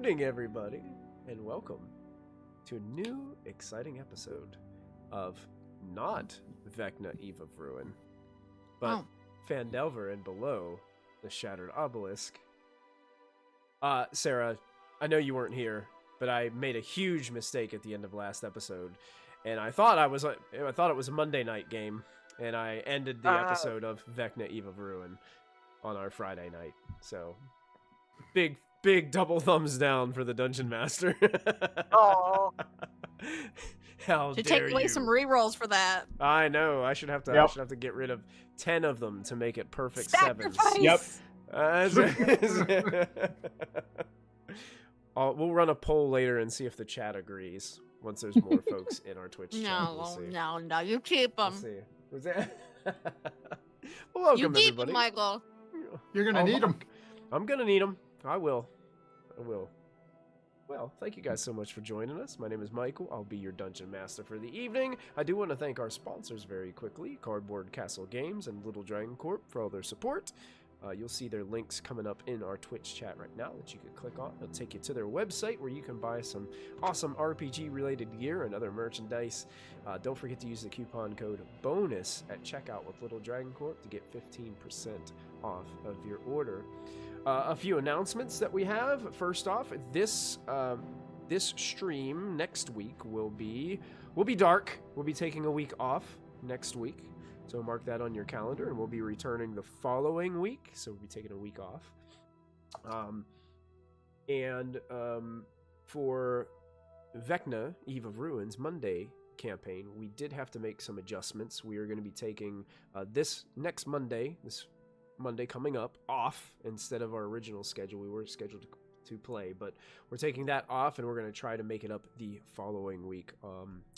evening, everybody, and welcome to a new, exciting episode of not Vecna, Eve of Ruin, but Phandelver and below the Shattered Obelisk. Sarah, I know you weren't here, but I made a huge mistake at the end of last episode, and I thought it was a Monday night game, and I ended the episode of Vecna, Eve of Ruin on our Friday night. So, big double thumbs down for the Dungeon Master. Oh, How Should dare take away you. some rerolls for that. I know. I should have to get rid of 10 of them to make it perfect Sacrifice! sevens. Yep. We'll run a poll later and see if the chat agrees. Once there's more folks in our Twitch chat, we'll see. No, you keep them. We'll see. Was that? Well, welcome, you keep everybody. them, Michael. You're gonna need them. I'm gonna need them. I will. Well, thank you guys so much for joining us. My name is Michael. I'll be your Dungeon Master for the evening. I do want to thank our sponsors very quickly, Cardboard Castle Games and Little Dragon Corp, for all their support. You'll see their links coming up in our Twitch chat right now that you can click on. It'll take you to their website where you can buy some awesome RPG-related gear and other merchandise. Don't forget to use the coupon code BONUS at checkout with Little Dragon Corp to get 15% off of your order. A few announcements that we have. First off, this stream next week will be dark. We'll be taking a week off next week. So mark that on your calendar, and we'll be returning the following week. So we'll be taking a week off. For Vecna, Eve of Ruins, Monday campaign, we did have to make some adjustments. We are going to be taking this Monday coming up off instead of our original schedule. We were scheduled to play, but we're taking that off, and we're going to try to make it up the following week.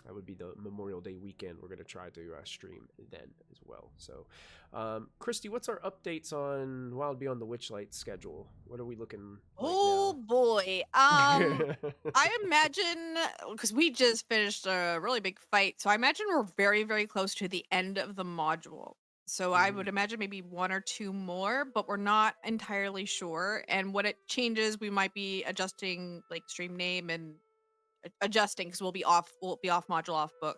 That would be the Memorial Day weekend. We're going to try to stream then as well. So, Kristy, what's our updates on Wild Beyond the Witchlight schedule? What are we looking Oh now? boy. I imagine, because we just finished a really big fight, so I imagine we're very, very close to the end of the module. So I would imagine maybe one or two more, but we're not entirely sure. And when it changes, we might be adjusting like stream name and adjusting because we'll be off module, off book.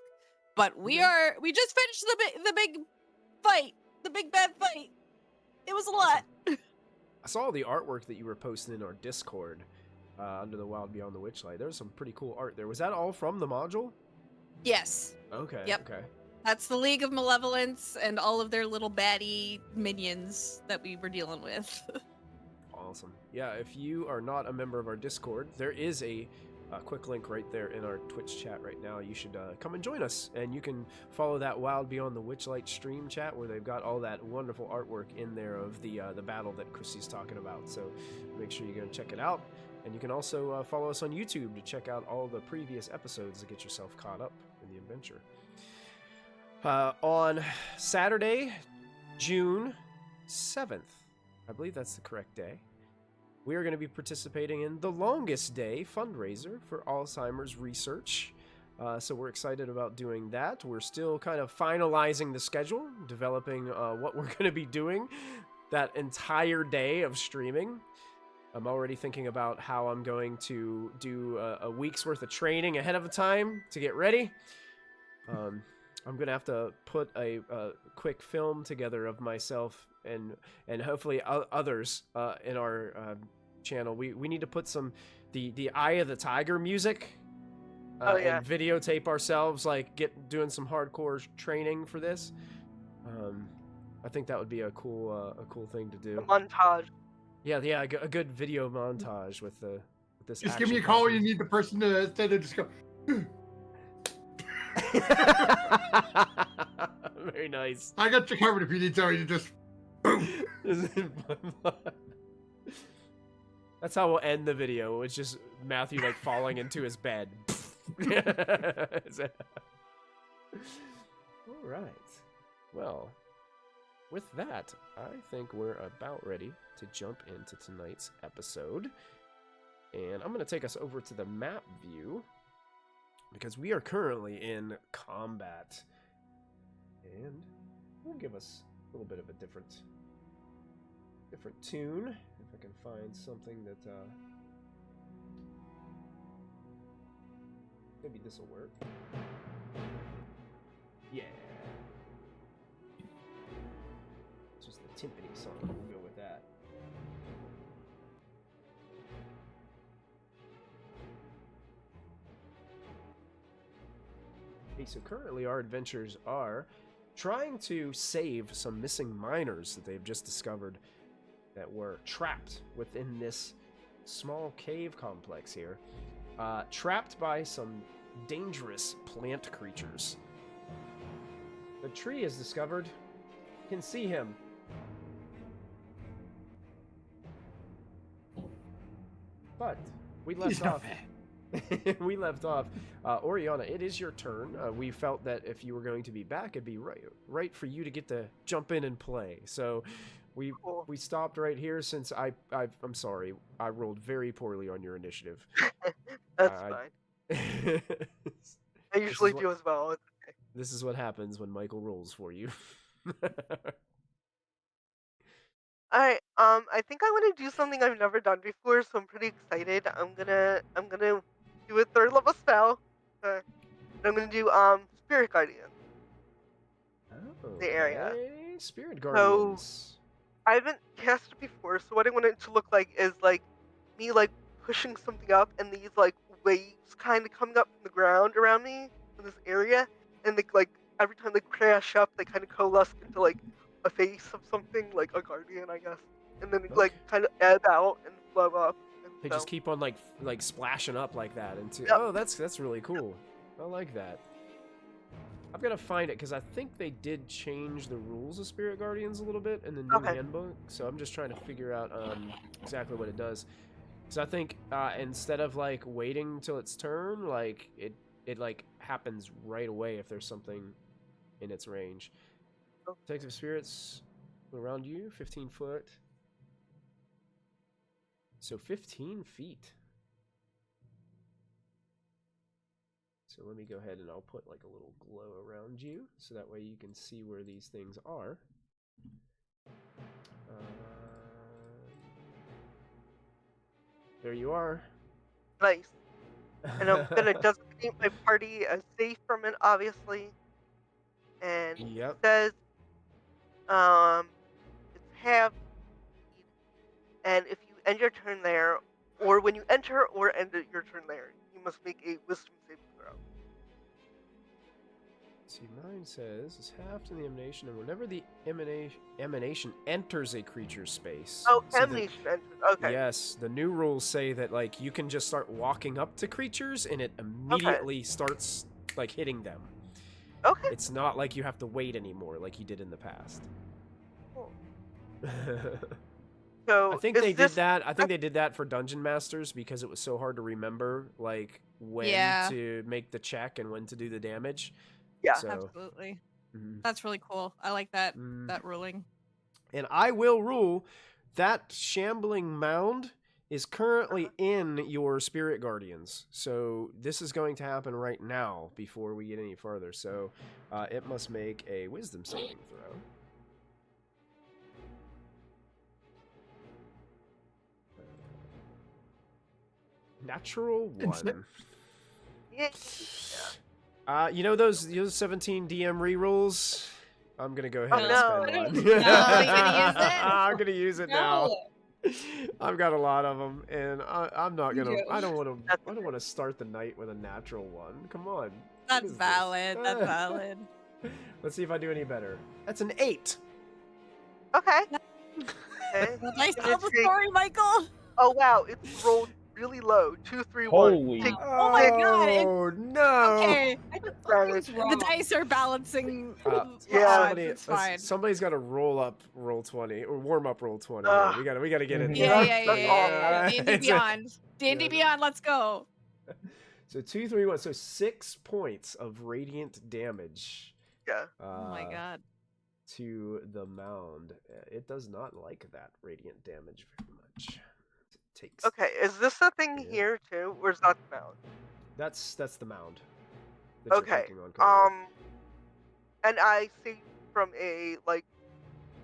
But we just finished the big fight, the big bad fight. It was a lot. I saw the artwork that you were posting in our Discord under the Wild Beyond the Witchlight. There was some pretty cool art there. Was that all from the module? Yes. Okay. Yep. Okay. That's the League of Malevolence and all of their little baddie minions that we were dealing with. Awesome. Yeah, if you are not a member of our Discord, there is a quick link right there in our Twitch chat right now. You should come and join us, and you can follow that Wild Beyond the Witchlight stream chat where they've got all that wonderful artwork in there of the battle that Kristy's talking about. So make sure you go and check it out. And you can also follow us on YouTube to check out all the previous episodes to get yourself caught up in the adventure. On Saturday, June 7th, I believe that's the correct day, we are going to be participating in the Longest Day fundraiser for Alzheimer's research. So we're excited about doing that. We're still kind of finalizing the schedule, developing what we're going to be doing that entire day of streaming. I'm already thinking about how I'm going to do a week's worth of training ahead of time to get ready. I'm going to have to put a quick film together of myself and hopefully others in our channel. We need to put some the Eye of the Tiger music and videotape ourselves, like doing some hardcore training for this. I think that would be a cool thing to do. a montage. Yeah, a good video montage with this. Just give me a call when you need the person to instead of just go. Very nice. I got you covered if you need somebody to just. That's how we'll end the video. It's just Matthew like falling into his bed. All right. Well, with that, I think we're about ready to jump into tonight's episode. And I'm going to take us over to the map view because we are currently in combat. And we'll give us a little bit of a different tune, if I can find something that Maybe this will work. Yeah. It's just the timpani song. We'll go with that. Okay, so currently our adventures are trying to save some missing miners that they've just discovered that were trapped within this small cave complex here. Trapped by some dangerous plant creatures. The tree is discovered. You can see him. But we left He's not off. We left off. Oriana, it is your turn. We felt that if you were going to be back, it'd be right for you to get to jump in and play. So we stopped right here since I'm sorry. I rolled very poorly on your initiative. That's fine. I usually do as well. It's okay. This is what happens when Michael rolls for you. Alright, I think I want to do something I've never done before, so I'm pretty excited. I'm gonna do a 3rd level spell. I'm gonna do Spirit Guardian. The area. Spirit Guardians. I haven't cast it before, so what I want it to look like is like me like pushing something up and these like waves kind of coming up from the ground around me in this area, and they like every time they crash up, they kind of coalesce into like a face of something, like a guardian, I guess, and then like kind of ebb out and flow up. And They just keep on like splashing up like that into. Yep. Oh, that's really cool. I like that. I've got to find it because I think they did change the rules of Spirit Guardians a little bit in the new handbook. So I'm just trying to figure out exactly what it does. Because I think instead of like waiting till its turn, like it like happens right away if there's something in its range. Protective spirits around you, 15 foot. So 15 feet. So let me go ahead and I'll put like a little glow around you so that way you can see where these things are. There you are. Nice. And I'm gonna designate my party as safe from it, obviously. And it says, it's half speed, and if you end your turn there, or when you enter or end your turn there, you must make a Wisdom saving throw. See, mine says it's half to the emanation, and whenever the emanation enters a creature's space. Oh, emanation enters. Okay. Yes, the new rules say that like you can just start walking up to creatures, and it immediately starts like hitting them. Okay. It's not like you have to wait anymore, like you did in the past. Cool. So I think they did that. I think they did that for Dungeon Masters because it was so hard to remember, like when to make the check and when to do the damage. Yeah, so, absolutely. That's really cool. I like that that ruling. And I will rule that shambling mound is currently in your Spirit Guardians. So this is going to happen right now before we get any further. So it must make a Wisdom saving throw. Natural 1. Yeah. You know those 17 DM rerolls? I'm gonna go ahead and spend one. No, you're gonna use it? I'm gonna use it now. I've got a lot of them, and I'm not gonna. I don't want to start the night with a natural 1. Come on. That's valid. That's valid. Let's see if I do any better. That's an 8. Okay. Nice tell the story, Michael. Oh wow, it's rolled really low. 2, 3, 1. Holy. Oh my god. Oh no. Okay. The dice are balancing. Yeah, it's fine. Somebody's got to roll 20 or warm up roll 20. We gotta get in. Yeah. D&D Beyond. D&D Beyond. Let's go. So 2, 3, 1. So 6 points of radiant damage. Yeah. Oh my god. To the mound. It does not like that radiant damage very much. Takes. Okay, is this a thing here too, or is that the mound? That's the mound. Okay. And I see from a like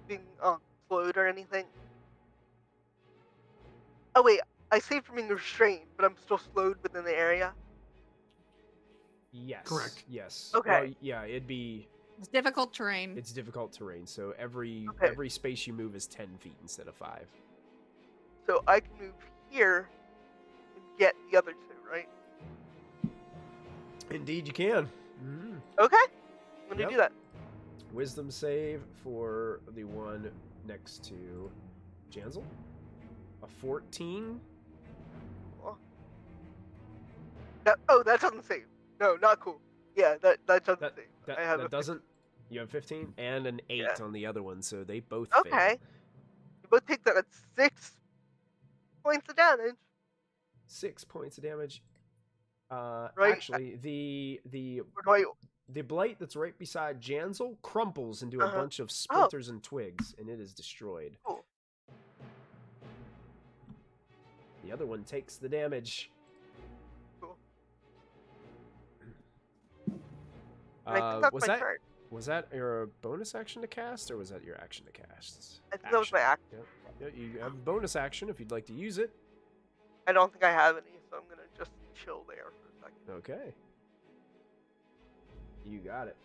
being slowed or anything. Oh wait, I saved from being restrained, but I'm still slowed within the area. Yes. Correct. Yes. Okay. Well, yeah, It's difficult terrain. it's difficult terrain, so every Okay. space you move is 10 feet instead of 5. So I can move here and get the other two, right? Indeed, you can. Mhm. Okay. I'm gonna Yep. do that. Wisdom save for the one next to Jansel. A 14. That doesn't save. No, not cool. Yeah, that doesn't That save. that, I have that a doesn't. You have 15 and an 8 Yeah. on the other one, so they both Okay. fail. You both take that at 6 points of damage. 6 points of damage. Right. Actually, the Or do the blight that's right beside Jansel crumples into a Uh-huh. bunch of splinters and twigs, and it is destroyed. Cool. The other one takes the damage. Cool. And I think that's Was my that turn. was that your bonus action to cast, or was that your action to cast? I think that was my action. Yeah, you have a bonus action if you'd like to use it. I don't think I have any, so I'm gonna just chill there for a second. Okay. You got it.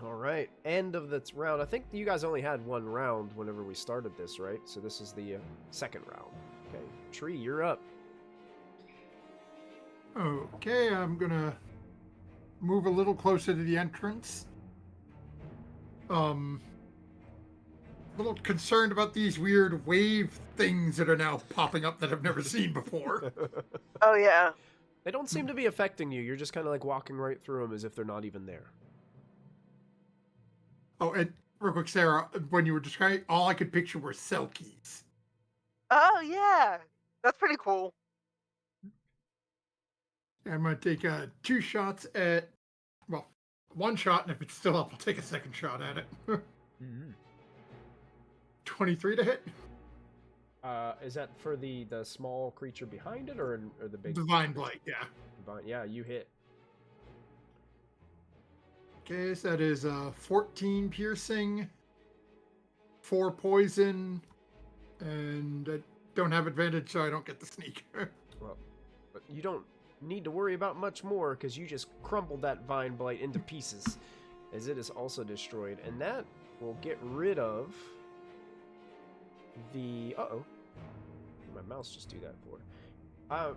All right. End of this round. I think you guys only had one round whenever we started this, right? So this is the second round. Okay. Tree, you're up. Okay, I'm gonna move a little closer to the entrance. A little concerned about these weird wave things that are now popping up that I've never seen before. Oh yeah. They don't seem to be affecting you. You're just kind of like walking right through them as if they're not even there. Oh, and real quick, Sarah, when you were describing, all I could picture were cell keys. Oh yeah. That's pretty cool. I'm gonna take 2 shots at, well, 1 shot, and if it's still up, I'll take a second shot at it. 23 to hit. Is that for the small creature behind it, or the big? Divine Blight, yeah. Yeah, you hit. Okay, so that is 14 piercing, 4 poison, and I don't have advantage, so I don't get the sneak. Well, but you don't need to worry about much more because you just crumbled that vine blight into pieces, as it is also destroyed, and that will get rid of the. My mouse just do that for.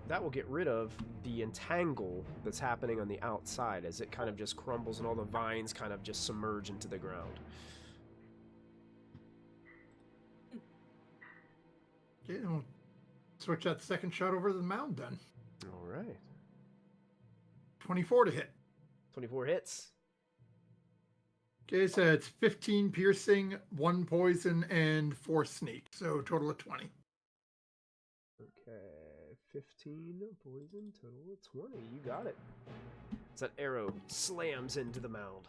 That will get rid of the entangle that's happening on the outside as it kind of just crumbles and all the vines kind of just submerge into the ground. Okay, I'll switch that second shot over to the mound then. All right. 24 to hit. 24 hits. Okay, so it's 15 piercing, 1 poison, and 4 sneak. So total of 20. Okay, 15 poison, total of 20. You got it. As that arrow slams into the mound.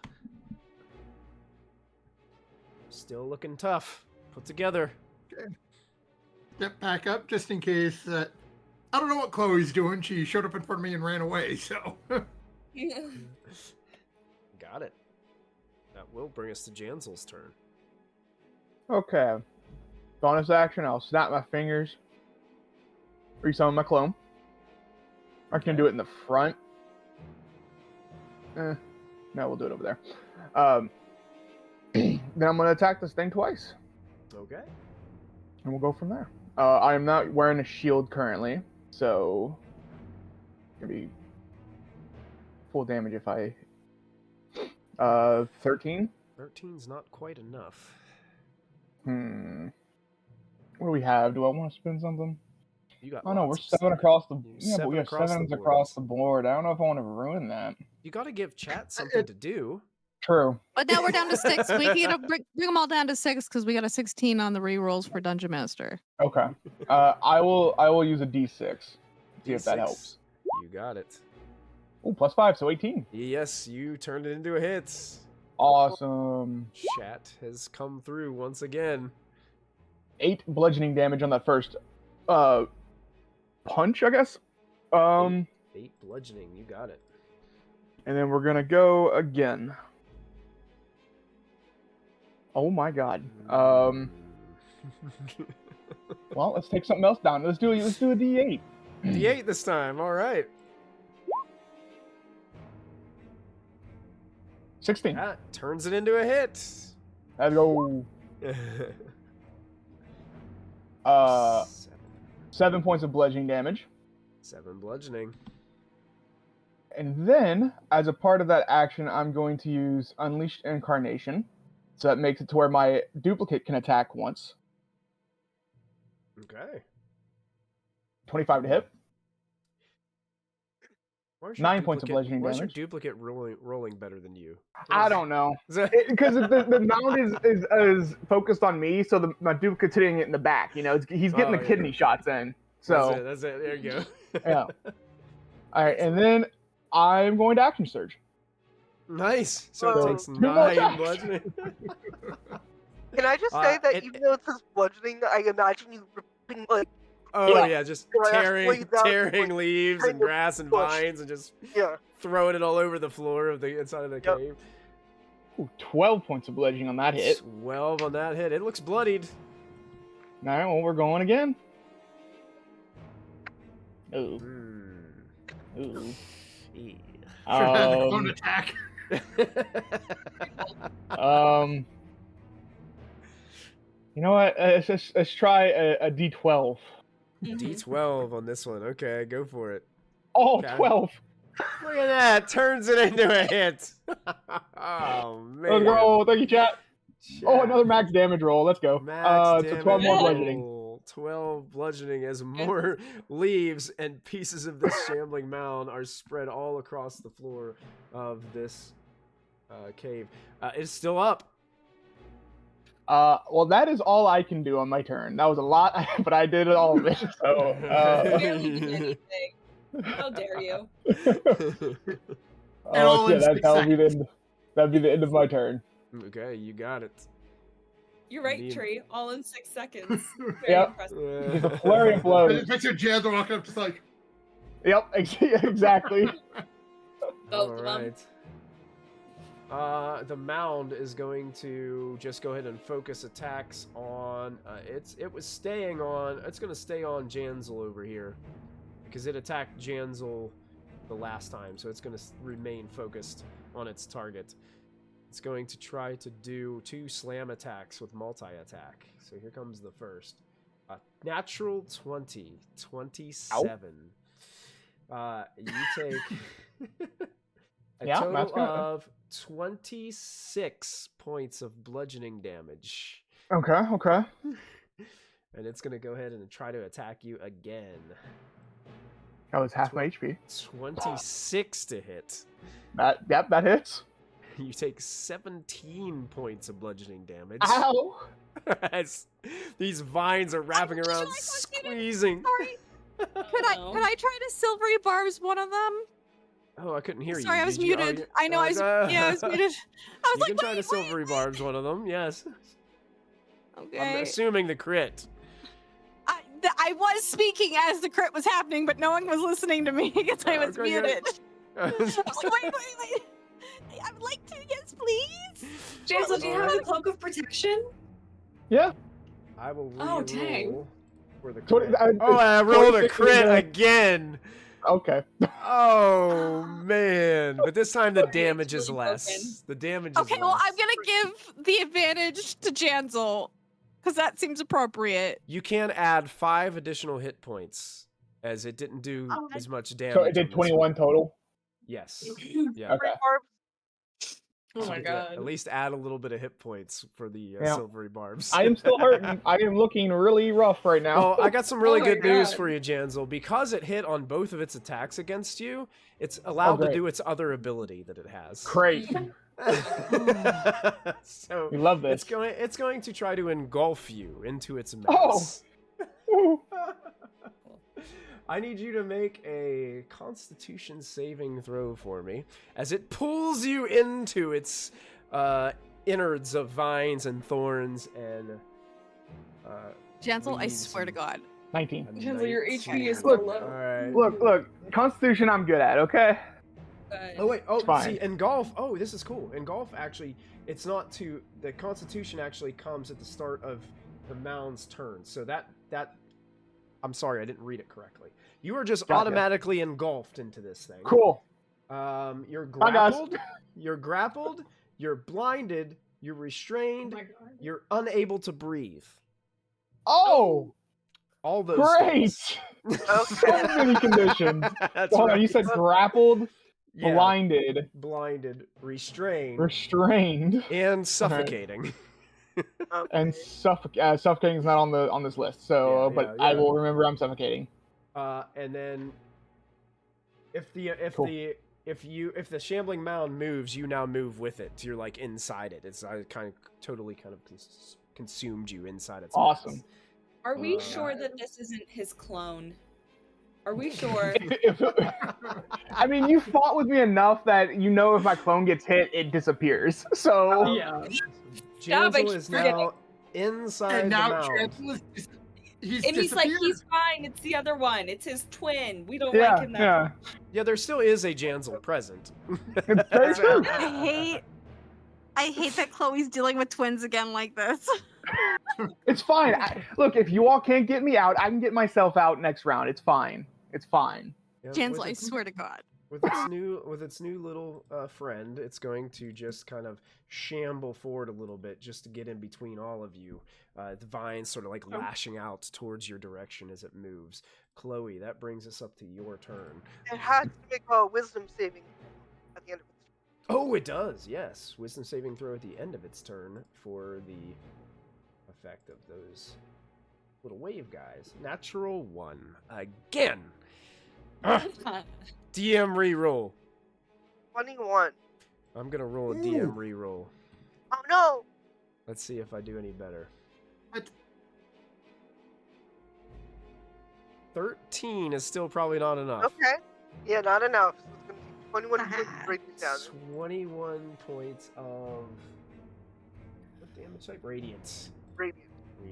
Still looking tough. Put together. Okay. Step back up just in case that. I don't know what Chloe's doing. She showed up in front of me and ran away, so. Got it. That will bring us to Jansel's turn. Okay. Bonus action, I'll snap my fingers. Resummon my clone. I can do it in the front. No, we'll do it over there. Then I'm going to attack this thing twice. Okay. And we'll go from there. I am not wearing a shield currently, so it's going to be full damage if I... 13? 13's not quite enough. What do we have? Do I want to spin something? You got. Oh no, we're lots of 7 stuff. across the. You're Yeah, but we have across the 7s board. across the board. I don't know if I want to ruin that. You got to give chat something to do. True. But now we're down to 6. We gotta bring them all down to 6 because we got a 16 on the rerolls for Dungeon Master. Okay. I will use a D6. See if that D6. helps. You got it. Oh, +5, so 18. Yes, you turned it into a hit. Awesome. Chat has come through once again. 8 bludgeoning damage on that first punch, I guess. 8 bludgeoning. You got it. And then we're gonna go again. Oh my god. Well, let's take something else down. Let's do a D8. D8 this time. All right. 16. That turns it into a hit. Let's go. 7 points of bludgeoning damage. 7 bludgeoning. And then, as a part of that action, I'm going to use Unleashed Incarnation. So that makes it to where my duplicate can attack once. Okay. 25 to hit. Why is your 9 points of duplicate- bludgeoning Why is your damage. duplicate rolling better than you? I don't know. Is Because the mound is focused on me, so my duplicate's hitting it in the back. You know, he's getting the kidney shots in. So That's it. There you go. yeah. All right, and then I'm going to action surge. Nice. So it takes 2 more 9 attacks. bludgeoning. Can I just say that it- even though it says bludgeoning, I imagine you ripping like Oh yeah, just Grass tearing blades out, tearing like, leaves and kind of grass and push. vines and just yeah. throwing it all over the floor of the inside of the Yep. cave. Ooh, 12 points of bludgeoning on that hit. 12 on that hit. It looks bloodied. All right, well, we're going again. Ooh. Hmm. Ooh. Yeah. Should have had the clone attack. You know what? Let's try a D12. D12 on this one. Okay, go for it. Oh, Okay. 12. Look at that. Turns it into a hit. Oh, man. Let's go. Thank you, chat. Oh, Chat. another max damage roll. Let's go. Max So damage 12 more roll. bludgeoning. 12 bludgeoning as more leaves and pieces of this shambling mound are spread all across the floor of this cave. It's still up. Well, that is all I can do on my turn. That was a lot, but I did all of it. So, You barely did anything. How dare you? all in 6 that'll be the end. That'd be the end of my turn. Okay, you got it. You're right, Indeed. Tree. All in 6 seconds. Very Yep. impressive. Just a flurry of blows. Picture Jandor walking up just like, Yep, exactly. Both of them. Alright. The mound is going to just go ahead and focus attacks on. It's going to stay on Janzel over here because it attacked Janzel the last time, so it's going to remain focused on its target. It's going to try to do 2 slam attacks with multi-attack. So here comes the first. Natural 20, 27. You take a Yeah, total that's good. of 26 points of bludgeoning damage. Okay. And it's going to go ahead and try to attack you again. That was half my HP. 26 to hit. That hits. You take 17 points of bludgeoning damage. Ow! As these vines are wrapping just around, realized I was muted. squeezing. Sorry. Could I try to silvery barbs one of them? Oh, I couldn't hear you. Sorry, I was Did you? Oh, muted. you- I know I was. Yeah, I was muted. I was You like, can try to wait, silvery barbs one of them, yes. I'm Okay. assuming the crit. I was speaking as the crit was happening, but no one was listening to me because I was Okay, muted. yeah. I was like, wait. I would like to, yes, please. Jason, do you have the cloak of protection? Yeah. I will Oh, re-roll dang. for the 20 crit. I- Oh, I rolled a 26 crit is, again. Okay. Oh man! But this time the Okay, damage it's is really less. broken. The damage Okay, is well, less. I'm gonna give the advantage to Janzel because that seems appropriate. You can add 5 additional hit points, as it didn't do Oh, as much damage. So it on did this 21 one. total. Yes. Oh Yeah. Okay. Barbs. my So god. At least add a little bit of hit points for the Yeah. silvery barbs. I am still hurting. I am looking really rough right now. Well, I got some really Oh my good news God. for you, Janzel. Because it hit on both of its attacks against you, it's allowed to great. do its other ability that it has. Great. So We love this. it's going to try to engulf you into its Oh. mess. I need you to make a Constitution saving throw for me as it pulls you into its innards of vines and thorns and Janzel, I leaves swear to and- God. 19. a Janzel, your 19. HP is so Look. low. All right. Look. Constitution I'm good at, okay? Oh wait, fine. see, engulf. Oh, this is cool. Engulf actually, it's not to the Constitution actually comes at the start of the mound's turn. So that I'm sorry, I didn't read it correctly. You are just Gotcha. automatically engulfed into this thing. Cool. You're Hi, guys. grappled. You're grappled. you're blinded, you're restrained, my God. you're unable to breathe. Oh, All those great! things. So many conditions. That's Hold on, right. you said grappled, Yeah, blinded, blinded, restrained, restrained, and suffocating. Okay. and suffocating is not on this list. So, Yeah, but yeah, I yeah. will remember I'm suffocating. And then if the Cool. if the shambling mound moves, you now move with it. You're like inside it. It's kind of consumed you inside its Awesome. mass. Are we sure that this isn't his clone? Are we sure? I mean, you fought with me enough that you know if my clone gets hit, it disappears. So Yeah. Jansel is forgetting. now inside And the now mound. Chancellor he's And he's like, disappeared. he's fine. It's the other one. It's his twin. We don't yeah, like him that yeah. Yeah, there still is a Jansel present. It's very true. I hate that Chloe's dealing with twins again like this. It's fine. Look, if you all can't get me out, I can get myself out next round. It's fine. It's fine. Yeah, Jansel, with I its- swear to God. With its new little friend, it's going to just kind of shamble forward a little bit just to get in between all of you. The vines sort of like lashing out towards your direction as it moves. Chloe, that brings us up to your turn. It has to make a wisdom saving at the end of its Oh, it does. Yes, wisdom saving throw at the end of its turn for the effect of those little wave guys. Natural 1 again. DM reroll. 21. I'm gonna roll a DM reroll. Oh no! Let's see if I do any better. What? 13 is still probably not enough. Okay. Yeah, not enough. So it's gonna take 21 points to break me down. 21 points of what damage type? Radiance. Radiant.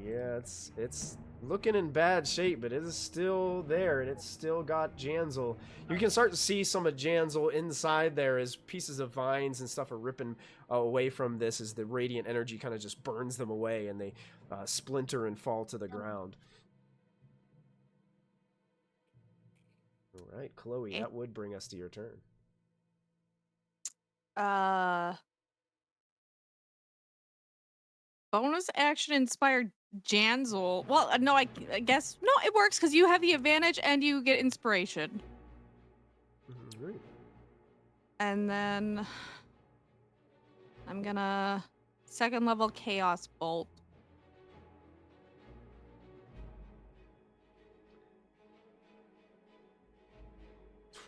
Yeah, it's looking in bad shape, but it is still there, and it's still got Jansel. You can start to see some of Jansel inside there as pieces of vines and stuff are ripping away from this as the radiant energy kind of just burns them away, and they splinter and fall to the ground. All right, Chloe, Okay. that would bring us to your turn. Bonus action inspired Jansel. Well, no, I guess no, it works because you have the advantage and you get inspiration. Great. And then I'm gonna second level chaos bolt. –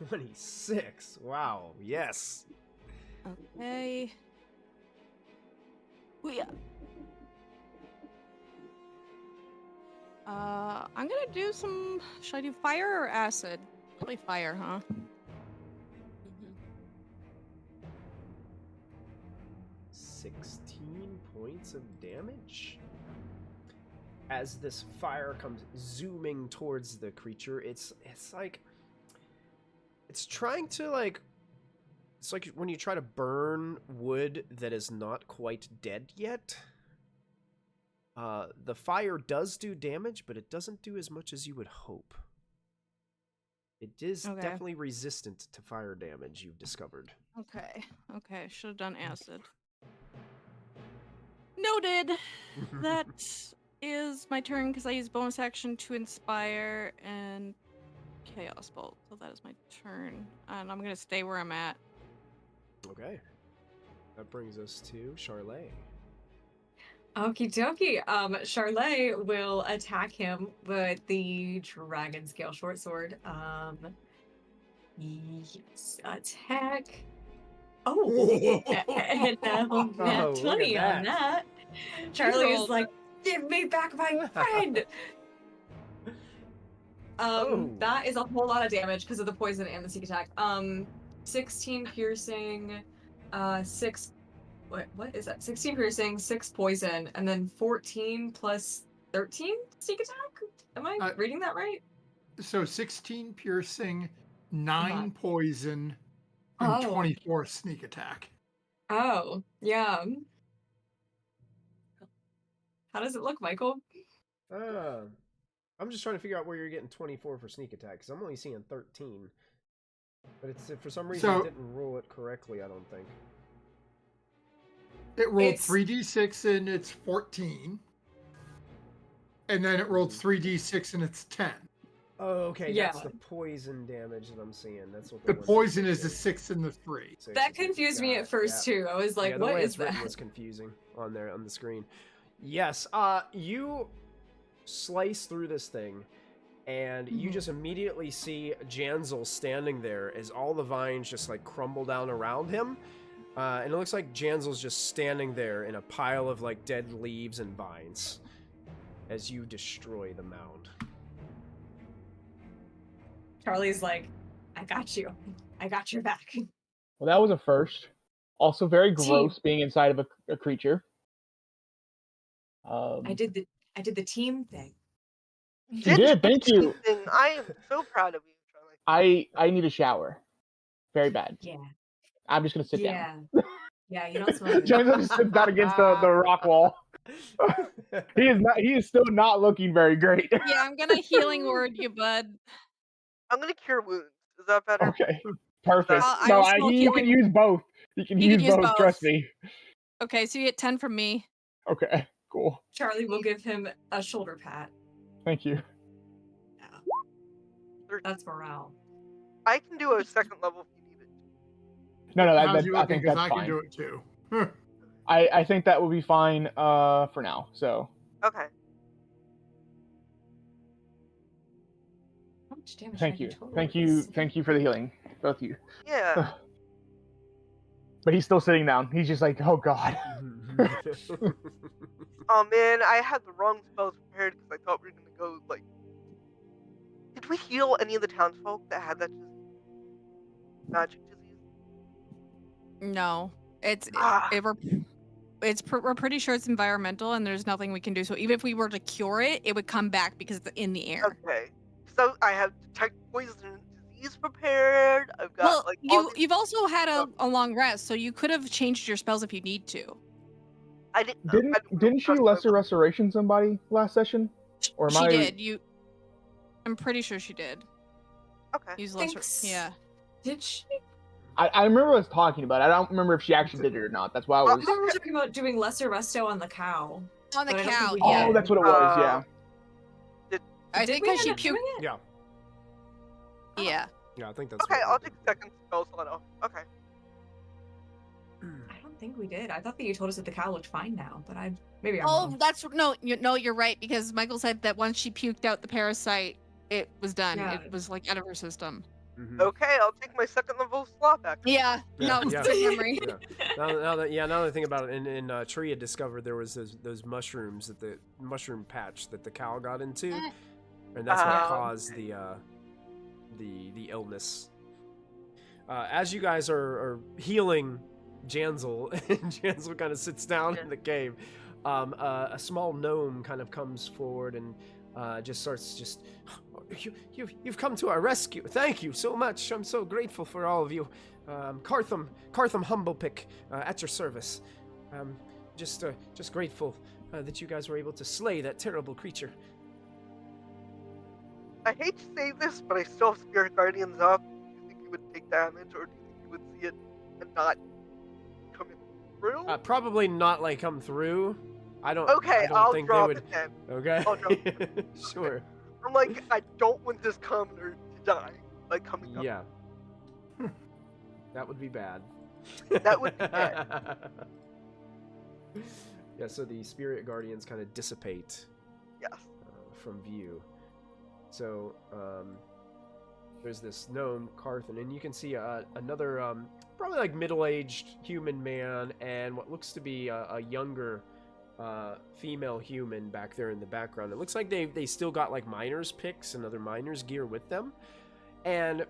26. Wow. Yes. Okay. We. I'm gonna do some. Should I do fire or acid? Probably fire, huh? 16 points of damage. As this fire comes zooming towards the creature, it's like it's trying to like it's like when you try to burn wood that is not quite dead yet. The fire does do damage, but it doesn't do as much as you would hope. It is Okay. definitely resistant to fire damage, you've discovered. Okay. Okay. Should have done acid. Noted. That is my turn because I use bonus action to inspire and chaos bolt. So that is my turn, and I'm gonna stay where I'm at. Okay. That brings us to Charlet. Okie dokie. Charlet will attack him with the dragon scale short sword. Yes, attack. Oh, and Oh, nat look 20 at on that. that. Charlie is rolled- like, give me back my friend. Oh. That is a whole lot of damage because of the poison and the sneak attack. 16 piercing, 6. What is that? 16 piercing, 6 poison, and then 14 plus 13 sneak attack? Am I reading that right? So 16 piercing, 9 Okay. poison, and Oh. 24 sneak attack. Oh, yeah. How does it look, Michael? I'm just trying to figure out where you're getting 24 for sneak attack, because I'm only seeing 13. But it's for some reason So- it didn't roll it correctly, I don't think. It rolled It's- 3d6 and it's 14. And then it rolled 3d6 and it's 10. Oh, okay, Yeah. that's the poison damage that I'm seeing. That's what The one's poison is the associated. 6 and the 3. Six That is the- confused me got at it, first yeah. too. I was like, Yeah, the what way is it's written that? was confusing on there on the screen. Yes, you slice through this thing, and you Mhm. just immediately see Janzel standing there as all the vines just like crumble down around him. And it looks like Janzel's just standing there in a pile of like dead leaves and vines as you destroy the mound. Charlie's like, I got you. I got your back. Well, that was a first. Also, very gross being inside of a creature. I did the team thing. You did, the thank team you. Thing. I am so proud of you, Charlie. I need a shower, very bad. Yeah. I'm just gonna sit down. Yeah, you don't smell good. Janzel just sits down against the rock wall. He is still not looking very great. Yeah, I'm gonna healing word you, bud. I'm gonna cure wounds. Is that better? Okay, perfect. I No, also you can healing- use both. You can You use can use both. Trust both. me. Okay, so you get 10 from me. Okay, cool. Charlie will give him a shoulder pat. Thank you. Yeah. That's morale. I can do a second level if you need it. No, How's you I looking? think Because that's I can do fine. it too. I think that will be fine for now. So Okay. How much damage thank did I you, do total thank with you, this? thank you for the healing, both of you. Yeah. But he's still sitting down. He's just like, oh god. Oh man, I had the wrong spells prepared because I thought we were gonna go like. Did we heal any of the townsfolk that had that disease? Magic disease? No, it's Ah. we're pretty sure it's environmental, and there's nothing we can do. So even if we were to cure it, it would come back because it's in the air. Okay. So I have detect poison disease prepared. I've got Well, like all these. you've also had stuff. a long rest, so you could have changed your spells if you need to. I didn't. Didn't she lesser restoration somebody last session? Or am She I? did. I'm pretty sure she did. Okay. Use lesser. Thanks. Yeah. Did she? I remember us talking about it. I don't remember if she actually did it or not. That's why I I was. thought we were talking about doing lesser resto on the cow. On the But I don't cow. think we Yeah. Oh, that's what it was. Yeah. I Did think we because she end up doing puked. it? Yeah, Yeah. yeah, I think that's Okay, what I'll take second spell slot off. Okay. I don't think we did. I thought that you told us that the cow looked fine now, but maybe I'm Oh, wrong. that's no. You're right because Michael said that once she puked out the parasite, it was done. Yeah. It was like out of her system. Mhm. Okay, I'll take my second level slot back. Yeah. Yeah, No, yeah. good memory. Yeah. Now that I think about it, in Tree had discovered there was those mushrooms that the mushroom patch that the cow got into, and that's what caused the illness. As you guys are healing Janzel, and Janzel kind of sits down in the cave, a small gnome kind of comes forward and just starts you've come to our rescue. Thank you so much. I'm so grateful for all of you. Cartham Humblepick, at your service. Just grateful that you guys were able to slay that terrible creature. I hate to say this, but I still have Spirit Guardians up. Do you think you would take damage, or do you think you would see it and not come in through? Probably not like come through. I don't. Okay, I don't I'll think drop they would. it then. Okay. I'll drop Sure. I'm like, I don't want this commoner to die. Like coming up. Yeah. That would be bad. That would be bad. Yeah, so the spirit guardians kind of dissipate Yes. from view. So there's this gnome, Carthan, and you can see another probably like middle-aged human man and what looks to be a younger female human back there in the background. It looks like they still got like miner's picks and other miner's gear with them. And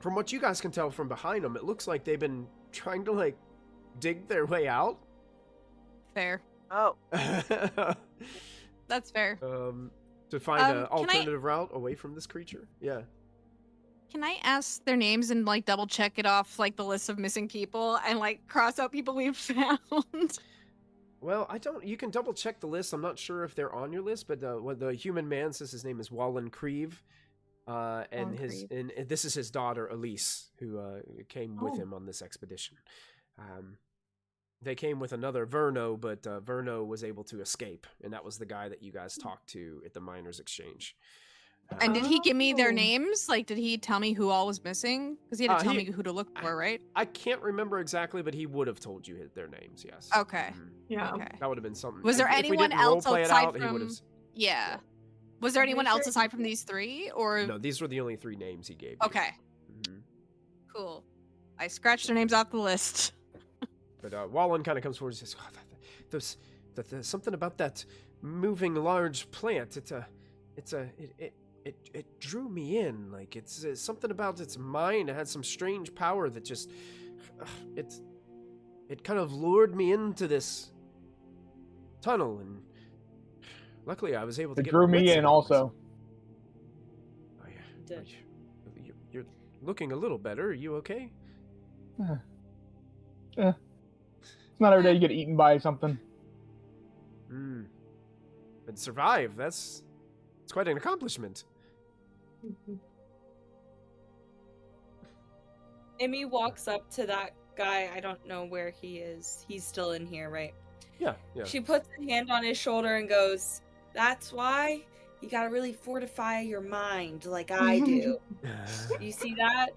from what you guys can tell from behind them, it looks like they've been trying to like dig their way out. Fair. Oh. That's fair. To find an Can I- alternative route away from this creature. Yeah. Can I ask their names and like double check it off like the list of missing people and like cross out people we've found? Well, I don't. You can double check the list. I'm not sure if they're on your list, but the human man says his name is Wallen Creve, and this is his daughter Elise, who came with him on this expedition. They came with another Verno, but Verno was able to escape, and that was the guy that you guys talked to at the Miners' Exchange. And did he give me their Oh. names? Like, did he tell me who all was missing? Because he had to tell me who to look for, right? I can't remember exactly, but he would have told you their names, yes. Okay. Mhm. Yeah. Okay. That would have been something. Was there if we anyone didn't else roleplay it outside out, he would from? have. Yeah. Was there I'm anyone pretty else sure aside from these three, or? No, these were the only 3 names he gave you. Okay. Mhm. Cool. I scratched their names off the list. But Wallen kind of comes forward and says, "There's something about that moving large plant. It drew me in. Like it's something about its mind. It had some strange power that just it kind of lured me into this tunnel, and luckily I was able to It get drew my me wits in about also. myself." Oh, yeah. Did. You're looking a little better. Are you okay? It's not every day you get eaten by something. Hmm. But survive. It's quite an accomplishment. Amy walks up to that guy. I don't know where he is. He's still in here, right? Yeah. She puts a hand on his shoulder and goes, "That's why you gotta really fortify your mind like I do. You see that?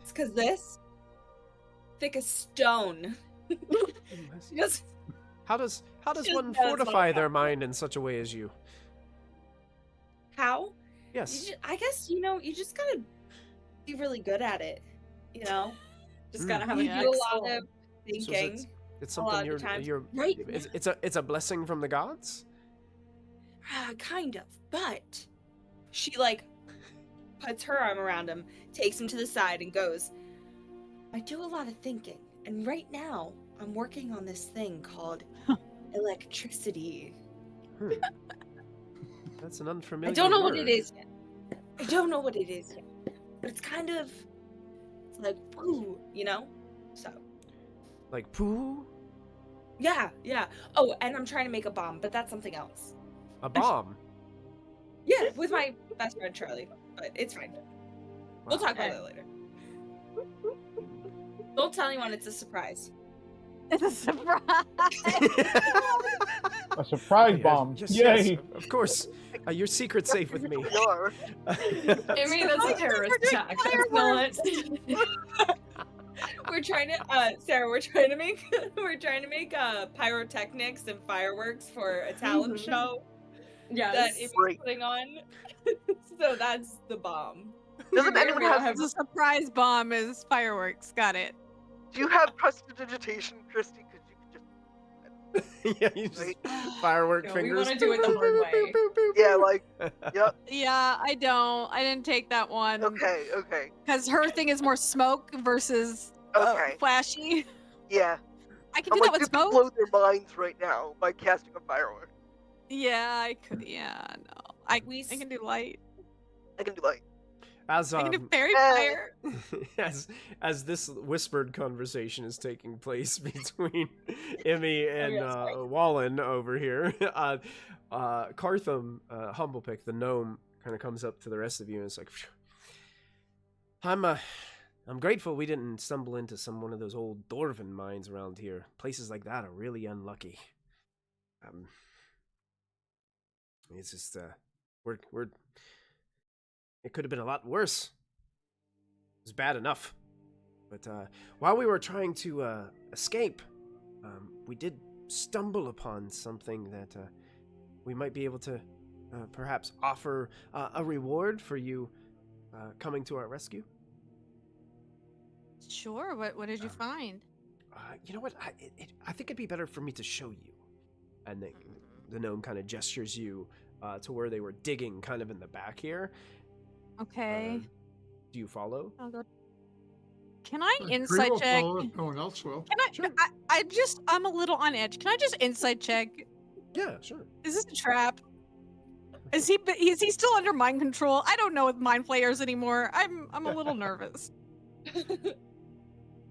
It's because this thick as stone." She goes, How does Just one knows all fortify their about mind in such a way as you? "How? Yes. I guess, you just gotta be really good at it. Just gotta have You an do a excellent. lot of thinking. It's a lot something of the times. you're Right it's a blessing from the gods? Kind of, but she puts her arm around him, takes him to the side, and goes, "I do a lot of thinking, and right now I'm working on this thing called electricity. Hmm. That's an unfamiliar I don't know word. what it is yet. But it's kind of like woo, So Like poo? yeah. Oh, and I'm trying to make a bomb, but that's something else. A bomb? Yeah, with my best friend Charlie, but it's fine. We'll Wow. talk about it later. Don't tell anyone, it's a surprise. It's a surprise. A surprise Yeah, bomb. yes, Yay! yes, of course. Your secret's safe with me. We are. Amy, that's a terrorist attack. That's not. We're trying to Sarah, we're trying to make pyrotechnics and fireworks for a talent Mhm. show that Yes. Amy's Great. putting on. So that's the bomb. Doesn't Here anyone we have? have- The surprise bomb is fireworks. Got it. Do you have prestidigitation, Kristy? Because you could just. Yeah, you just Right. firework No, we fingers. wanna do it the hard way. Yeah, like. Yep. Yeah, I don't. I didn't take that one. Okay. Okay. Because her thing is more smoke versus Okay. flashy. Yeah. I can I'm do like, that you with can smoke. blow their minds right now by casting a firework. Yeah, I could. Yeah, no. I We can do light. I can do like. As I can do fairy Hey. fire. as this whispered conversation is taking place between Emmy and yeah, sorry. Wallen over here, Cartham, Humblepick, the gnome, kind of comes up to the rest of you and is like, "Phew. I'm grateful we didn't stumble into one of those old dwarven mines around here. Places like that are really unlucky. It's just we're it could have been a lot worse. It was bad enough. But while we were trying to escape, we did stumble upon something that we might be able to perhaps offer a reward for you coming to our rescue. Sure. What did you find? You know what? I think it'd be better for me to show you. And the gnome kind of gestures you to where they were digging kind of in the back here. Okay. Do you follow? I'll go. Can I Tree insight will check? follow if no one else will. Can I? Sure. I'm a little on edge. Can I just insight check? Yeah, sure. Is this a trap? Is he still under mind control? I don't know with mind flayers anymore. I'm a little nervous.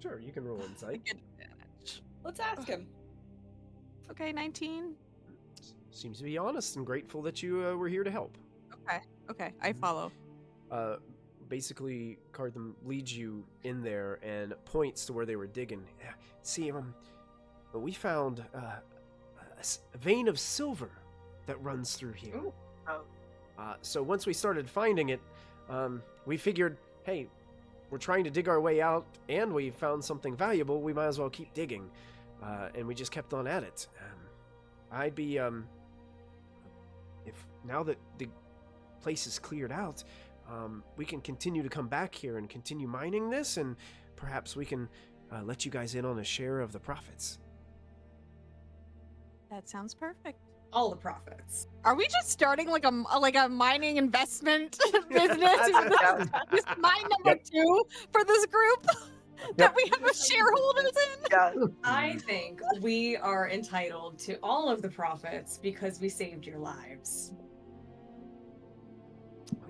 Sure, you can roll insight. Let's ask him. Okay, 19. Seems to be honest and grateful that you were here to help. Okay, I follow. basically, Cartham leads you in there and points to where they were digging. See, we found a vein of silver that runs through here. Ooh. So once we started finding it, we figured, hey, we're trying to dig our way out, and we found something valuable. We might as well keep digging, and we just kept on at it. I'd be if now that the place is cleared out, we can continue to come back here and continue mining this, and perhaps we can let you guys in on a share of the profits. That sounds perfect. All the profits. Are we just starting like a mining investment business? Just mine number 2 for this group that we have shareholders in? Yeah. I think we are entitled to all of the profits because we saved your lives.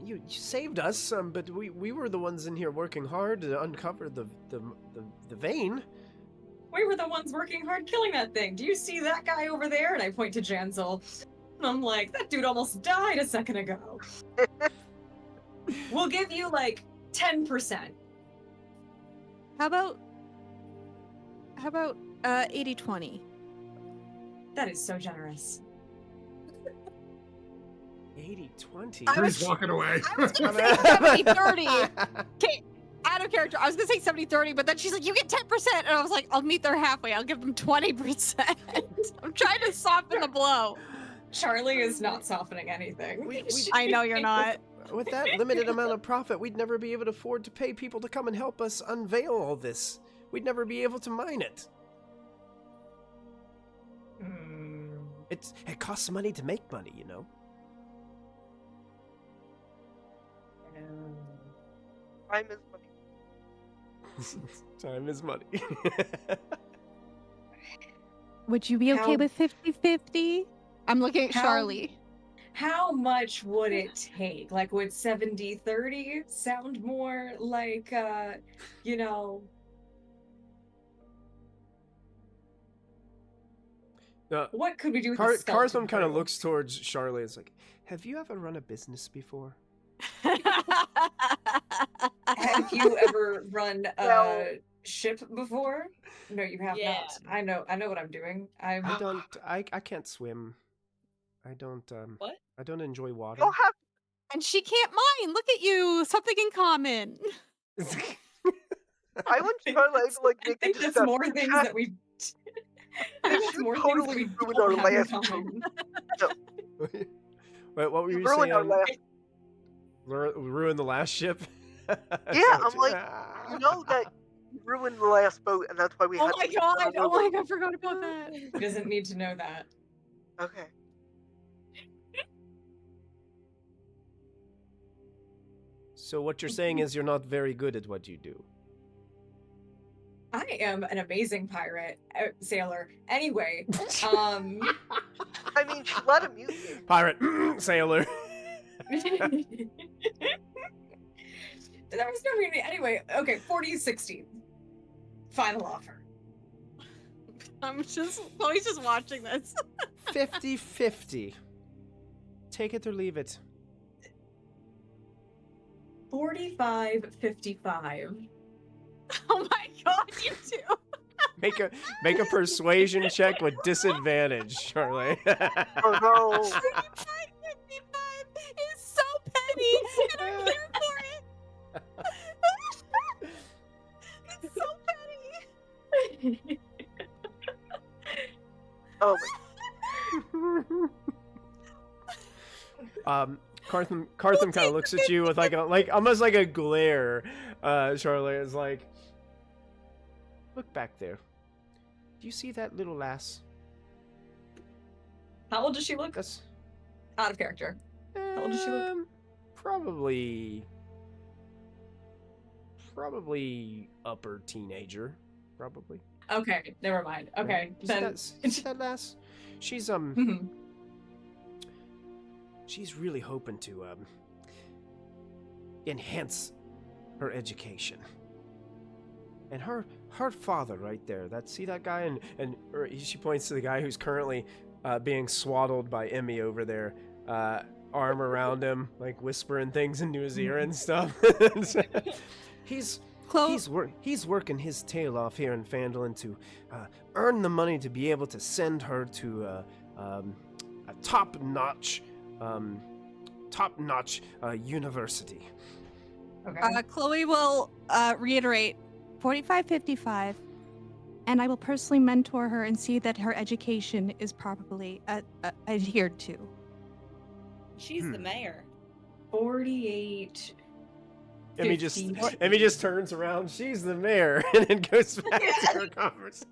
You saved us, but we were the ones in here working hard to uncover the vein. We were the ones working hard killing that thing. Do you see that guy over there? And I point to Jansel. And I'm like, that dude almost died a second ago. We'll give you like 10%. How about 80-20? That is so generous. 80-20. I was- Drew's walking away. I was gonna say 70-30. Okay, out of character. I was gonna say 70-30, but then she's like, you get 10%. And I was like, I'll meet there halfway. I'll give them 20%. I'm trying to soften the blow. Charlie is not softening anything. I know you're not. With that limited amount of profit, we'd never be able to afford to pay people to come and help us unveil all this. We'd never be able to mine it. It costs money to make money, you know. Time is money. Time is money. Would you be okay How- with 50-50? I'm looking at How- Charlie. How much would it take? Like, would 70-30 sound more like, you know... What could we do with the skeleton Cartham kind of crew? looks towards Charlotte. It's like, have you ever run a business before? Have you ever run a Well- ship before? No, you have Yeah. not. I know what I'm doing. I can't swim. I don't What? I don't enjoy water. You'll have And she can't mine. Look at you. Something in common. I want Charlotte to like I make a think that's deception more things check. that we. I think that's You more totally things that we ruined don't our have in last common. Wait, what were You you ruined our saying? last. Ruin the last ship? Is Yeah, that what I'm like, you know that you ruined the last boat, and that's why we Oh had my to god. start Oh my over. god. I forgot about that. He doesn't need to know that. Okay. So what you're saying is you're not very good at what you do. I am an amazing pirate, sailor. Anyway, I mean, she let him use it. Pirate, sailor. there was no reason. Anyway, okay, 40-60. Final offer. Chloe's just watching this. 50-50. Take it or leave it. 45-55. Oh my god, you two. Make a persuasion check with disadvantage, Charlotte. Oh no. 55 is so petty, and I'm here for it. It's so petty. Oh my. Cartham kind of looks at you with like almost like a glare. Charlotte is like, look back there. Do you see that little lass? How old does she look? That's Out of character. How old does she look? Probably upper teenager. Probably. Okay, never mind. Okay, You see then. that, you see that lass? She's Mhm. she's really hoping to enhance her education. And her father right there, see that guy, she points to the guy who's currently being swaddled by Emmy over there. arm around him, like whispering things into his ear and stuff. he's he's working his tail off here in Phandalin to earn the money to be able to send her to a top-notch university. Okay. Chloe will reiterate 45-55, and I will personally mentor her and see that her education is properly adhered to. She's the mayor. 48. Emmy 50. just turns around. She's the mayor, and then goes back to her conversation.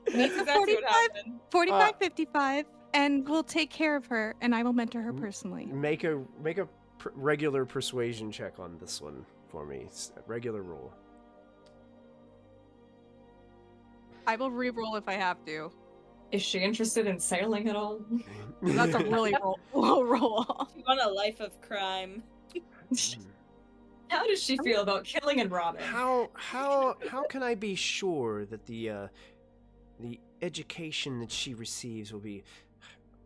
That's exactly what happened. 45-55, and we'll take care of her, and I will mentor her personally. Make a regular persuasion check on this one for me. It's a regular roll. I will re-roll if I have to. Is she interested in sailing at all? That's a really low roll. You want a life of crime. How does she feel about killing and robbing? How can I be sure that the education that she receives will be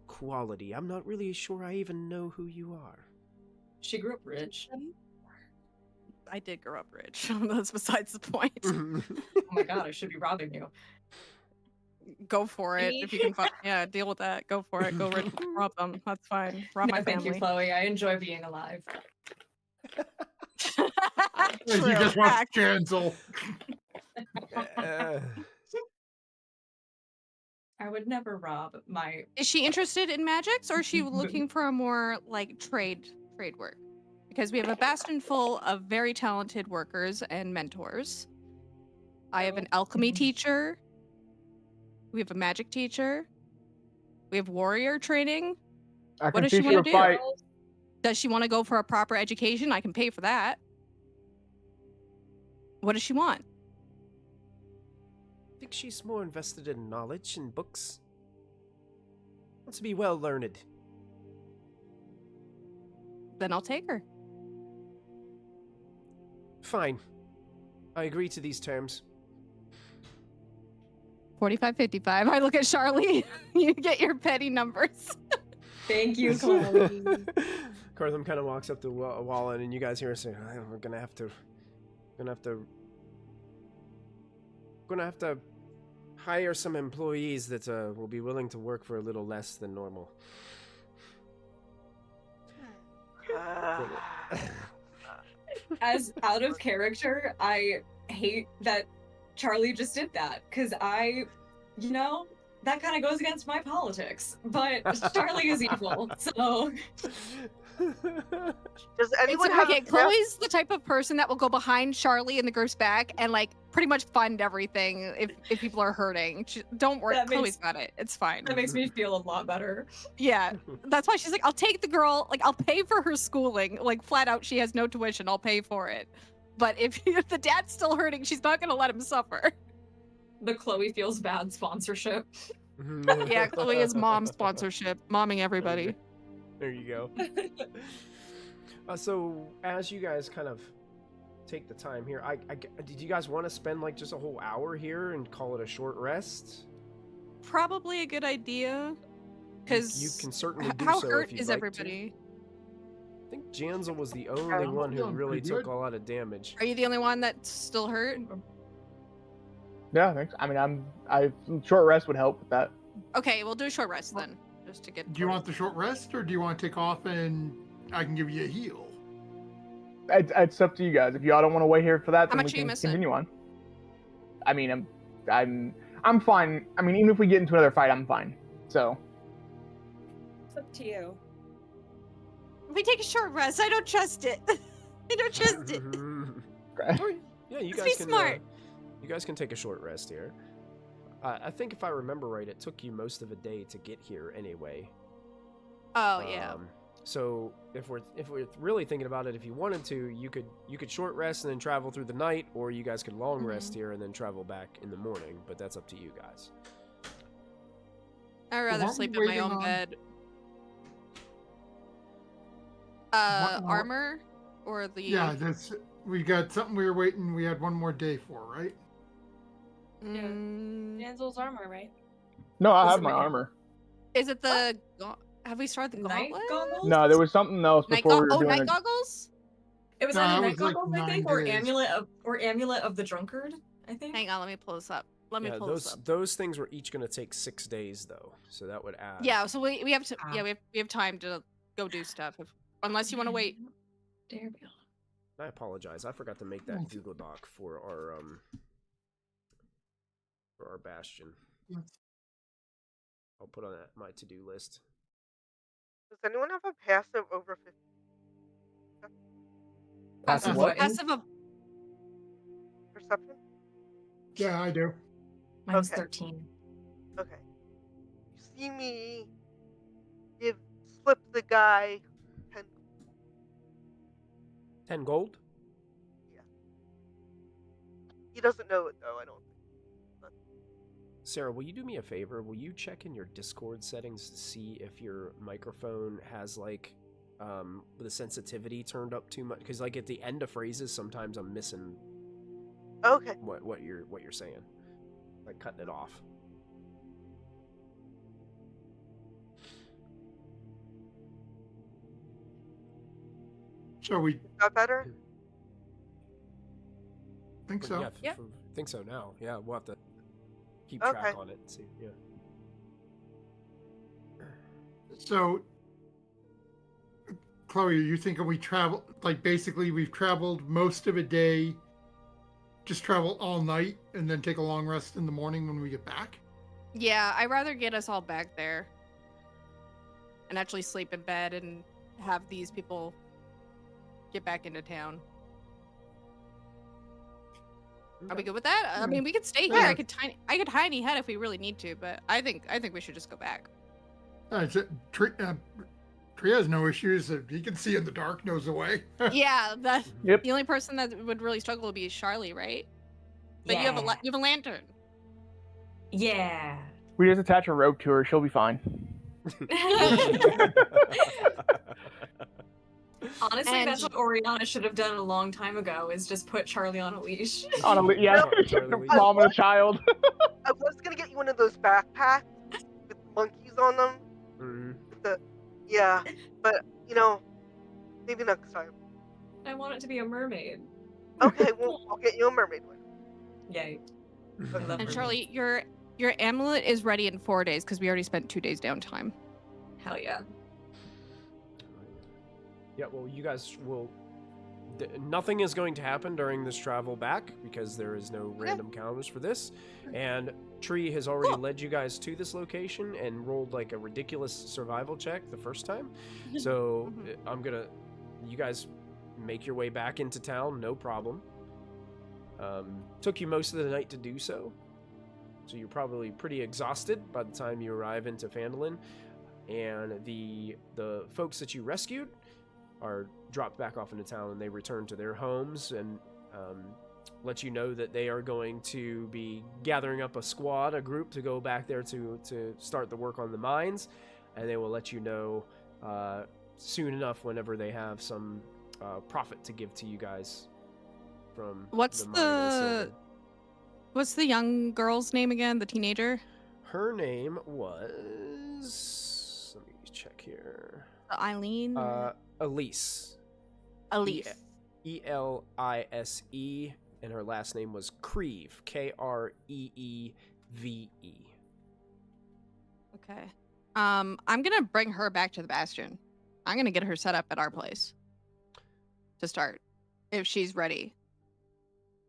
quality? I'm not really sure I even know who you are. She grew up rich. I did grow up rich. That's besides the point. Oh my god, I should be robbing you. Go for it. If you can deal with that. Go for it. Go rob them. That's fine. Rob my Thank family. you, Chloe. I enjoy being alive. You True. just want Fact. cancel. I would never rob my. Is she interested in magics, or is she looking for a more like trade work? Because we have a bastion full of very talented workers and mentors. I have an alchemy teacher. We have a magic teacher. We have warrior training. I What can does she teach you want a to do? fight. Does she want to go for a proper education? I can pay for that. What does she want? I think she's more invested in knowledge and books. Wants to be well learned. Then I'll take her. Fine. I agree to these terms. 45-55. I look at Charlie. You get your petty numbers. Thank you, Chloe. Cartham kind of walks up to Wallen, and you guys hear her say, "We're gonna have to hire some employees that will be willing to work for a little less than normal." As out of character, I hate that Charlie just did that, because that kind of goes against my politics. But Charlie is evil, so. Does anyone have okay, Chloe's the type of person that will go behind Charlie in the group's back and like pretty much fund everything if people are hurting. Don't worry, Chloe's got it. It's fine. That makes me feel a lot better. Yeah, that's why she's like, I'll take the girl, like I'll pay for her schooling, like flat out. She has no tuition, I'll pay for it. But if the dad's still hurting, she's not gonna let him suffer. The Chloe feels bad sponsorship. Yeah, Chloe is mom sponsorship, momming everybody. There you go. So as you guys kind of take the time here, did you guys want to spend like just a whole hour here and call it a short rest? Probably a good idea. Because you can certainly do how so hurt if you'd is like everybody? I think Janzel was the only one who really pretty took good. a lot of damage. Are you the only one that's still hurt? Yeah, thanks. I mean, short rest would help with that. Okay, we'll do a short rest then, just to get. Do you want the short rest, or do you want to take off and I can give you a heal? It's up to you guys. If y'all don't want to wait here for that, How then much we are you can missing? continue on. I mean, I'm fine. I mean, even if we get into another fight, I'm fine. So. It's up to you. If we take a short rest, I don't trust it. I don't trust it. Yeah, you Let's guys be can. smart. You guys can take a short rest here. I think if I remember right, it took you most of a day to get here anyway. Oh yeah. So if we're really thinking about it, if you wanted to, you could short rest and then travel through the night, or you guys could long rest here and then travel back in the morning. But that's up to you guys. I'd rather While sleep we're in my waiting own on- bed. While- Armor or the Yeah, we got something we were waiting. We had one more day for, right? Mm, Danzel's armor, right? No, I This have is my me. armor. is it the Have we started the Night gauntlet? goggles? No, there was something else Night, before we were oh, doing night it. goggles? It was No, either that night was like goggles, I 9 think, or days. amulet of the drunkard, I think. Hang on, let me pull this up. Let me Yeah, pull this up. those things were each going to take 6 days though, so that would add. Yeah, so we have to. Ah. Yeah, we have time to go do stuff. Unless you want to wait. Dare be. I apologize. I forgot to make that Google Doc for our bastion. Yes. I'll put on that my to-do list. Does anyone have a passive over 50? Passive what? Passive of Perception? Yeah, I do. Mine's Okay. 13. Okay. You see me slip the guy 10. 10 gold? He doesn't know it though, I don't think. Sarah, will you do me a favor? Will you check in your Discord settings to see if your microphone has like the sensitivity turned up too much? Because like at the end of phrases, sometimes I'm missing Okay. what you're saying, like cutting it off. Shall we Is that better? think so? Yeah, Yeah. think so now. Yeah, we'll have to keep Okay. track on it and see. Yeah. So, Chloe, are you thinking we travel, like basically we've traveled most of a day, just travel all night and then take a long rest in the morning when we get back? Yeah, I'd rather get us all back there and actually sleep in bed and have these people get back into town. Are we good with that? I mean, we could stay here. Yeah. I could tiny head if we really need to, but I think we should just go back. Tree has no issues. He can see in the dark, knows the way. Yeah, Yep. the only person that would really struggle would be Charlie, right? But you have a lantern. Yeah. We just attach a rope to her. She'll be fine. Honestly, And- that's what Oriana should have done a long time ago, is just put Charlie on a leash. On a yeah, Charlie. mom and a child. I was gonna get you one of those backpacks with monkeys on them. Mhm. Yeah, but maybe next time. I want it to be a mermaid. Okay, well, I'll get you a mermaid one. Yay. I love And mermaids. Charlie, your amulet is ready in 4 days because we already spent 2 days downtime. Hell yeah. Yeah, well, you guys will. Nothing is going to happen during this travel back because there is no random counters for this. And Tree has already led you guys to this location and rolled like a ridiculous survival check the first time. So you guys make your way back into town, no problem. Took you most of the night to do so. So you're probably pretty exhausted by the time you arrive into Phandalin. And the folks that you rescued are dropped back off into town, and they return to their homes and let you know that they are going to be gathering up a group to go back there to start the work on the mines, and they will let you know soon enough whenever they have some profit to give to you guys from What's the mining of silver. What's the young girl's name again? The teenager? Her name was, let me check here, Eileen? Elise. Elise. Elise, and her last name was Kreeve, Kreeve. Okay. I'm gonna bring her back to the Bastion. I'm gonna get her set up at our place to start, if she's ready.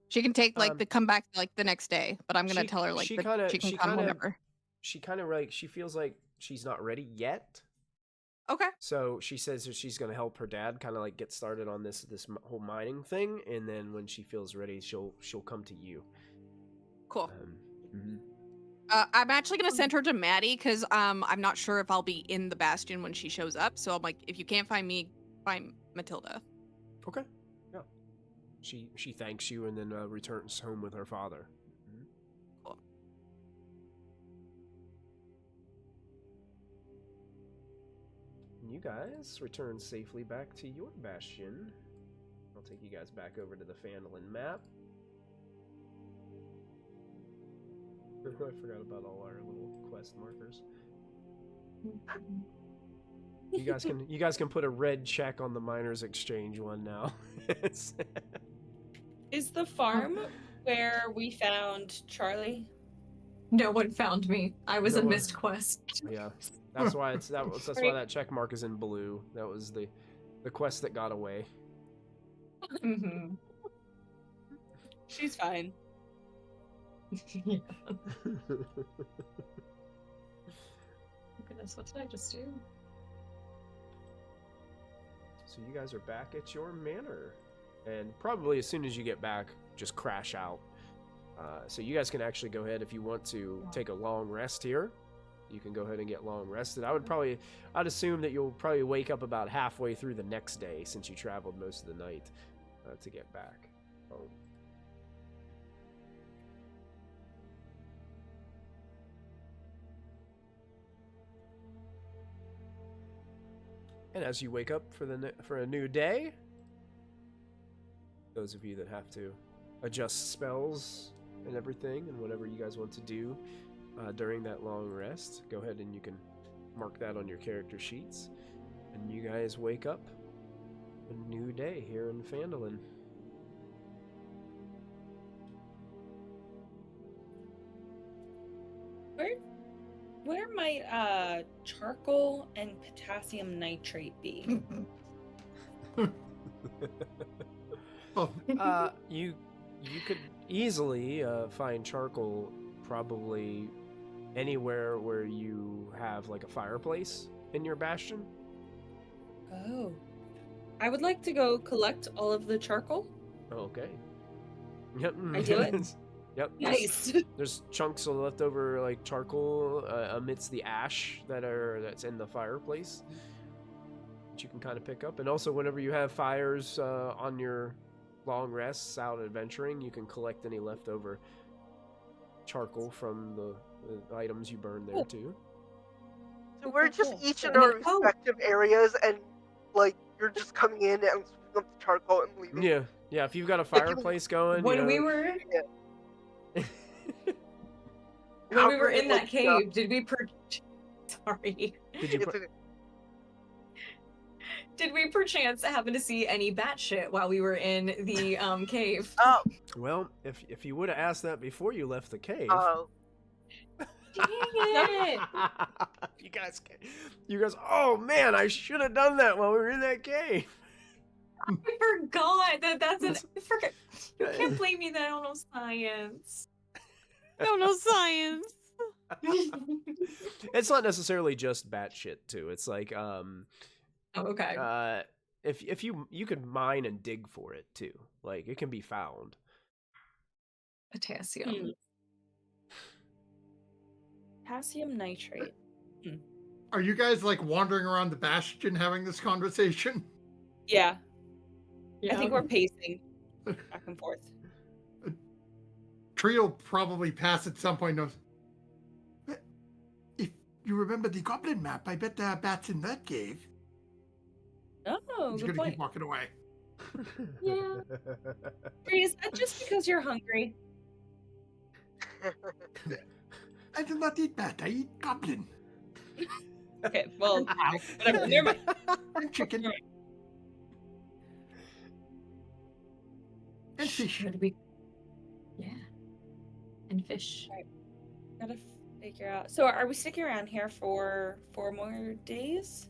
She can take come back like the next day, but I'm gonna tell her she can come whenever. She kind of she feels like she's not ready yet. Okay. So she says that she's going to help her dad kind of like get started on this whole mining thing, and then when she feels ready, she'll come to you. Cool. Mm-hmm. I'm actually gonna send her to Maddie because I'm not sure if I'll be in the Bastion when she shows up. So I'm like, if you can't find me, find Matilda. Okay. Yeah. She thanks you and then returns home with her father. Cool. You guys return safely back to your bastion. I'll take you guys back over to the Phandalin map. I forgot about all our little quest markers. You guys can put a red check on the miners exchange one now. Is the farm where we found Charlie? No one found me. I was No a one- missed quest. Yeah, that's why that's why that check mark is in blue. That was the quest that got away. Mhm. She's fine. Yeah. Goodness, what did I just do? So you guys are back at your manor, and probably as soon as you get back, just crash out. So you guys can actually go ahead if you want to take a long rest here. You can go ahead and get long rested. I'd assume that you'll probably wake up about halfway through the next day since you traveled most of the night to get back home. And as you wake up for a new day, those of you that have to adjust spells and everything and whatever you guys want to do during that long rest, go ahead and you can mark that on your character sheets. And you guys wake up a new day here in Phandalin. Where might charcoal and potassium nitrate be? Oh, You could easily find charcoal probably anywhere where you have like a fireplace in your bastion. Oh. I would like to go collect all of the charcoal. Okay. Yep. I do it? Yep. Nice. There's chunks of leftover like charcoal amidst the ash that's in the fireplace that you can kind of pick up. And also, whenever you have fires on your long rests out adventuring, you can collect any leftover charcoal from the items you burn there too. So we're just Cool. each in And our then- oh. respective areas, and like you're just coming in and sweeping up the charcoal and leaving. Yeah. If you've got a Like, you- fireplace going, When you know, we were How when we were many, in that like, cave, did we sorry. did you It's put, a- Did we perchance happen to see any bat shit while we were in the cave? Oh, well, if you would have asked that before you left the cave. oh. Dang it! you guys, oh man, I should have done that while we were in that cave. I forgot that's an. You can't blame me that I don't know science. I don't know science. It's not necessarily just batshit too. It's like Oh, okay. if you could mine and dig for it too. Like it can be found. Potassium. Potassium nitrate. are you guys like wandering around the bastion having this conversation? Yeah. Yeah. I think we're pacing back and forth. Tree will probably pass at some point. Knows. If you remember the goblin map, I bet there are bats in that cave. Oh, He's good gonna point. keep walking away. Yeah. Bree, is that just because you're hungry? I do not eat bat. I eat goblin Okay, well, whatever. Never mind. and chicken and fish. Should we? Yeah. And fish. Gotta figure out. So, are we sticking around here for 4 more days?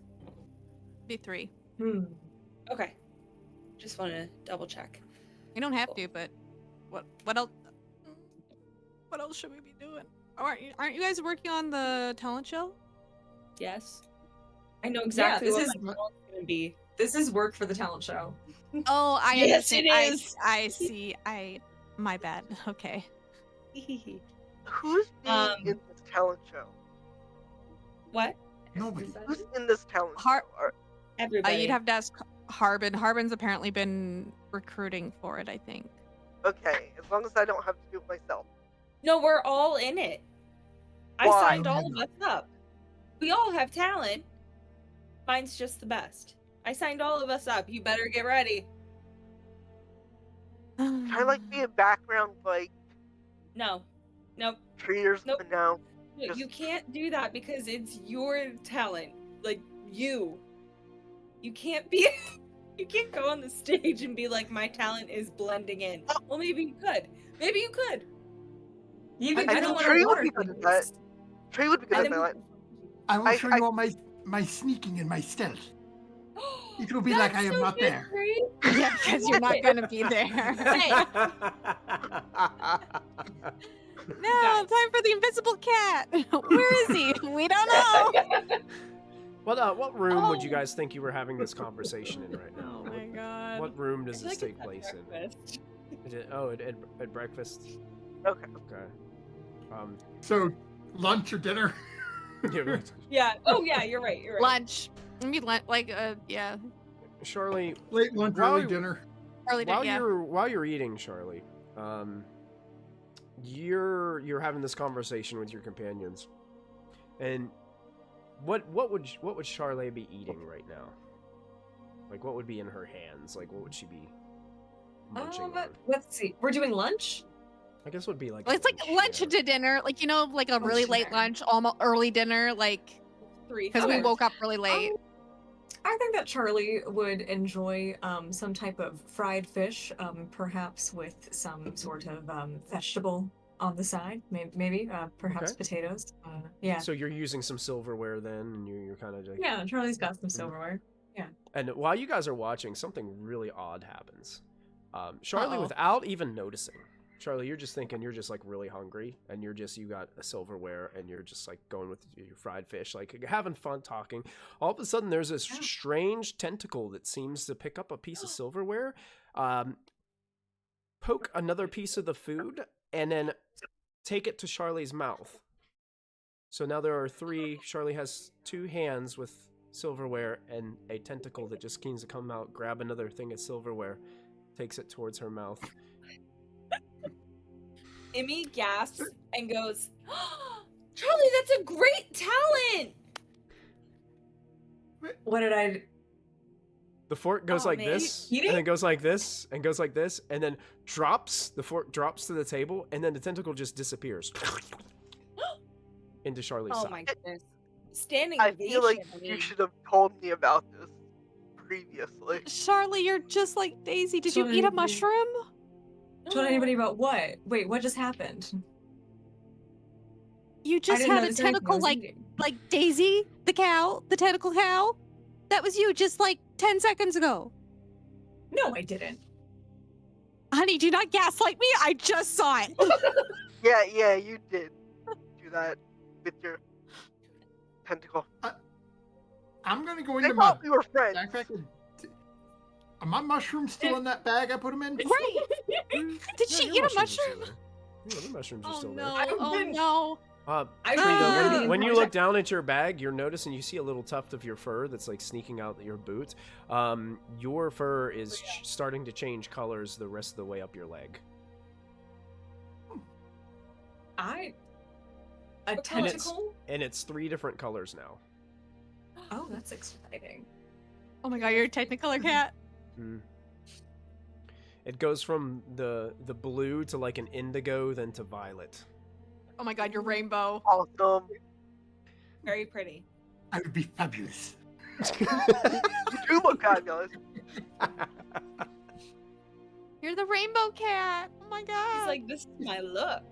Be 3. Okay. Just want to double check. You don't have to, but what else? What else should we be doing? Aren't you guys working on the talent show? Yes. I know exactly this what is- my talent's gonna be. This is work for the talent show. Oh, I Yes, understand. it is. I see. My bad. Okay. Who's being in this talent show? What? Nobody. Who's in this talent Har- show? Everybody. You'd have to ask Harbin. Harbin's apparently been recruiting for it, I think. Okay, as long as I don't have to do it myself. No, we're all in it. I Why? signed all of us up. We all have talent. Mine's just the best. I signed all of us up. You better get ready. Can I like be a background like No. Nope. treaters? Nope. No. No, Just- you can't do that because it's your talent. Like, you. You can't be. You can't go on the stage and be like, my talent is blending in. Well, maybe you could. Maybe you could. Even I I think don't Trey want would be good at that. Trey would be good at that. I will show I- you all my sneaking and my stealth. It will be That's like I am so not good, there. Trey. Yeah, because you're not gonna be there. Hey. No, time for the invisible cat. Where is he? We don't know. What room would you Oh. guys think you were having this conversation in right now? Oh my god. What room does I this feel take like it's place at in? breakfast. Is it, at breakfast? Okay. Okay. So, lunch or dinner? Yeah, Yeah. Oh, yeah. You're right. You're right. Lunch. I mean, yeah, Charlie, Late lunch, While early you- dinner. early dinner. Yeah. while you're eating, Charlie, you're having this conversation with your companions, and what would Charlie be eating right now? Like, what would be in her hands? Like, what would she be munching on? Let's see. We're doing lunch. I guess it would be like Well, it's like lunch yeah. to dinner, like like a really late dinner. lunch, almost early dinner, like 3 because we hours. woke up really late. I think that Charlie would enjoy some type of fried fish, perhaps with some sort of vegetable on the side, maybe perhaps Okay. potatoes. Yeah. So you're using some silverware then, and you're kind of like Yeah, Charlie's got some silverware. And while you guys are watching, something really odd happens. Charlie, Uh-oh. without even noticing, Charlie, you're just thinking you're just like really hungry, and you got a silverware, and you're just like going with your fried fish, like having fun talking. All of a sudden, there's this strange tentacle that seems to pick up a piece of silverware, poke another piece of the food, and then take it to Charlie's mouth. So now there are 3. Charlie has 2 hands with silverware and a tentacle that just keeps to come out, grab another thing of silverware, takes it towards her mouth. Emmy gasps and goes, Charlie, that's a great talent! What did I? The fork goes Oh, like man, this, you and then goes like this, and goes like this, and then drops. The fork drops to the table, and then the tentacle just disappears into Charlie's Oh side. my goodness. Standing I feel like ovation, I you mean, should have told me about this previously. Charlie, you're just like Daisy. Did So you eat a did- mushroom? Told anybody about what? Wait, what just happened? You I just didn't had a notice anything I tentacle was like eating. Daisy, the cow, the tentacle cow. That was you just like 10 seconds ago. No, I didn't. Honey, do not gaslight me. I just saw it. Yeah, you did do that with your tentacle. I'm gonna go I into my thought we were friends. backpack and... Are my mushrooms still in that bag I put them in? Right. Did she your eat a mushrooms are mushroom? still there. Yeah, the mushrooms are Oh still no. there. Oh no. I Frida, really when you enjoyed look down at your bag, you're noticing you see a little tuft of your fur that's like sneaking out your boot. Your fur is starting to change colors the rest of the way up your leg. A And it's, tentacle? and it's 3 different colors now. Oh, that's exciting. Oh my god, you're a Technicolor cat. Mm. It goes from the blue to like an indigo, then to violet. Oh my god, you're rainbow. Awesome. very pretty. I would be fabulous. You do look fabulous. You're the rainbow cat. Oh my god. He's like, this is my look.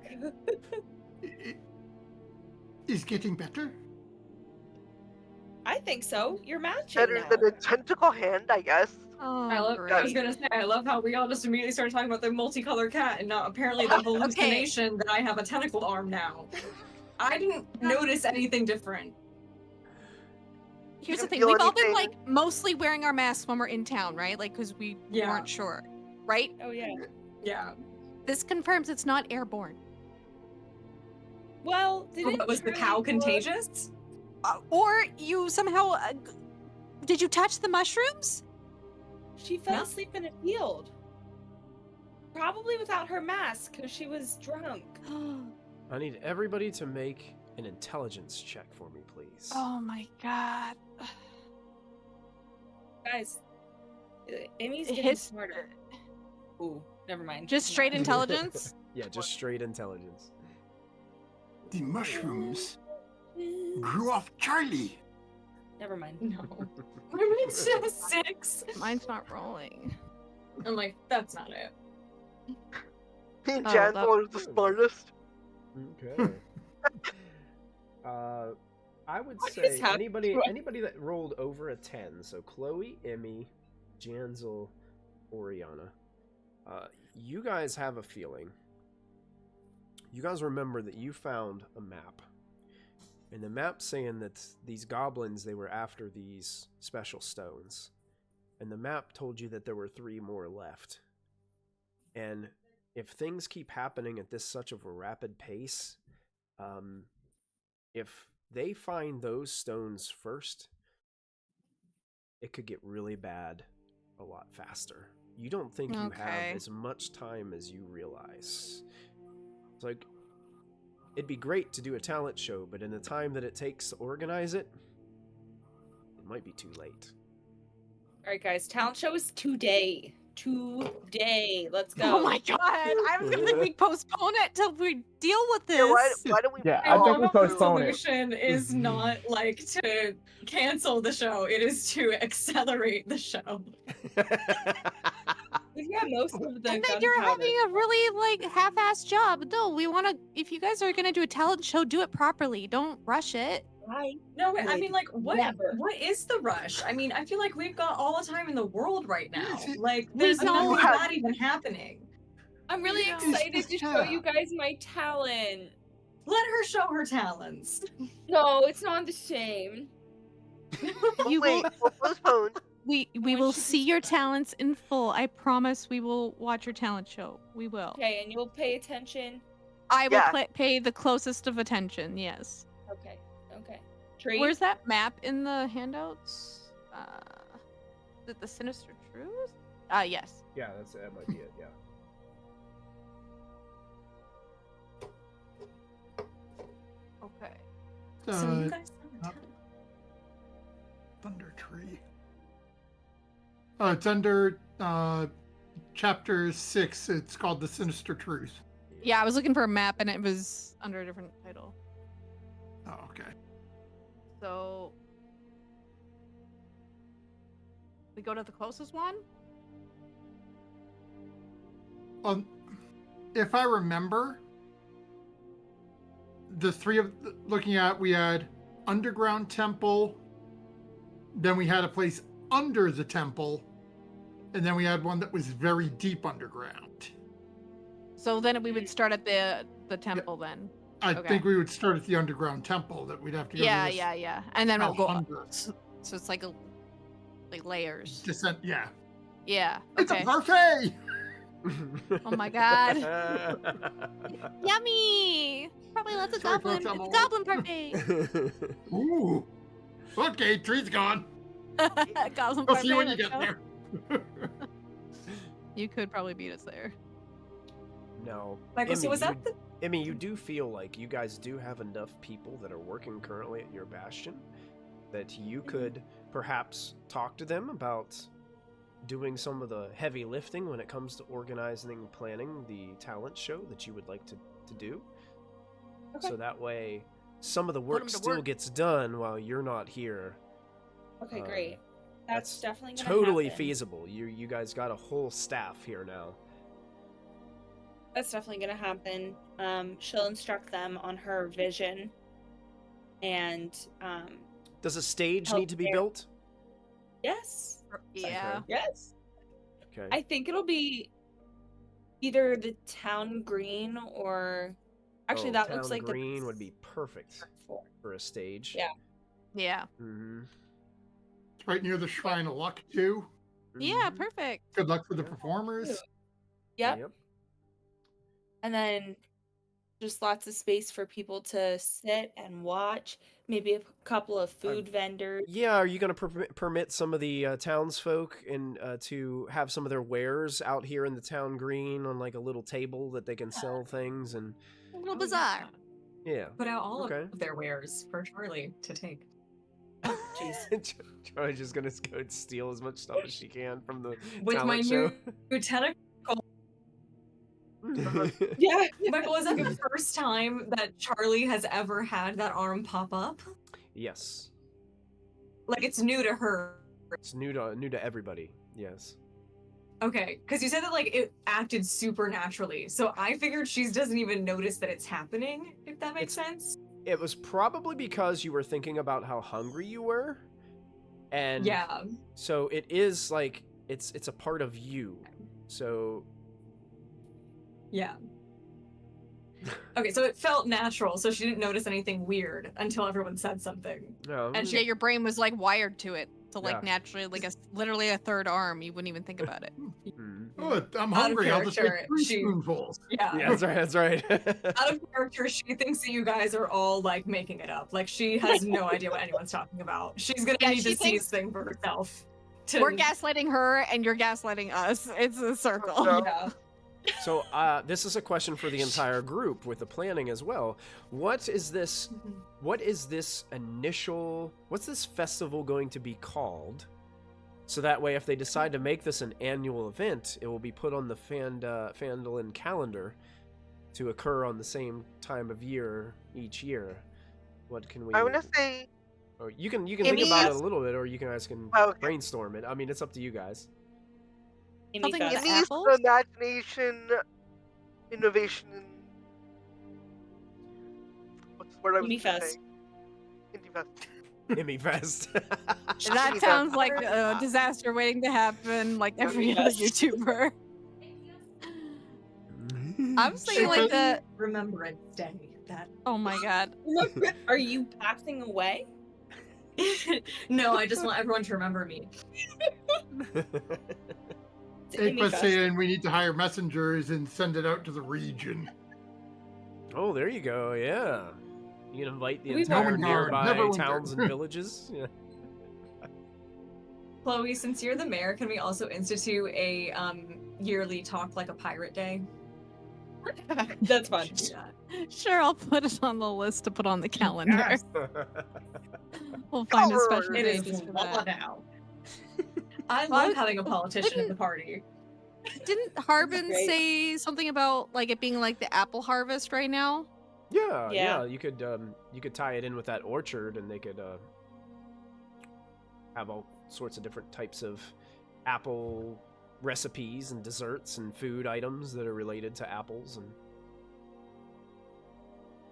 It is getting better. I think so. You're matching Better now. than a tentacle hand, I guess. Oh, I was great. gonna say, I love how we all just immediately started talking about the multicolored cat and not apparently the hallucination that I have a tentacled arm now. I didn't notice anything different. Here's the didn't thing. feel We've all been anything? like mostly wearing our masks when we're in town, right? Like, because we Yeah. weren't sure, right? Oh, yeah. Yeah. This confirms it's not airborne. Well, didn't But was the Charlie cow look- contagious? Or you somehow. Did you touch the mushrooms? She fell No. asleep in a field. Probably without her mask, because she was drunk. I need everybody to make an intelligence check for me, please. Oh my god. Guys, Amy's It getting hits- smarter. Ooh, never mind. Just straight intelligence? Yeah, just straight intelligence. The mushrooms grew off Charlie. Never mind. No. Mine's just 6. Mine's not rolling. I'm like, that's not it. Me and Oh, Jansel that- are the smartest. Okay. I would What say is happening to us? anybody that rolled over a 10, so Chloe, Emmy, Jansel, Oriana, you guys have a feeling. You guys remember that you found a map. And the map saying that these goblins, they were after these special stones. And the map told you that there were 3 more left. And if things keep happening at this such of a rapid pace, if they find those stones first, it could get really bad a lot faster. You don't think you Okay. have as much time as you realize. It's like, it'd be great to do a talent show, but in the time that it takes to organize it, it might be too late. All right, guys. Talent show is today. Today. Let's go. Oh my god! I was gonna think we postpone it till we deal with this. Yeah, why don't we? Yeah, I I think love we how the postpone it. solution is not like to cancel the show. It is to accelerate the show. We've got most of the And then gunpowder. you're having a really like half-assed job. No, we want to. If you guys are gonna do a talent show, do it properly. Don't rush it. I No, I would mean, like, what never. is the rush? I mean, I feel like we've got all the time in the world right now. Like, We there's don't nothing have- bad even happening. I'm really Yeah. excited to show you guys my talent. Let her show her talents. No, it's not the same. You Wait, will. we'll postpone. We When will should see we your start? talents in full. I promise. We will watch your talent show. We will. Okay, and you'll pay attention. I will Yeah. pay the closest of attention. Yes. Okay. Okay. Tree. Where's that map in the handouts? Is it the Sinister Truth? Yes. Yeah, that might be it, yeah. Okay. So you Uh, guys have a Thunder Tree. It's under chapter 6. It's called The Sinister Truth. Yeah, I was looking for a map and it was under a different title. Oh, okay. So we go to the closest one? If I remember, the 3 of looking at, we had underground temple, then we had a place under the temple, and then we had one that was very deep underground. So then we would start at the temple then. I Okay. think we would start at the underground temple. That we'd have to go. Yeah, to this yeah. And then we'll go up. hundreds. So it's like layers. Descent. Yeah. Yeah. It's Okay. a parfait. Oh my god. Yummy! Probably lots of Sorry, goblin folks, I'm old. goblin parfait. Ooh. Okay, tree's gone. Goblin We'll parfait. see you when you let's get go. there. You could probably beat us there. No. Michael, so Emmy, was that the Emmy, you do feel like you guys do have enough people that are working currently at your bastion that you could perhaps talk to them about doing some of the heavy lifting when it comes to organizing and planning the talent show that you would like to do. Okay. So that way some of the Put work 'em to still work. gets done while you're not here. Okay, Uh, great. That's definitely gonna Totally happen. feasible. You guys got a whole staff here now. That's definitely gonna happen. She'll instruct them on her vision, and Does a stage Help need to be there. built? yes, Yeah. yes. Okay. I think it'll be either the town green or actually Oh, that town looks like green the would be perfect for a stage. Yeah. Yeah. Mm-hmm. It's right near the Shrine of Luck too. Yeah, perfect. Good luck for the Yeah. performers. Yep. And then just lots of space for people to sit and watch. Maybe a couple of food vendors. Yeah, are you going to permit some of the townsfolk and to have some of their wares out here in the town green on like a little table that they can sell things and A little Oh, bizarre. yeah. Put out all Okay. of their wares for Charlie to take. Jeez. Charlie's just going to go and steal as much stuff as she can from the With my talent show. new tentacle. Yeah. Michael, is that the first time that Charlie has ever had that arm pop up? Yes. Like it's new to her. It's new to everybody. Yes. Okay, because you said that like it acted supernaturally, so I figured she doesn't even notice that it's happening. If that makes sense. It was probably because you were thinking about how hungry you were, and Yeah. so it is like it's a part of you. So Yeah. Okay, so it felt natural, so she didn't notice anything weird until everyone said something. no, And Yeah, your brain was like wired to it. So like Yeah. naturally, like literally a third arm, you wouldn't even think about it. Mhm. Oh, I'm Out of hungry. I'll just make character, 3 she- spoonfuls. Yeah. Yeah, that's right. Out of character, she thinks that you guys are all like making it up. Like she has no idea what anyone's talking about. She's gonna Yeah, need she to see thinks- this thing for herself. To... We're gaslighting her, and you're gaslighting us. It's a circle. No. Yeah. So this is a question for the entire group with the planning as well. What is this? What is this initial? What's this festival going to be called? So that way, if they decide to make this an annual event, it will be put on the Phandalin calendar to occur on the same time of year each year. What can we? I want to say, Or you can think about it a little bit, or you guys can Okay. brainstorm it. I mean, it's up to you guys. Something Fest. with it needs apples? imagination, innovation, and what's the word I was Indie gonna Fest. say? Indie Fest. Immy Fest. That Jesus. sounds like a disaster waiting to happen, like every other Yes. YouTuber. I'm saying like the. Remembrance Day. That. Oh my god. Are you passing away? No, I just want everyone to remember me. It's Indie Aqua's Fest. saying we need to hire messengers and send it out to the region. Oh, there you go. Yeah, you can invite the We entire won't- nearby never went towns there. and villages. Yeah. Chloe, since you're the mayor, can we also institute a yearly talk like a pirate day? That's fun. Yeah. Sure, I'll put it on the list to put on the calendar. Yes. We'll find a Cover. special It day is just for law that. now. I Well, love having a politician in the party. Didn't Harbin Great. say something about like it being like the apple harvest right now? Yeah, Yeah. You could tie it in with that orchard, and they could have all sorts of different types of apple recipes and desserts and food items that are related to apples. And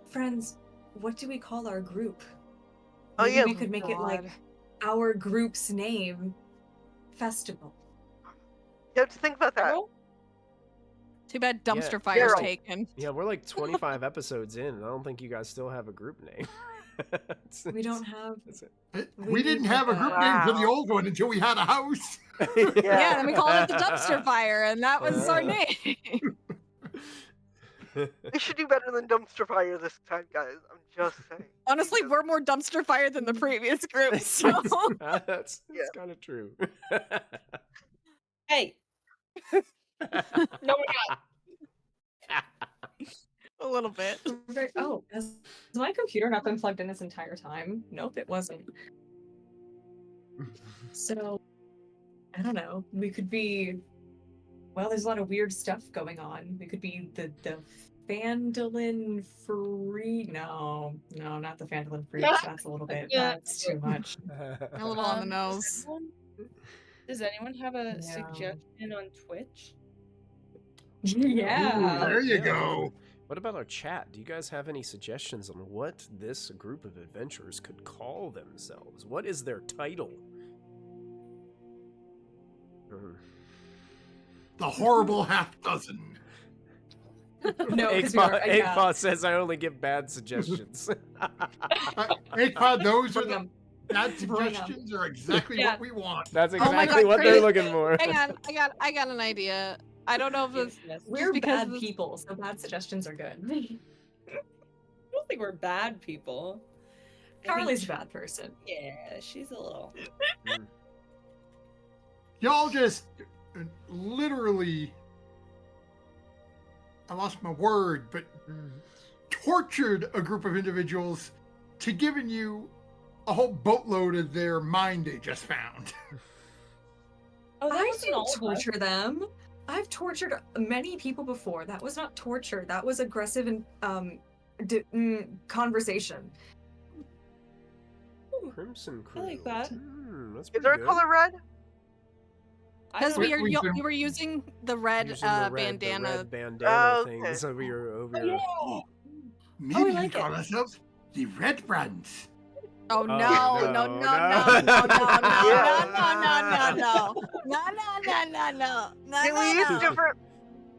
Friends, what do we call our group? Oh, Maybe yeah. we could make it like our group's name, Festival. You have to think about that. Girl? Too bad dumpster Yeah. fire's Daryl. taken. yeah, we're like 25 episodes in, and I don't think you guys still have a group name. We don't have. That's it. We didn't have a group name for the old one until we had a house. Yeah, then we called it the dumpster fire, and that was our name. We should do better than dumpster fire this time, guys. I'm just saying. Honestly, Jesus. we're more dumpster fire than the previous group. So That's Yeah. kind of true. Hey. No, we're not. a little bit. Oh, has my computer not been plugged in this entire time? Nope, it wasn't. So, I don't know. We could be. Well, there's a lot of weird stuff going on. We could be the Phandalin free. No, not the Phandalin freaks. That's a little bit. Yeah. That's too much. A little on the nose. Does anyone have a Yeah. suggestion on Twitch? Yeah. There you Yeah. go. What about our chat? Do you guys have any suggestions on what this group of adventurers could call themselves? What is their title? The horrible half dozen. No, because we are. Eggbot says I only give bad suggestions. Aqua, those are Bring the 'em. bad Bring 'em. suggestions are exactly Yeah. what we want. That's Oh my exactly God, what they're Chris. looking for. Hang on, I got an idea. I don't know if it's Yes. We're because bad of the- people, so bad suggestions are good. I don't think we're bad people. I think Carly's a bad person. Yeah, she's a little. Y'all just literally, I lost my word, but tortured a group of individuals to giving you a whole boatload of their mind they just found. Oh, that I wasn't all didn't of us. torture them. I've tortured many people before. That was not torture. That was aggressive and conversation. Crimson Crew. I like that. That's Is pretty there a good. color red? Because don't- we were using the red Using the red, bandana. the red bandana Oh, things okay. over your Yeah. Maybe we like call it. ourselves the Red Brands. Oh no, no, no, no, no, no. no, no, no, no, no, Yeah. no, no, no. Can we use different?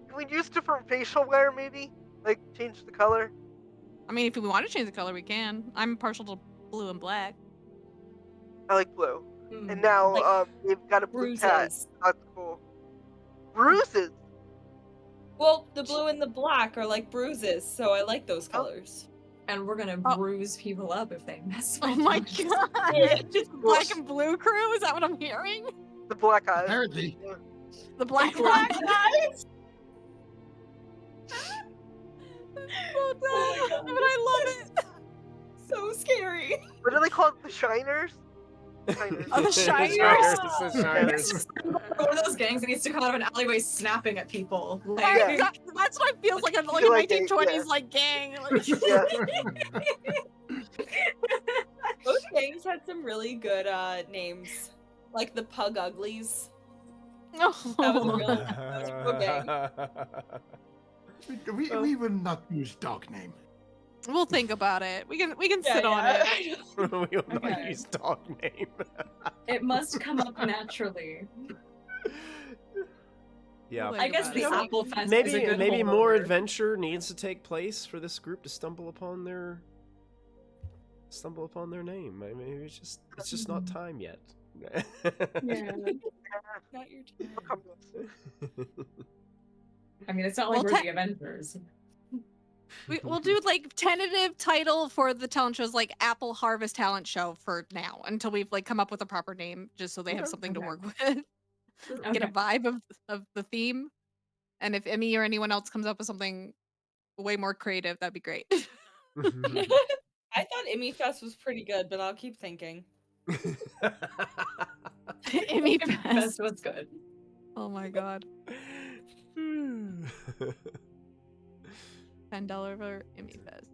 Can we use different facial wear maybe? Like change the color? I mean, if we want to change the color, we can. I'm partial to blue and black. I like blue. Hmm. And now Like they've got a blue cat. bruises. That's cool. Bruises. Well, the blue and the black are like bruises, so I like those colors. And we're gonna Oh. bruise people up if they mess Oh with my us. god! Just black and blue crew? Is that what I'm hearing? The black eyes. Apparently. The black Black eyes? Oh my God. But I love it. So scary. What do they call it? The Shiners? Shiners. Oh, the Shiners? The Shiners. One of those gangs that needs to come out of an alleyway snapping at people. Like, Right, that's what it feels like. Like a Like a- 1920s yeah. like gang. Like, Yeah. Those gangs had some really good names, like the Pug Uglies. That was really We will not use dog name. We'll think about it. We can Yeah, sit on yeah. it. We will not Okay. use dog name. it must come up naturally. Yeah. Like I guess about the it. apple fence is a Maybe good maybe more holdover. adventure needs to take place for this group to stumble upon their name. I mean, it's just not time yet. Yeah. Not your turn. They'll come to us. I mean, it's not like Well, we're te- the Avengers. We'll do like tentative title for the talent shows, like Apple Harvest Talent Show for now, until we've like come up with a proper name, just so they have Okay. something to Okay. work with. Get a Okay. vibe of the theme. And if Emmy or anyone else comes up with something way more creative, that'd be great. I thought Emmy Fest was pretty good, but I'll keep thinking. Emmy That's Fest. what's good. Oh my god. $10 Emmy Fest.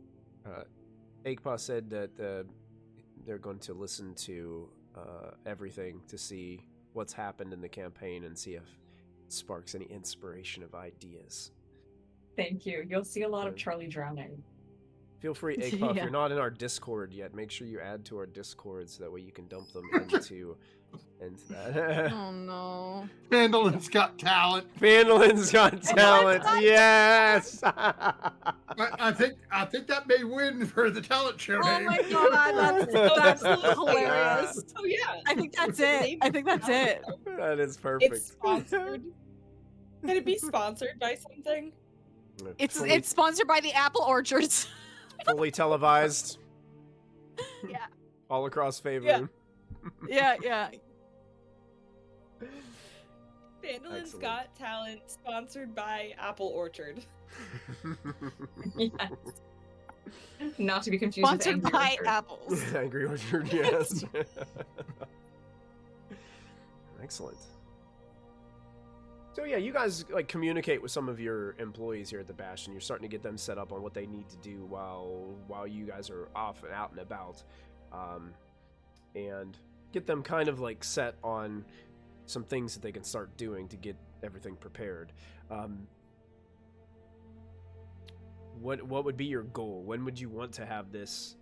Akpa said that they're going to listen to everything to see what's happened in the campaign and see if it sparks any inspiration of ideas. Thank you. You'll see a lot of Charlie drowning. Feel free, Akpa, if Yeah. you're not in our Discord yet, make sure you add to our Discord so that way you can dump them into that. Oh no. Phandalin's got talent. Phandalin's got talent. Yes. I think that may win for the talent show Oh name. my god, that's hilarious. Oh yeah. I think that's it. I think that's it. That is perfect. It's sponsored. Can it be sponsored by something? It's sponsored by the apple orchards. fully televised. Yeah. All across Faerun. Yeah. Yeah. Phandalin's Excellent. Got Talent, sponsored by Apple Orchard. Yes. Not to be confused Sponsored with by Angry Orchard. apples. Angry Orchard, yes. Excellent. So yeah, you guys like communicate with some of your employees here at the Bastion. You're starting to get them set up on what they need to do while you guys are off and out and about, and get them kind of like set on some things that they can start doing to get everything prepared. What would be your goal? When would you want to have this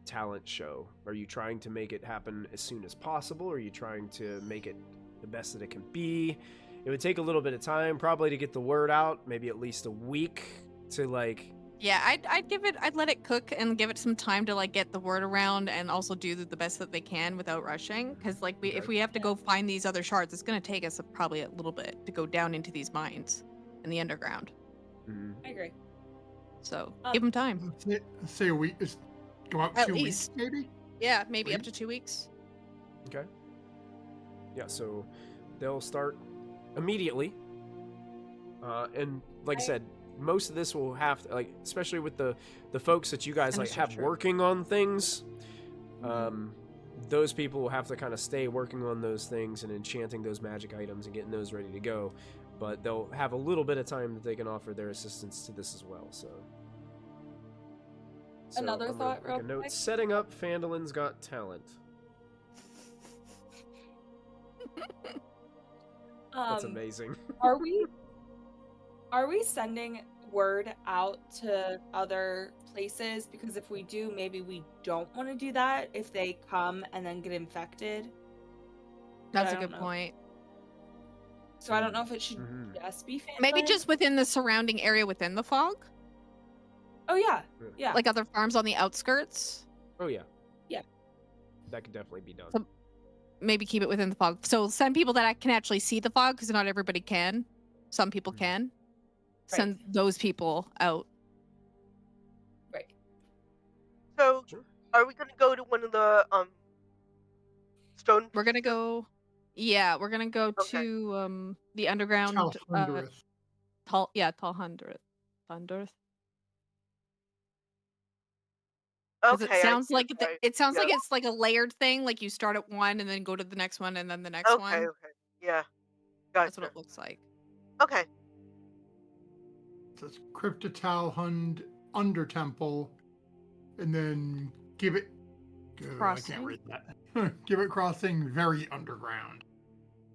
talent show? Are you trying to make it happen as soon as possible? Or are you trying to make it the best that it can be? It would take a little bit of time probably to get the word out, maybe at least a week to like... Yeah, I'd let it cook and give it some time to like get the word around and also do the best that they can without rushing. Because like if we have to go find these other shards, it's gonna take us probably a little bit to go down into these mines in the underground. I agree. So give them time. Let's say a week. Go out At 2 weeks, least. maybe. Yeah, maybe up Wait. to 2 weeks. Okay. Yeah, so they'll start immediately. And like I said, most of this will have to, like, especially with the folks that you guys like have Sure. working on things, those people will have to kind of stay working on those things and enchanting those magic items and getting those ready to go. But they'll have a little bit of time that they can offer their assistance to this as well. So So Another I'm gonna thought make a real note. quick. Setting up Phandalin's Got Talent. That's amazing. Are we sending word out to other places? Because if we do, maybe we don't want to do that if they come and then get infected. That's I a don't good know. point. So I don't know if it should Mhm. just be Maybe Phandalin. just within the surrounding area within the fog? Oh yeah, yeah. Like other farms on the outskirts? Oh yeah. Yeah. That could definitely be done. So maybe keep it within the fog. So send people that can actually see the fog, because not everybody can. Some people Mhm. can. Right. Send those people out. Right. So, Sure. are we gonna go to one of the stone? We're gonna pieces? go. Yeah, we're gonna go Okay. to the underground. Talhundreth. Tall hundredth. Because Okay, it I sounds see like it. Right. it sounds like Yeah. it's like a layered thing. Like you start at one and then go to the next one and then the next Okay. one. Okay. Yeah. That's what Gotcha. it looks like. Okay. So it's Crypta Talhund Under Temple, and then give it. I can't Crossing. read that. Give it crossing very underground.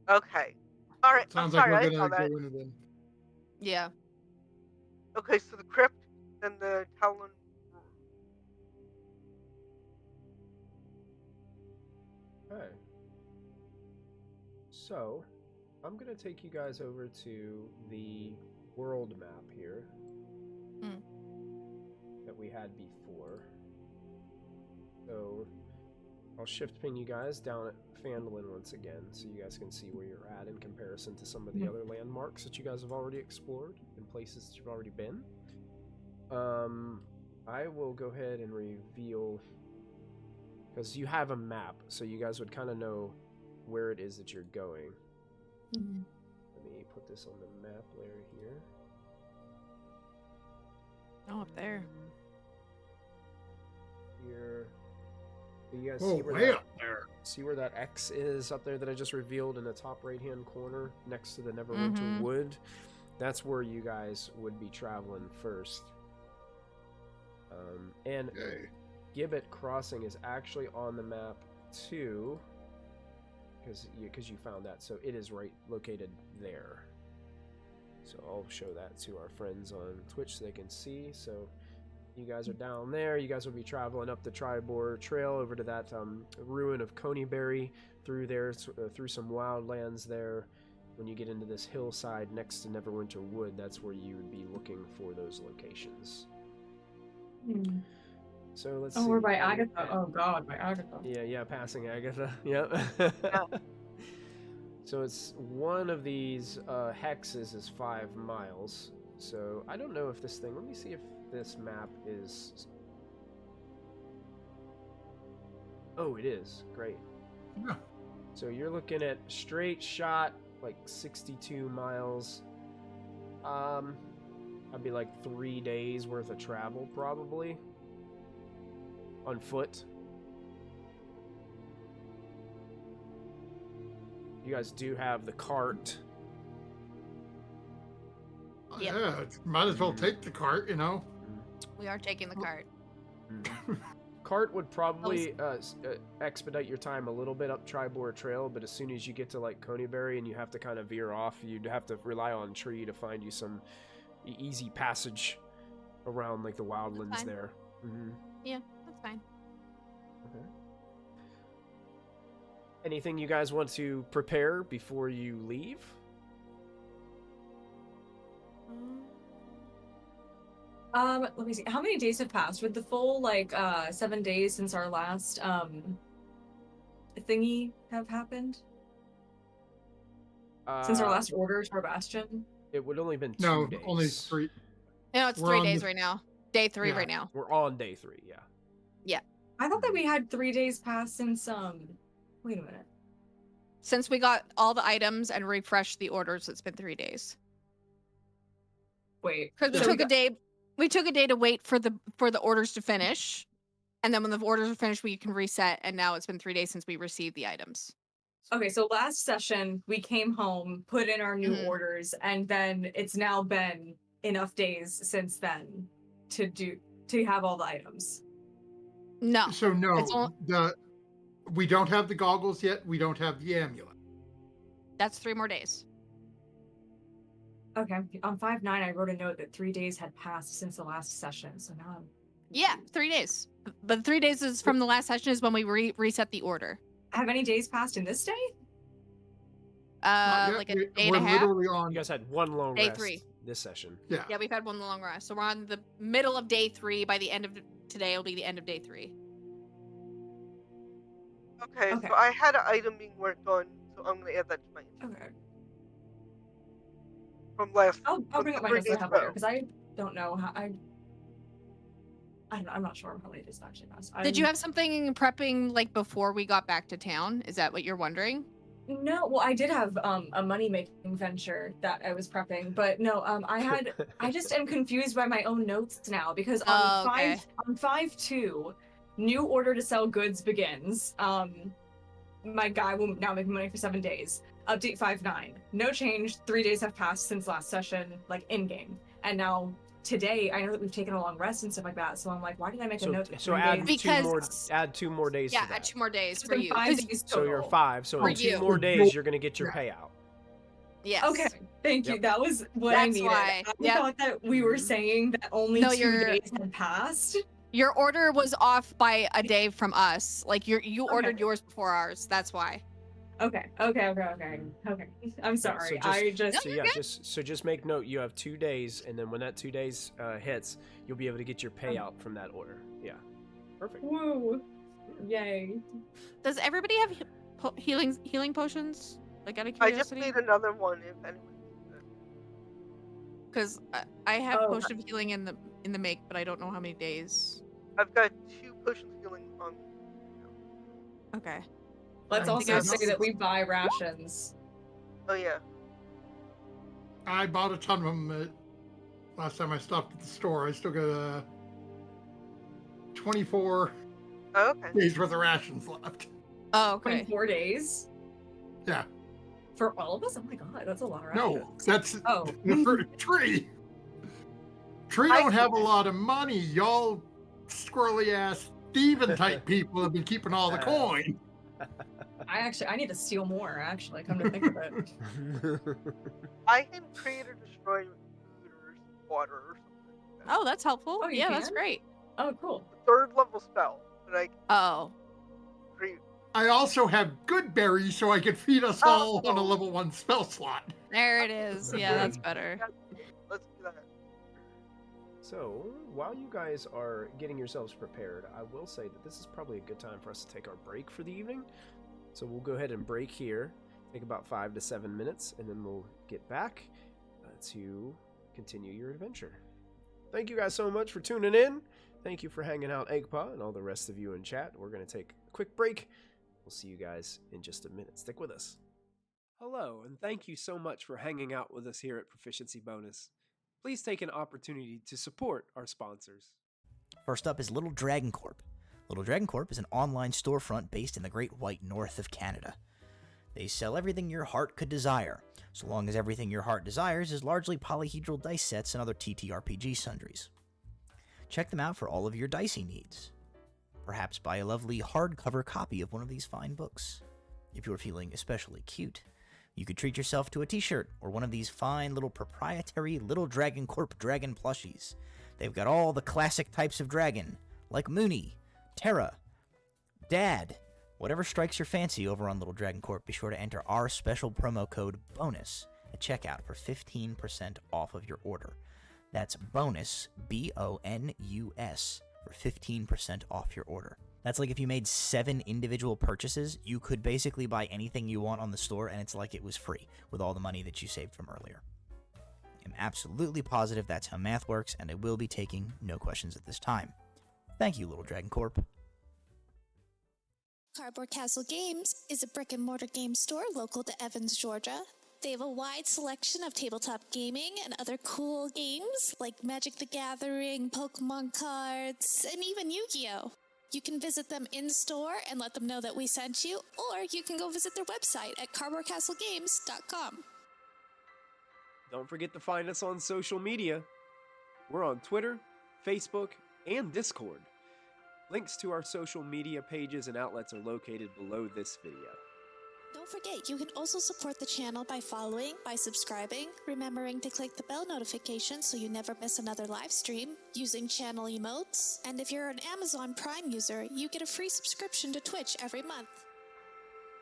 Okay. All right. I'm Sounds like sorry. we're I saw gonna that. go into the. Yeah. Okay. So the crypt, then the Talon. Okay. So, I'm gonna take you guys over to the world map here Mm. that we had before. So, I'll shift ping you guys down at Phandalin once again, so you guys can see where you're at in comparison to some of the other landmarks that you guys have already explored and places that you've already been. I will go ahead and reveal, because you have a map, so you guys would kind of know where it is that you're going. Mhm. Let me put this on the map layer here. Oh, up there. Here. So you guys Oh, see where way that, up there. see where that X is up there that I just revealed in the top right-hand corner next to the Neverwinter Mhm. Wood? That's where you guys would be traveling first. And Okay. Gibbet Crossing is actually on the map too, because you found that, so it is right located there. So I'll show that to our friends on Twitch so they can see. So you guys are down there. You guys will be traveling up the Tribor Trail over to that ruin of Coneyberry, through there, through some wildlands there. When you get into this hillside next to Neverwinter Wood, that's where you would be looking for those locations. So let's see. we're by Agatha. Oh god, by Agatha. Yeah, passing Agatha. Yep. Yeah. So it's one of these hexes is 5 miles. So I don't know if this thing. Let me see if this map is. Oh, it is. Great. Yeah. So you're looking at straight shot like 62 miles. I'd be like 3 days worth of travel probably. On foot. You guys do have the cart. Yep. Yeah, might as well take the cart, you know. We are taking the cart. Cart would probably expedite your time a little bit up Tribor Trail, but as soon as you get to like Coneyberry and you have to kind of veer off, you'd have to rely on Tree to find you some easy passage around like the wildlands fine. there. Mm-hmm. Yeah, that's fine. Okay. Anything you guys want to prepare before you leave? Let me see. How many days have passed? With the full 7 days since our last thingy have happened? Since our last order to our bastion? It would only been 2 No, days. only 3. No, it's We're 3 on days the- right now. Day 3 Yeah. right now. We're on day 3, yeah. I thought that we had 3 days passed since wait a minute. Since we got all the items and refreshed the orders, it's been 3 days. Wait. Because we so took a day. We took a day to wait for the orders to finish, and then when the orders are finished, we can reset. And now it's been 3 days since we received the items. Okay, so last session we came home, put in our new Mhm. orders, and then it's now been enough days since then to to have all the items. No. So no, It's all- we don't have the goggles yet. We don't have the amulet. That's 3 more days. Okay, on 5/9, I wrote a note that 3 days had passed since the last session. So now I'm Yeah, 3 days. But 3 days is from the last session is when we reset the order. Have any days passed in this day? Not yet. Like a day and We're a half. literally on. You guys had one long Day rest 3. this session. Yeah. Yeah, we've had one long rest. So we're on the middle of day 3. By the end of today, will be the end of day 3. Okay, Okay. so I had an item being worked on, so I'm gonna add that to my Okay. from last. I'll from bring up my 3 notes that I days have later ago. because I don't know how I'm not sure how many days actually passed. Did you have something prepping like before we got back to town? Is that what you're wondering? No, well, I did have a money-making venture that I was prepping, but no, I just am confused by my own notes now because on Oh, okay. 5/2, new order to sell goods begins. My guy will now make money for 7 days. Update 5/9, no change. 3 days have passed since last session, like in game, and now today I know that we've taken a long rest and stuff like that. So I'm like, why did I make a So, note? that so 3 add days? add 2 more days. Yeah, to that. add 2 more days So for then you. 5 'Cause- days So you're total. 5. So For in 2 you. more days, you're gonna get your payout. Yes. Okay, thank you. Yep. That was what I That's needed. why. I Yep. thought that we were Mhm. saying that only No, 2 you're- days had passed. Your order was off by a day from us. Like you ordered Okay. yours before ours. That's why. Okay. I'm sorry. Just make note. You have 2 days, and then when that 2 days hits, you'll be able to get your payout from that order. Yeah, perfect. Woo! Yay! Does everybody have healing potions? Like out of I just curiosity? made another one. If anyone needs it. Because I have Oh, potion of healing in the make, but I don't know how many days. I've got 2 potions of healing on. Okay. Let's I also think say that we buy rations. Oh yeah. I bought a ton of them last time I stopped at the store. I still got 24 Oh, okay. days worth of rations left. Oh, okay. 24 days Yeah. for all of us. Oh my god, that's a lot of rations. No, that's Oh. for Tree. Tree I don't have a see. lot of money. Y'all squirrely ass thieving type people have been keeping all the coin. I need to steal more. Actually, come to think of it. I can create or destroy food or water or something like that. Oh, that's helpful. Oh, you Yeah, that's can? great. Oh, cool. It's a 3rd level spell that I can Oh. create. I also have good berries, so I can feed us all on a level 1 spell slot. There it is. Yeah, that's better. Let's do that. So, while you guys are getting yourselves prepared, I will say that this is probably a good time for us to take our break for the evening. So we'll go ahead and break here, take about 5 to 7 minutes, and then we'll get back to continue your adventure. Thank you guys so much for tuning in. Thank you for hanging out, Eggpaw, and all the rest of you in chat. We're going to take a quick break. We'll see you guys in just a minute. Stick with us. Hello, and thank you so much for hanging out with us here at Proficiency Bonus. Please take an opportunity to support our sponsors. First up is Little Dragon Corp. Little Dragon Corp is an online storefront based in the Great White North of Canada. They sell everything your heart could desire, so long as everything your heart desires is largely polyhedral dice sets and other TTRPG sundries. Check them out for all of your dicey needs. Perhaps buy a lovely hardcover copy of one of these fine books. If you're feeling especially cute, you could treat yourself to a t-shirt or one of these fine little proprietary Little Dragon Corp dragon plushies. They've got all the classic types of dragon, like Mooney, Terra, Dad, whatever strikes your fancy over on Little Dragon Corp. Be sure to enter our special promo code BONUS at checkout for 15% off of your order. That's BONUS, BONUS, for 15% off your order. That's like if you made 7 individual purchases, you could basically buy anything you want on the store, and it's like it was free with all the money that you saved from earlier. I'm absolutely positive that's how math works, and I will be taking no questions at this time. Thank you, Little Dragon Corp. Cardboard Castle Games is a brick-and-mortar game store local to Evans, Georgia. They have a wide selection of tabletop gaming and other cool games like Magic the Gathering, Pokemon cards, and even Yu-Gi-Oh! You can visit them in-store and let them know that we sent you, or you can go visit their website at cardboardcastlegames.com. Don't forget to find us on social media. We're on Twitter, Facebook, and Discord. Links to our social media pages and outlets are located below this video. Don't forget, you can also support the channel by following, by subscribing, remembering to click the bell notification so you never miss another live stream, using channel emotes, and if you're an Amazon Prime user, you get a free subscription to Twitch every month.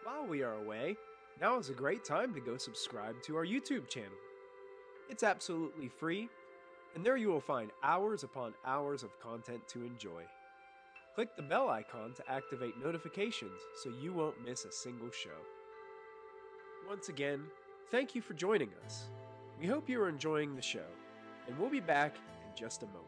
While we are away, now is a great time to go subscribe to our YouTube channel. It's absolutely free, and there you will find hours upon hours of content to enjoy. Click the bell icon to activate notifications so you won't miss a single show. Once again, thank you for joining us. We hope you are enjoying the show, and we'll be back in just a moment.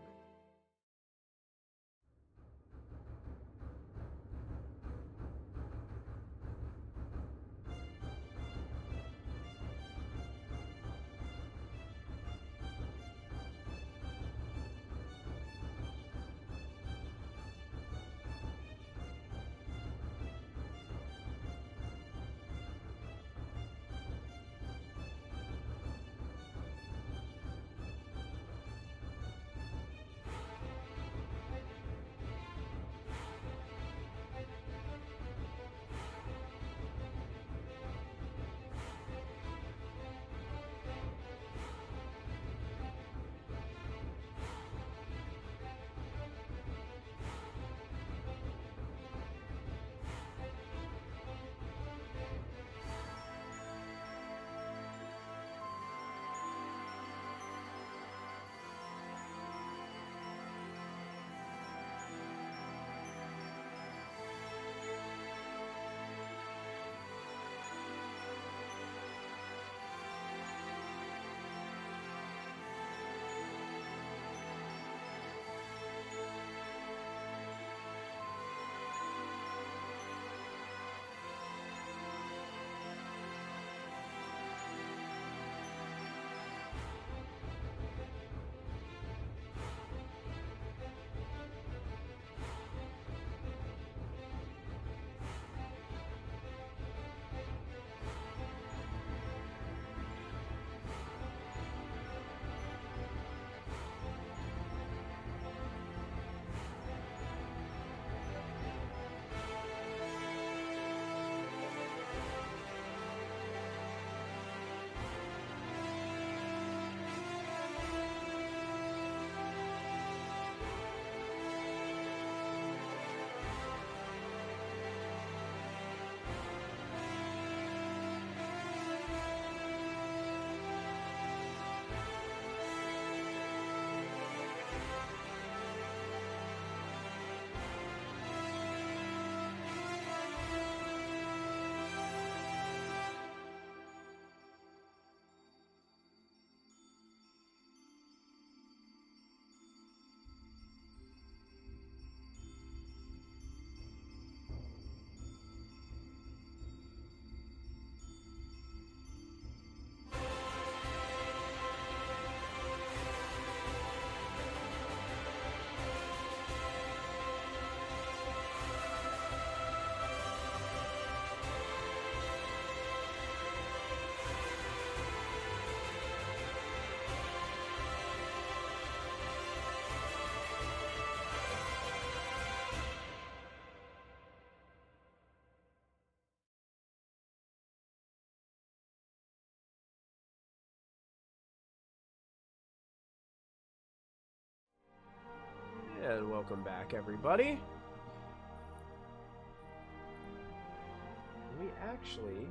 And welcome back, everybody. We actually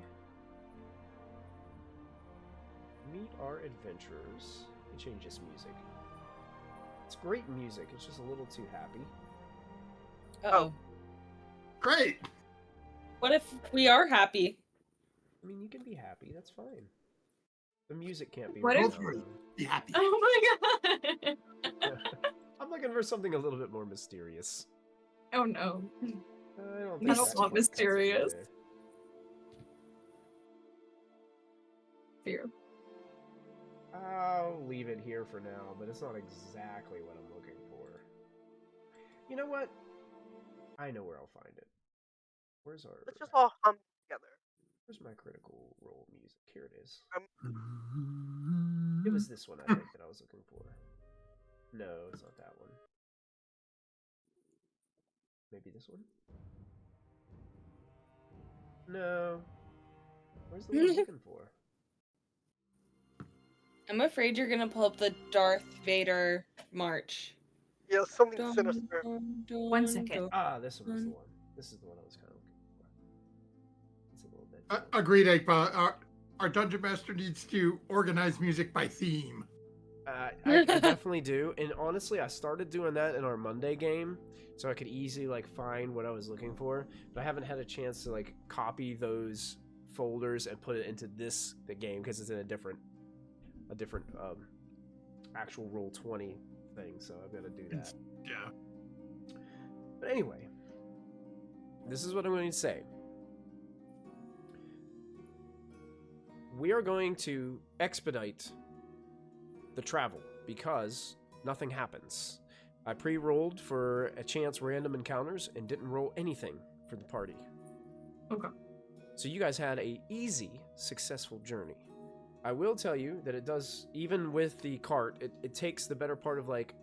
meet our adventurers. Let me change this music. It's great music, it's just a little too happy. Uh-oh. Great! What if we are happy? I mean, you can be happy, that's fine. The music can't be What right if- now. Be happy. Oh my god. I'm looking for something a little bit more mysterious. Oh no. I don't, I think don't that's want what cuts in mysterious. there. Fear. I'll leave it here for now, but it's not exactly what I'm looking for. You know what? I know where I'll find it. Where's our... Let's just all hum together. Where's my critical role music? Here it is. Mm-hmm. It was this one, I think, that I was looking for. No, it's not that one. Maybe this one? No. Where's the one I'm looking for? I'm afraid you're gonna pull up the Darth Vader march. Yeah, something Dun, sinister. dun, dun, 1 second. dun. Ah, this one was the one. This is the one I was kind of looking for. It's a little bit. Agreed, Aikba. Our dungeon master needs to organize music by theme. I definitely do, and honestly, I started doing that in our Monday game, so I could easily like find what I was looking for. But I haven't had a chance to like copy those folders and put it into the game because it's in a different actual Roll20 thing. So I've got to do that. Yeah. But anyway, this is what I'm going to say. We are going to expedite the travel because nothing happens. I pre-rolled for a chance random encounters and didn't roll anything for the party. Okay. So you guys had a easy, successful journey. I will tell you that it does, even with the cart, it takes the better part of like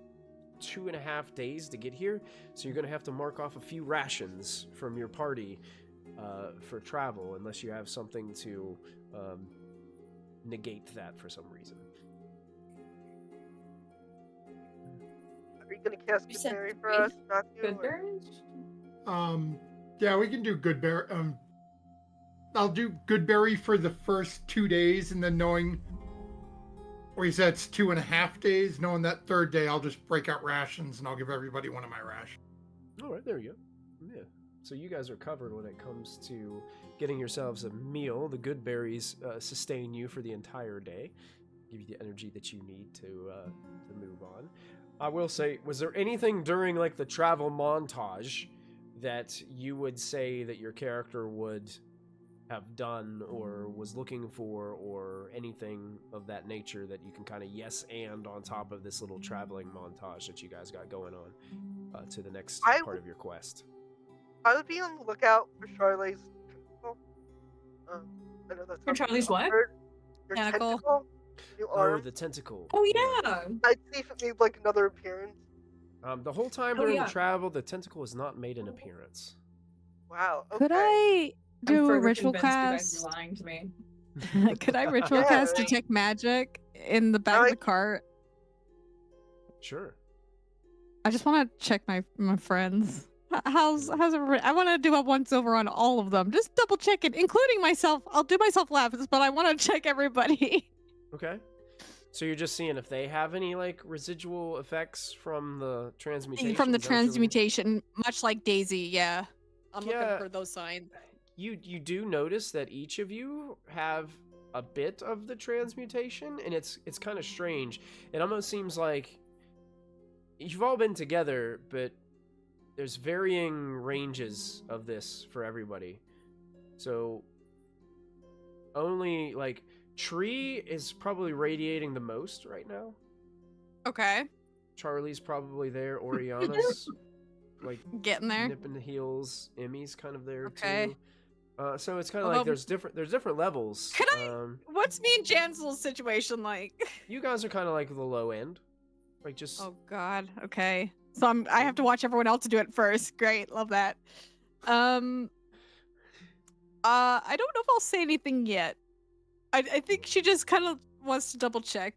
2.5 days to get here. So you're going to have to mark off a few rations from your party for travel, unless you have something to negate that for some reason. Are you gonna cast You said Good Berry for 3? us, Matthew? Good or- berries? Yeah, we can do Goodberry. I'll do Goodberry for the first 2 days, and then knowing, or he said it's 2.5 days, knowing that third day, I'll just break out rations and I'll give everybody one of my rations. All right, there you go. Yeah. So you guys are covered when it comes to getting yourselves a meal. The good berries sustain you for the entire day, give you the energy that you need to move on. I will say, was there anything during like the travel montage that you would say that your character would have done or was looking for, or anything of that nature that you can kind of yes and on top of this little traveling montage that you guys got going on to the next part of your quest? I would be on the lookout for Charlie's tentacle. I know that's For not Charlie's what? Your Tentacle. tentacle. New Oh, arm. the tentacle. Oh yeah. I'd see if it made like another appearance. The whole time Oh, during yeah. the travel, the tentacle has not made an appearance. Wow. Okay. Could I I'm do a further ritual convinced you guys cast? are lying to me. Could I ritual Yeah. cast detect magic in the back of the cart? Sure. I just want to check my friends. How's everybody? I want to do a once over on all of them. Just double check it, including myself. I'll do myself laughs, but I want to check everybody. Okay. So you're just seeing if they have any like residual effects from the transmutation. From the Is that what you're looking- transmutation, much like Daisy, yeah. I'm Yeah. looking for those signs. You do notice that each of you have a bit of the transmutation, and it's kind of strange. It almost seems like you've all been together, but there's varying ranges of this for everybody. So only like Tree is probably radiating the most right now. Okay, Charlie's probably there. Oriana's like getting there. nipping the heels. Emmy's kind of there Okay. too. So it's kind of Although- like there's different levels. Could I- What's me and Jansel's situation like? You guys are kind of like the low end, like just. Oh God. Okay. So I have to watch everyone else do it first. Great. Love that. I don't know if I'll say anything yet. I think she just kind of wants to double check.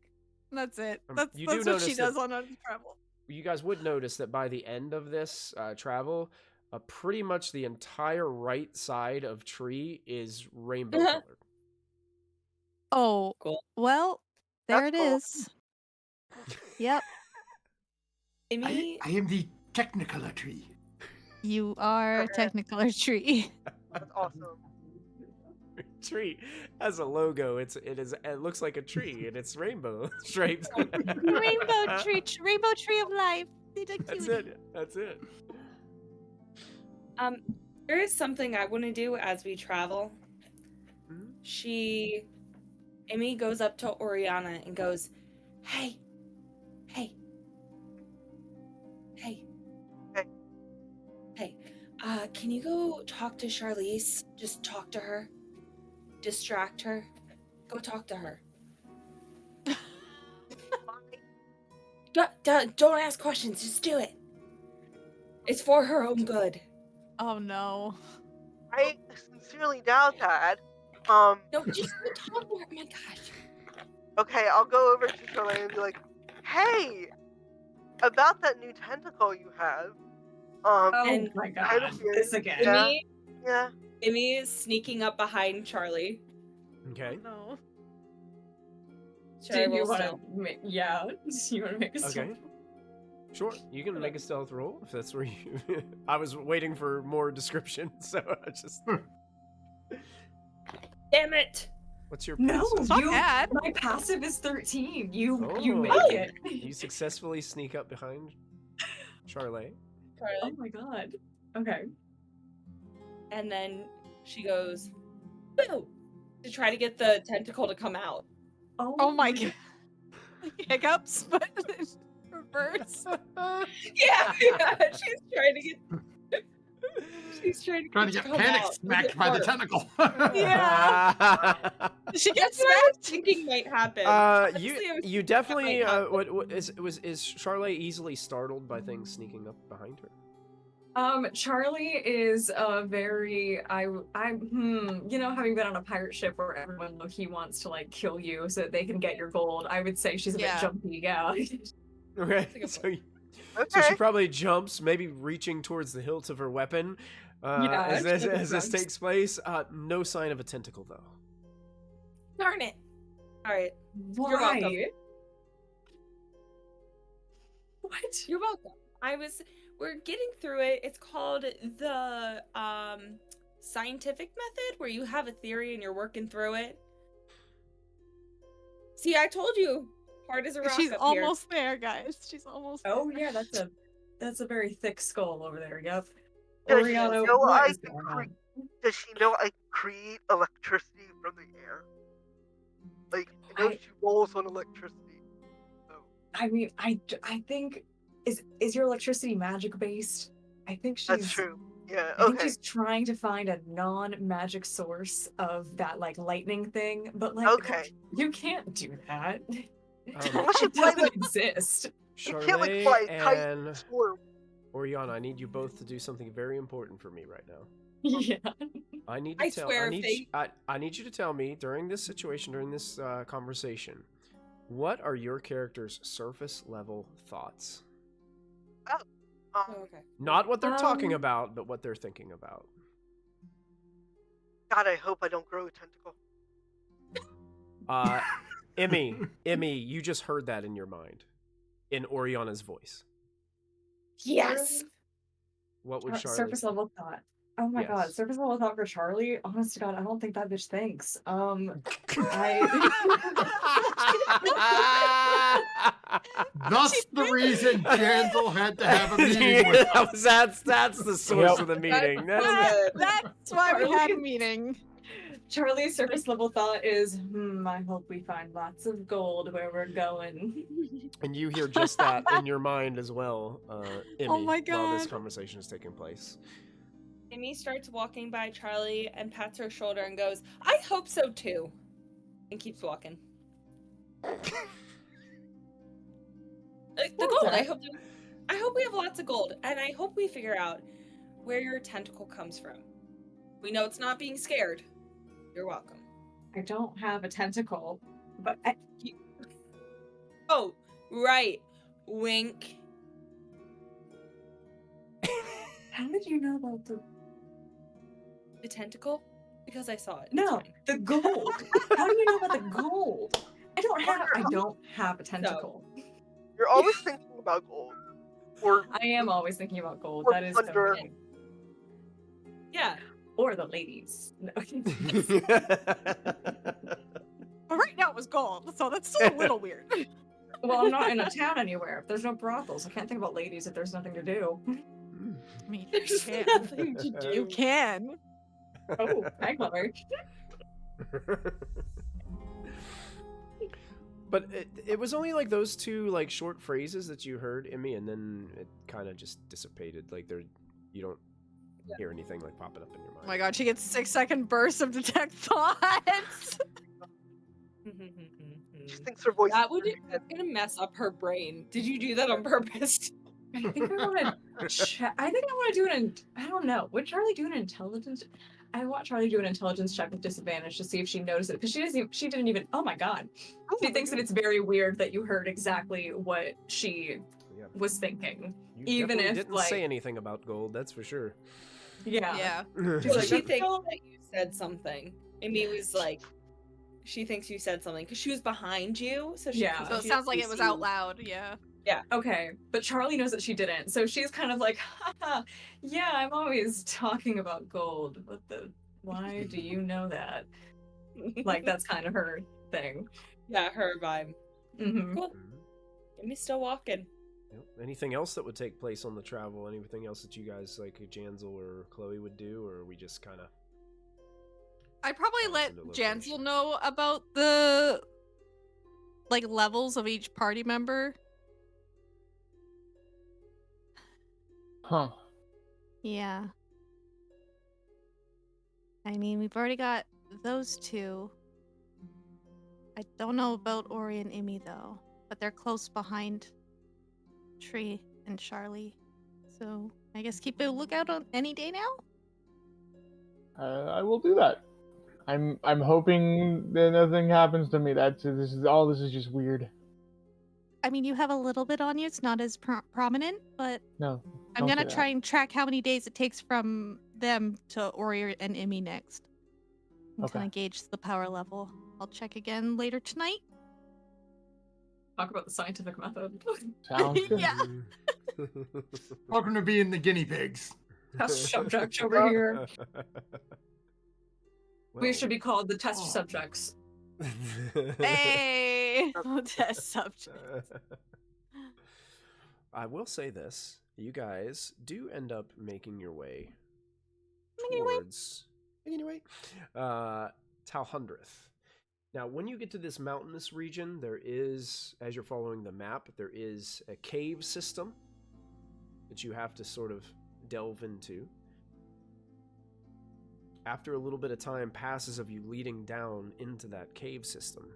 That's it. That's You do what she notice does that- on a travel. You guys would notice that by the end of this travel, pretty much the entire right side of Tree is rainbow colored. Oh. Cool. Well, there it That's is. Yep. Amy, I am the Technicolor tree. You are Technicolor Tree. That's awesome. Tree has a logo. It looks like a tree, and it's rainbow stripes. Rainbow tree of life. That's it. That's it. there is something I want to do as we travel. Mhm. Amy goes up to Oriana and goes, hey, hey, hey, Hey. hey, can you go talk to Charlize? Just talk to her. Distract her. Go talk to her. Don't ask questions, just do it. It's for her own good. Oh no. I sincerely doubt that. No, just talk to her. Oh my gosh. Okay, I'll go over to Charlene and be like, "Hey, about that new tentacle you have. Oh And my kind god. of weird. This again. Yeah. Emmy, Yeah. Emmy is sneaking up behind Charlie. Okay. No. Should I Do you roll want stealth? to? Yeah. Do you want to make a Okay. Sure, you can make a stealth roll if that's where you. I was waiting for more description, so I just. Damn it! What's your No, passive? It's not you. bad. My passive is 13. You Oh. make it. You successfully sneak up behind Charlie. Oh Charlie. my god. Okay. And then she goes, boo! To try to get the tentacle to come out. Oh my god. Hiccups, but reverse. Yeah, she's trying to get. She's trying to Trying to get get come panic out. smacked by the tentacle. Yeah. She gets That's what I was smacked. thinking might happen. You Honestly, I was you thinking that definitely might happen. what is Charlotte easily startled by things sneaking up behind her? Charlie is a very you know, having been on a pirate ship where everyone low-key wants to like kill you so that they can get your gold. I would say she's a bit Yeah. jumpy, yeah. Okay, a good so point. so she Okay. probably jumps, maybe reaching towards the hilt of her weapon. Yeah, As she definitely this jumps. takes place, no sign of a tentacle though. Darn it! All right, Why? welcome. What? you're welcome. We're getting through it. It's called the scientific method, where you have a theory and you're working through it. See, I told you, hard as a rock She's up almost there, guys. She's almost Oh yeah, that's a very thick skull over there. Yep. Does she Oriana, know what I is can going on? Does she know I create electricity from the air? Like, I know I- she rolls on electricity. So. I mean, I think is your electricity magic based? I think she's That's true. Yeah, I think okay. she's trying to find a non-magic source of that like lightning thing, but like Okay. you can't do that. Well, she It played doesn't like, exist. you can't like Charlotte fly a kite and or Oriana, I need you both to do something very important for me right now. Yeah. I need to I tell. swear, I if need. they- I need you to tell me during this situation, during this conversation, what are your character's surface level thoughts? Okay. Not what they're talking Um, about, but what they're thinking about. God, I hope I don't grow a tentacle. Emmy, you just heard that in your mind, in Oriana's voice. Yes. What would Charlotte? Surface level thought. Oh my god, Yes. surface level thought for Charlie. Honest to God, I don't think that bitch thinks. Thus the reason Jansel had to have a meeting with us. That's the source Yep. of the meeting. That's why we had a meeting. Charlie's surface level thought is, I hope we find lots of gold where we're going. And you hear just that in your mind as well, Emmy, Oh my while this God. conversation is taking place. Emmy starts walking by Charlie and pats her shoulder and goes, I hope so too. And keeps walking. The gold. Okay. I hope we have lots of gold. And I hope we figure out where your tentacle comes from. We know it's not being scared. You're welcome. I don't have a tentacle, but Oh, right. Wink. how did you know about The tentacle? Because I saw it. It's No, fine. the gold. How do you know about the gold? I don't have a tentacle. You're always thinking about gold. Or I am always thinking about gold. Or That is so plunder. mean. Yeah. Or the ladies. No. But right now it was gold, so that's still a little weird. Well, I'm not in a town anywhere. If there's no brothels, I can't think about ladies if there's nothing to do. I mean, There's you can. nothing to do. You can. Oh, I'm clever. But it was only like those two like short phrases that you heard, Emmy, and then it kind of just dissipated. Like you don't hear anything like popping up in your mind. Oh my god, she gets 6-second bursts of detect thoughts. she thinks her voice That is would really good. gonna mess up her brain. Did you do that on purpose? I think I want to check. I think I want to do I don't know. Would Charlie do an intelligence? I want Charlie to do an intelligence check with disadvantage to see if she noticed it, because she didn't even. Oh my god. She thinks that it's very weird that you heard exactly what she was thinking. You Even definitely if didn't like say anything about gold, that's for sure. yeah. Well, She's like, she "That's thinks all-" that you said something. Amy was like, she thinks you said something because she was behind you, so she Yeah. So it she sounds like didn't it was see out you. loud. Yeah. Yeah. Okay, but Charlie knows that she didn't, so she's kind of like, haha, yeah, I'm always talking about gold. What the? Why do you know that? Like, that's kind of her thing. Yeah, her vibe. Mm-hmm. Cool. Amy's still walking. Yep. Anything else that would take place on the travel? Anything else that you guys, like Jansel or Chloe, would do? Or are we just kind of... I'd probably Sounds let into Jansel location. know about the levels of each party member. Huh. Yeah. I mean, we've already got those two. I don't know about Ori and Imi though, but they're close behind Tree and Charlie. So I guess keep a lookout on any day now. I will do that. I'm hoping that nothing happens to me. This is just weird. I mean, you have a little bit on you. It's not as prominent, but No. I'm don't gonna say try that. and track how many days it takes from them to Ori and Imi next. And Okay. kind of gauge the power level. I'll check again later tonight. Talk about the scientific method. Sounds good. Yeah. Welcome to being the guinea pigs. Test subject over here. We Well, should be called the test Oh. subjects. Hey, test subject. I will say this: you guys do end up making your way towards Talhundreth. Now, when you get to this mountainous region, there is, as you're following the map, there is a cave system that you have to sort of delve into. After a little bit of time passes of you leading down into that cave system,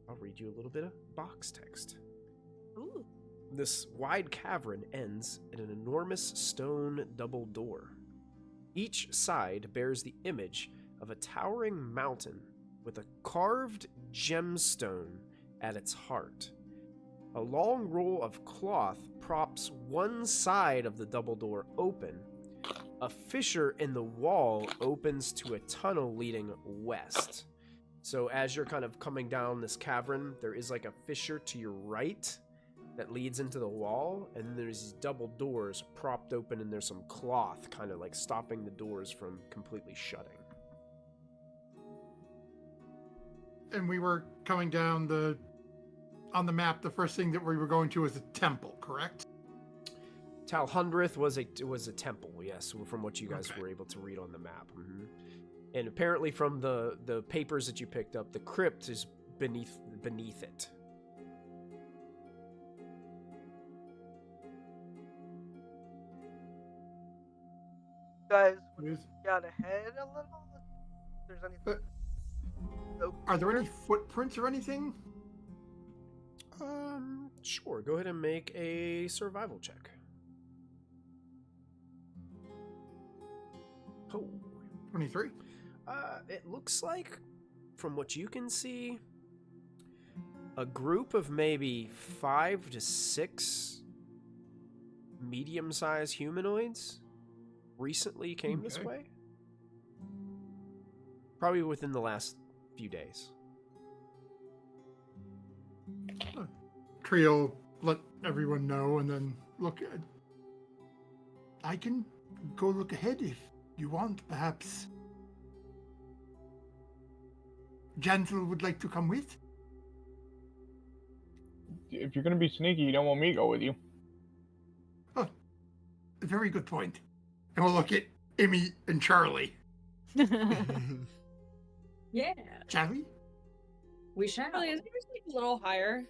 I'll read you a little bit of box text. Ooh. This wide cavern ends in an enormous stone double door. Each side bears the image of a towering mountain with a carved gemstone at its heart. A long roll of cloth props one side of the double door open. A fissure in the wall opens to a tunnel leading west. So as you're kind of coming down this cavern, there is like a fissure to your right that leads into the wall, and then there's these double doors propped open, and there's some cloth kind of like stopping the doors from completely shutting. And we were coming down on the map, the first thing that we were going to was a temple, correct? Talhundreth was a temple, yes, from what you guys were able to read on the map. Mm-hmm. And apparently from the papers that you picked up, the crypt is beneath it. Guys, Yes. got ahead a little? If there's anything. Nope. Are there any footprints or anything? Sure. Go ahead and make a survival check. Oh. 23? It looks like, from what you can see, a group of maybe 5 to 6 medium-sized humanoids recently came this Okay. way. Probably within the last few days. Trio let everyone know and then look at... I can go look ahead if you want, perhaps. Jansel would like to come with? If you're gonna be sneaky, you don't want me to go with you. Oh, a very good point. And we'll look at Imi and Charlie. Yeah, Charlie? we shall. Charlie, isn't yours like a little higher?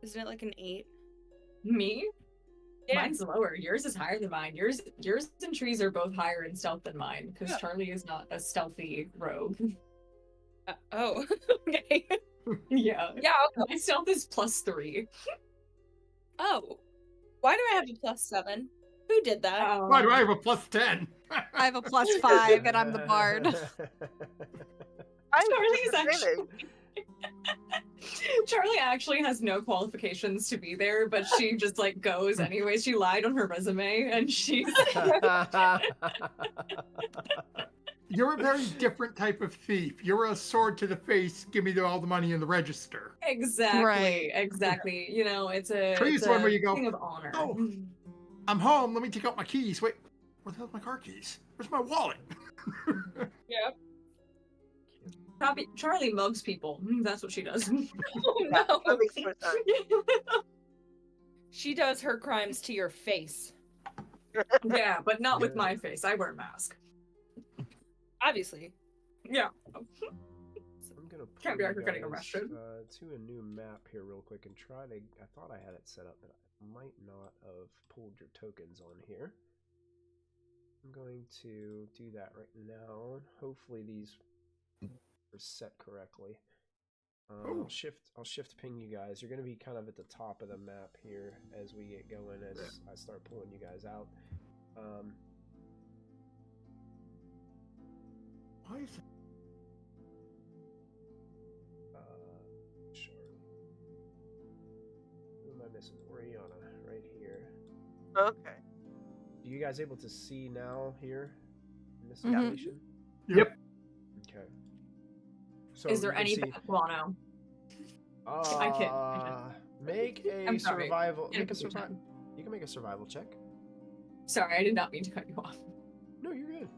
Isn't it like an 8? Me? Yeah. Mine's lower. Yours is higher than mine. Yours and Trees are both higher in stealth than mine, because Yeah. Charlie is not a stealthy rogue. Oh, okay. Yeah. Yeah, I'll go. My stealth is +3. Oh, Why do I have a +7? Who did that? Why do I have a +10? I have a +5 and I'm the bard. Charlie's Charlie's actually Charlie actually has no qualifications to be there, but she just like goes anyway. She lied on her resume and she's You're a very different type of thief. You're a sword to the face, give me all the money in the register. exactly, Right. exactly. You know, it's a Tree's one where you go, thing of honor. "Oh, I'm home, let me take out my keys. Wait, where the hell's my car keys? Where's my wallet?" Yep. Charlie mugs people. That's what she does. Oh That no. makes more sense. She does her crimes to your face. Yeah, but not with my face. I wear a mask. Obviously. Yeah. I'm gonna Can't be after getting arrested. To a new map here real quick and try to. I thought I had it set up, but I might not have pulled your tokens on here. I'm going to do that right now. Hopefully these are set correctly. I'll shift ping you guys. You're going to be kind of at the top of the map here as we get going, as I start pulling you guys out. Why is it? Sure. Who am I missing? Oriana, right here. Okay. Are you guys able to see now here in this Mhm. situation? Yep. Okay. So Is there you can any see- bad guano? I can't. Make a I'm sorry. survival. Can't Make a put your survival. time. You can make a survival check. Sorry, I did not mean to cut you off. No, you're good.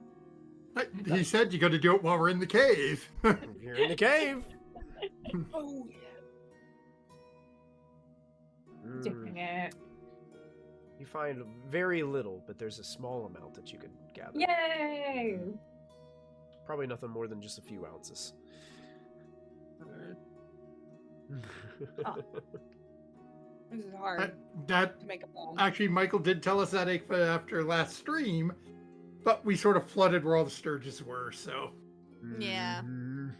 He said you got to do it while we're in the cave. You're in the cave. Oh yeah. Dang it. You find very little, but there's a small amount that you could gather. Yay! Probably nothing more than just a few ounces. Oh. This is hard that to make a bomb. actually, Michael did tell us that after last stream, but we sort of flooded where all the sturges were. So Yeah. Mhm.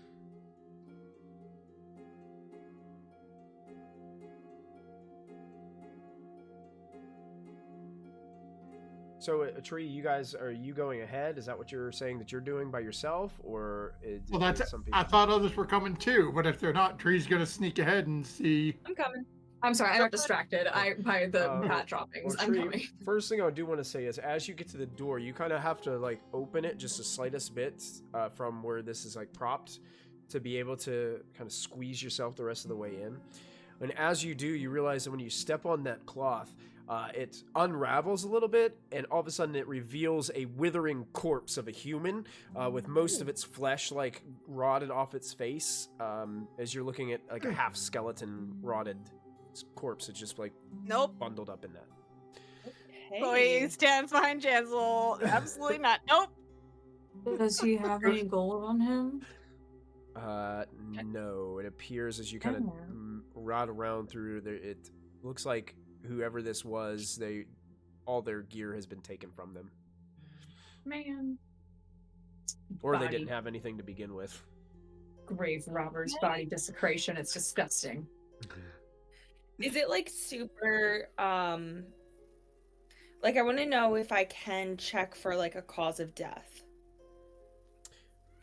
So, Tree, you guys, are you going ahead? Is that what you're saying that you're doing by yourself, or well, that's. some people? I thought others were coming too, but if they're not, Tree's gonna sneak ahead and see. I'm coming. I'm sorry, I got distracted by the Uh, hat droppings. Well, I'm Tree, coming. first thing I do want to say is, as you get to the door, you kind of have to like open it just the slightest bit from where this is like propped to be able to kind of squeeze yourself the rest of the way in. And as you do, you realize that when you step on that cloth, it unravels a little bit, and all of a sudden it reveals a withering corpse of a human with most of its flesh like rotted off its face. As you're looking at like a half skeleton rotted corpse, it's just like Nope. bundled up in that. Chloe stands behind Jansel. Absolutely not. Nope. Does he have any gold on him? No. It appears as you kind of rot around through there, it looks like whoever this was, all their gear has been taken from them, Man. or they Body. didn't have anything to begin with. Grave robbers, body desecration. It's disgusting. Is it like super like I want to know if I can check for like a cause of death.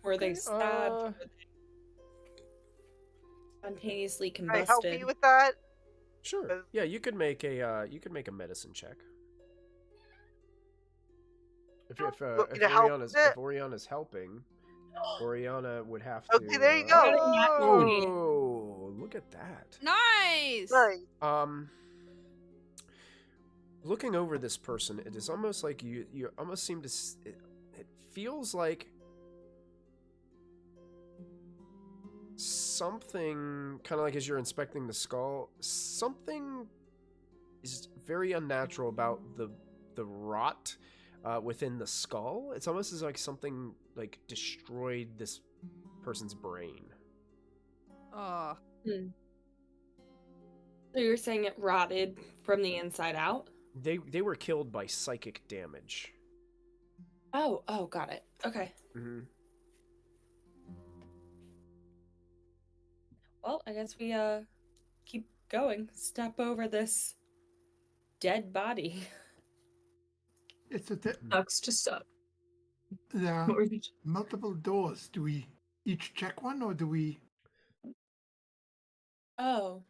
Were they stabbed? Were they spontaneously Can I help combusted? you with that? Sure. Yeah, you could make a medicine check. If Want me to help with it? Oriana's helping, Oriana would have to. Okay, there you go. Oh, look at that. Nice. Nice. Looking over this person, it is almost like you almost seem to. It feels like something, kind of like as you're inspecting the skull, something is very unnatural about the rot within the skull. It's almost as like something like destroyed this person's brain. Oh. So you're saying it rotted from the inside out? They were killed by psychic damage. Oh, got it. Okay. Mm-hmm. Well, I guess we keep going. Step over this dead body. It's Sucks to suck. there are What were you- multiple doors. Do we each check one, or do we? Oh.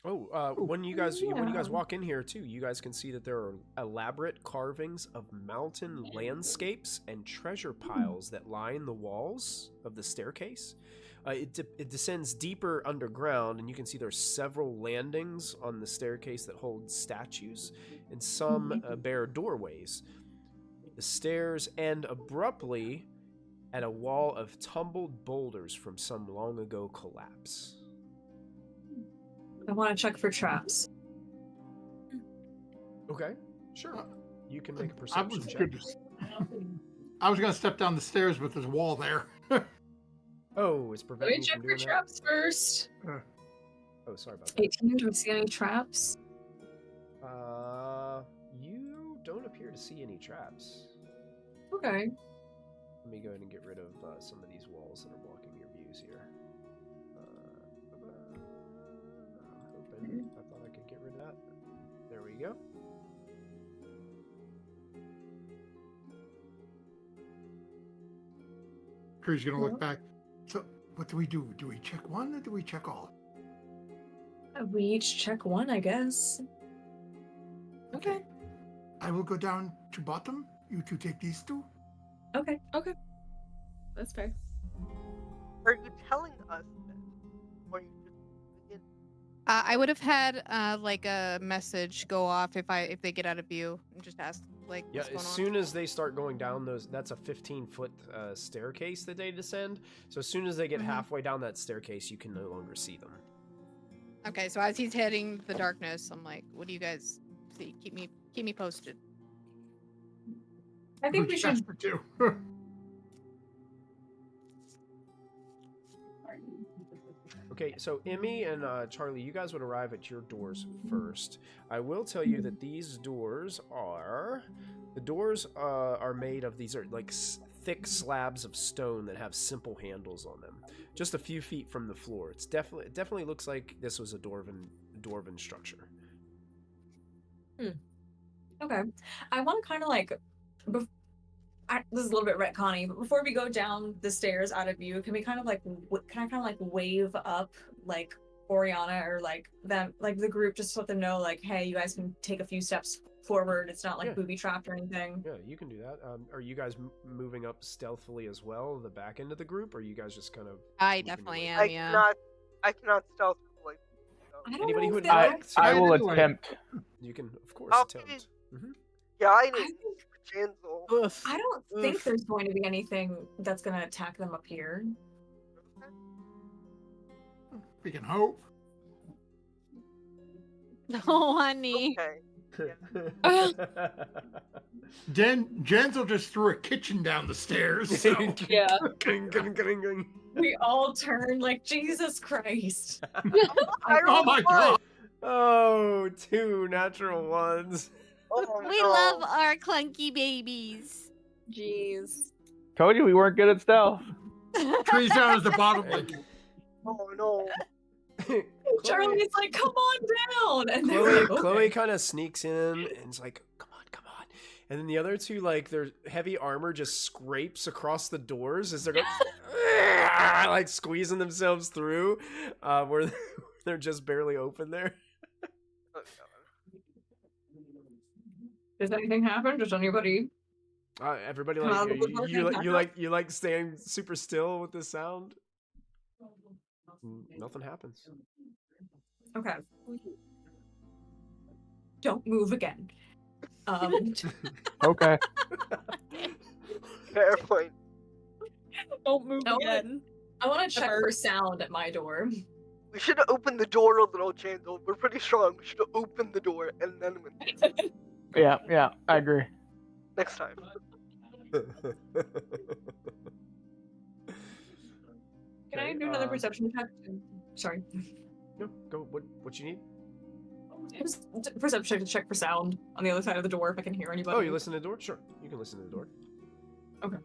Oh, when you guys Yeah. walk in here too, you guys can see that there are elaborate carvings of mountain landscapes and treasure piles that line the walls of the staircase. It descends deeper underground, and you can see there's several landings on the staircase that hold statues, and some bear doorways. The stairs end abruptly at a wall of tumbled boulders from some long ago collapse. I want to check for traps. Okay, sure. You can make a I perception was check. I was gonna step down the stairs, but there's a wall there. Oh, it's Let preventing me you check from for doing that? traps first. Oh, sorry about that. 18, do we see any traps? You don't appear to see any traps. Okay. Let me go ahead and get rid of some of these walls that are blocking your views here. Open. I thought I could get rid of that. There we go. Crew's gonna look back. So, what do we do? Do we check one, or do we check all? We each check one, I guess. Okay. I will go down to bottom. You two take these two. Okay. That's fair. Are you telling us this? Or are you just doing it? I would have had like a message go off if they get out of view and just ask like Yeah, what's going as on. soon as they start going down those, that's a 15-foot staircase that they descend. So as soon as they get halfway down that staircase, you can no longer see them. Okay, so as he's heading the darkness, I'm like, what do you guys see? Keep me posted. I think we should. Jasper too. Okay, so Emmy and Charlie, you guys would arrive at your doors first. I will tell you that these doors are made of, these are like thick slabs of stone that have simple handles on them, just a few feet from the floor. It definitely looks like this was a dwarven structure. Okay. I want to kind of like. This is a little bit retconny, but before we go down the stairs out of view, can we kind of like wave up like Oriana or like them, like the group, just to let them know like, hey, you guys can take a few steps forward. It's not like booby trapped or anything. Yeah, you can do that. Are you guys moving up stealthily as well, the back end of the group, or are you guys just kind of? I moving definitely away? am. Yeah. I cannot stealth like. I don't Anybody know who if would that- like to? I will anyway. attempt. You can, of course, I'll attempt. Yeah, I I need think Janzel. Oof. I don't think there's going to be anything that's going to attack them up here. We can hope. Oh, honey. Okay. Janzel just threw a kitchen down the stairs. So. Yeah. Ging, ging, ging, ging. We all turn like Jesus Christ. Oh my god! Oh, 2 natural ones. Oh, We no. love our clunky babies. Jeez. Told you we weren't good at stealth. Trees down at the bottom, like Oh no. Charlie's like, come on down. And they're like, okay. Chloe kind of sneaks in and is like, come on. And then the other two, like, their heavy armor just scrapes across the doors as they're going, like, squeezing themselves through, where they're just barely open there. Oh, God. Does anything happen? Does anybody? Everybody, Come on, like, we're you like staying super still with the sound? Nothing happens. Okay. Don't move again. Okay. Fair point. Don't move No, again. I want to check for sound at my door. We should have opened the door a little, Janzel. We're pretty strong. We should have opened the door and then went Yeah, I agree. next time. Can I do another perception check? Sorry. No, go. What you need? Just perception check to check for sound on the other side of the door if I can hear anybody. Oh, you listen to the door? Sure, you can listen to the door. Okay.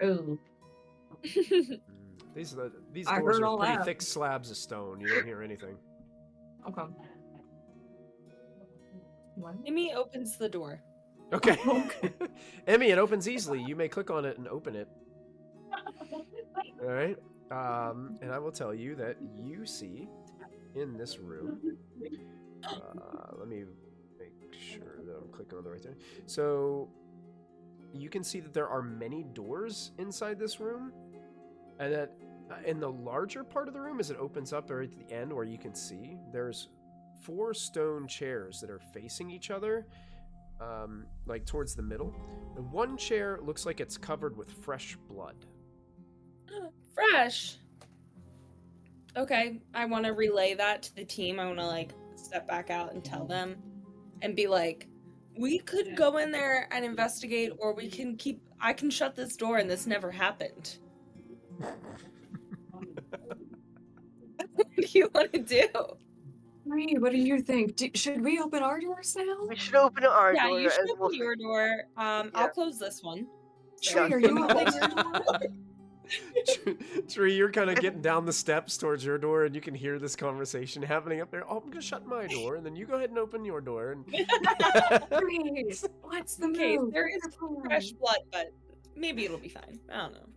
Oh. These I doors heard are all pretty that. thick slabs of stone. You don't hear anything. Okay. Amy opens the door. Okay. Emmy, it opens easily. You may click on it and open it. All right. And I will tell you that you see in this room. Let me make sure that I'm clicking on the right thing. So you can see that there are many doors inside this room, and that in the larger part of the room, as it opens up right at the end where you can see, there's 4 stone chairs that are facing each other. Like towards the middle. And one chair looks like it's covered with fresh blood. Fresh. Okay, I want to relay that to the team. I want to like step back out and tell them and be like, we could go in there and investigate, or we can I can shut this door and this never happened. What do you want to do? What do you think? Should we open our doors now? We should open our Yeah, door you should and open we'll your door. I'll close this one. Tree, are you opening your door? Tree, you're kind of getting down the steps towards your door, and you can hear this conversation happening up there. Oh, I'm gonna shut my door, and then you go ahead and open your door. And Tree, what's the Okay, move? there is fresh blood, but maybe it'll be fine. I don't know.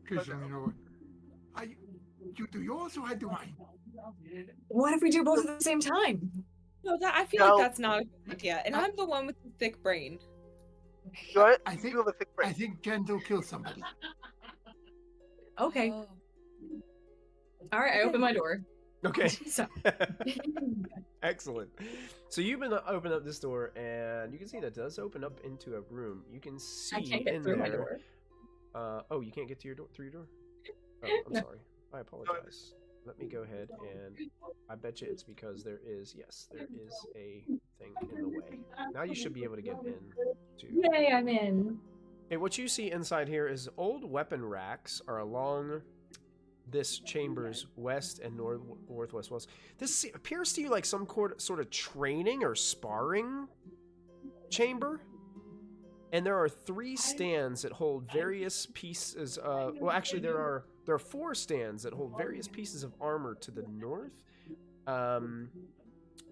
Because, you know, you do yours or I do mine? What if we do both at the same time? No, I feel No. like that's not a good idea. And I'm the one with the thick brain. What? I think You have a thick brain. I think Jen will kill somebody. Okay. Oh. All right, I open my door. okay, So, excellent. So you've been open up this door, and you can see that does open up into a room. You can see I can't get in through there. my door. Oh, you can't get to your door through your door. Oh, I'm No. sorry. I apologize. Let me go ahead, and I bet you it's because there is a thing in the way. Now you should be able to get in too. Yay, I'm in. Okay, what you see inside here is old weapon racks are along this chamber's west and northwest walls. This appears to you like some sort of training or sparring chamber. And there are 3 stands that hold various pieces. Well, actually, there are 4 stands that hold various pieces of armor to the north.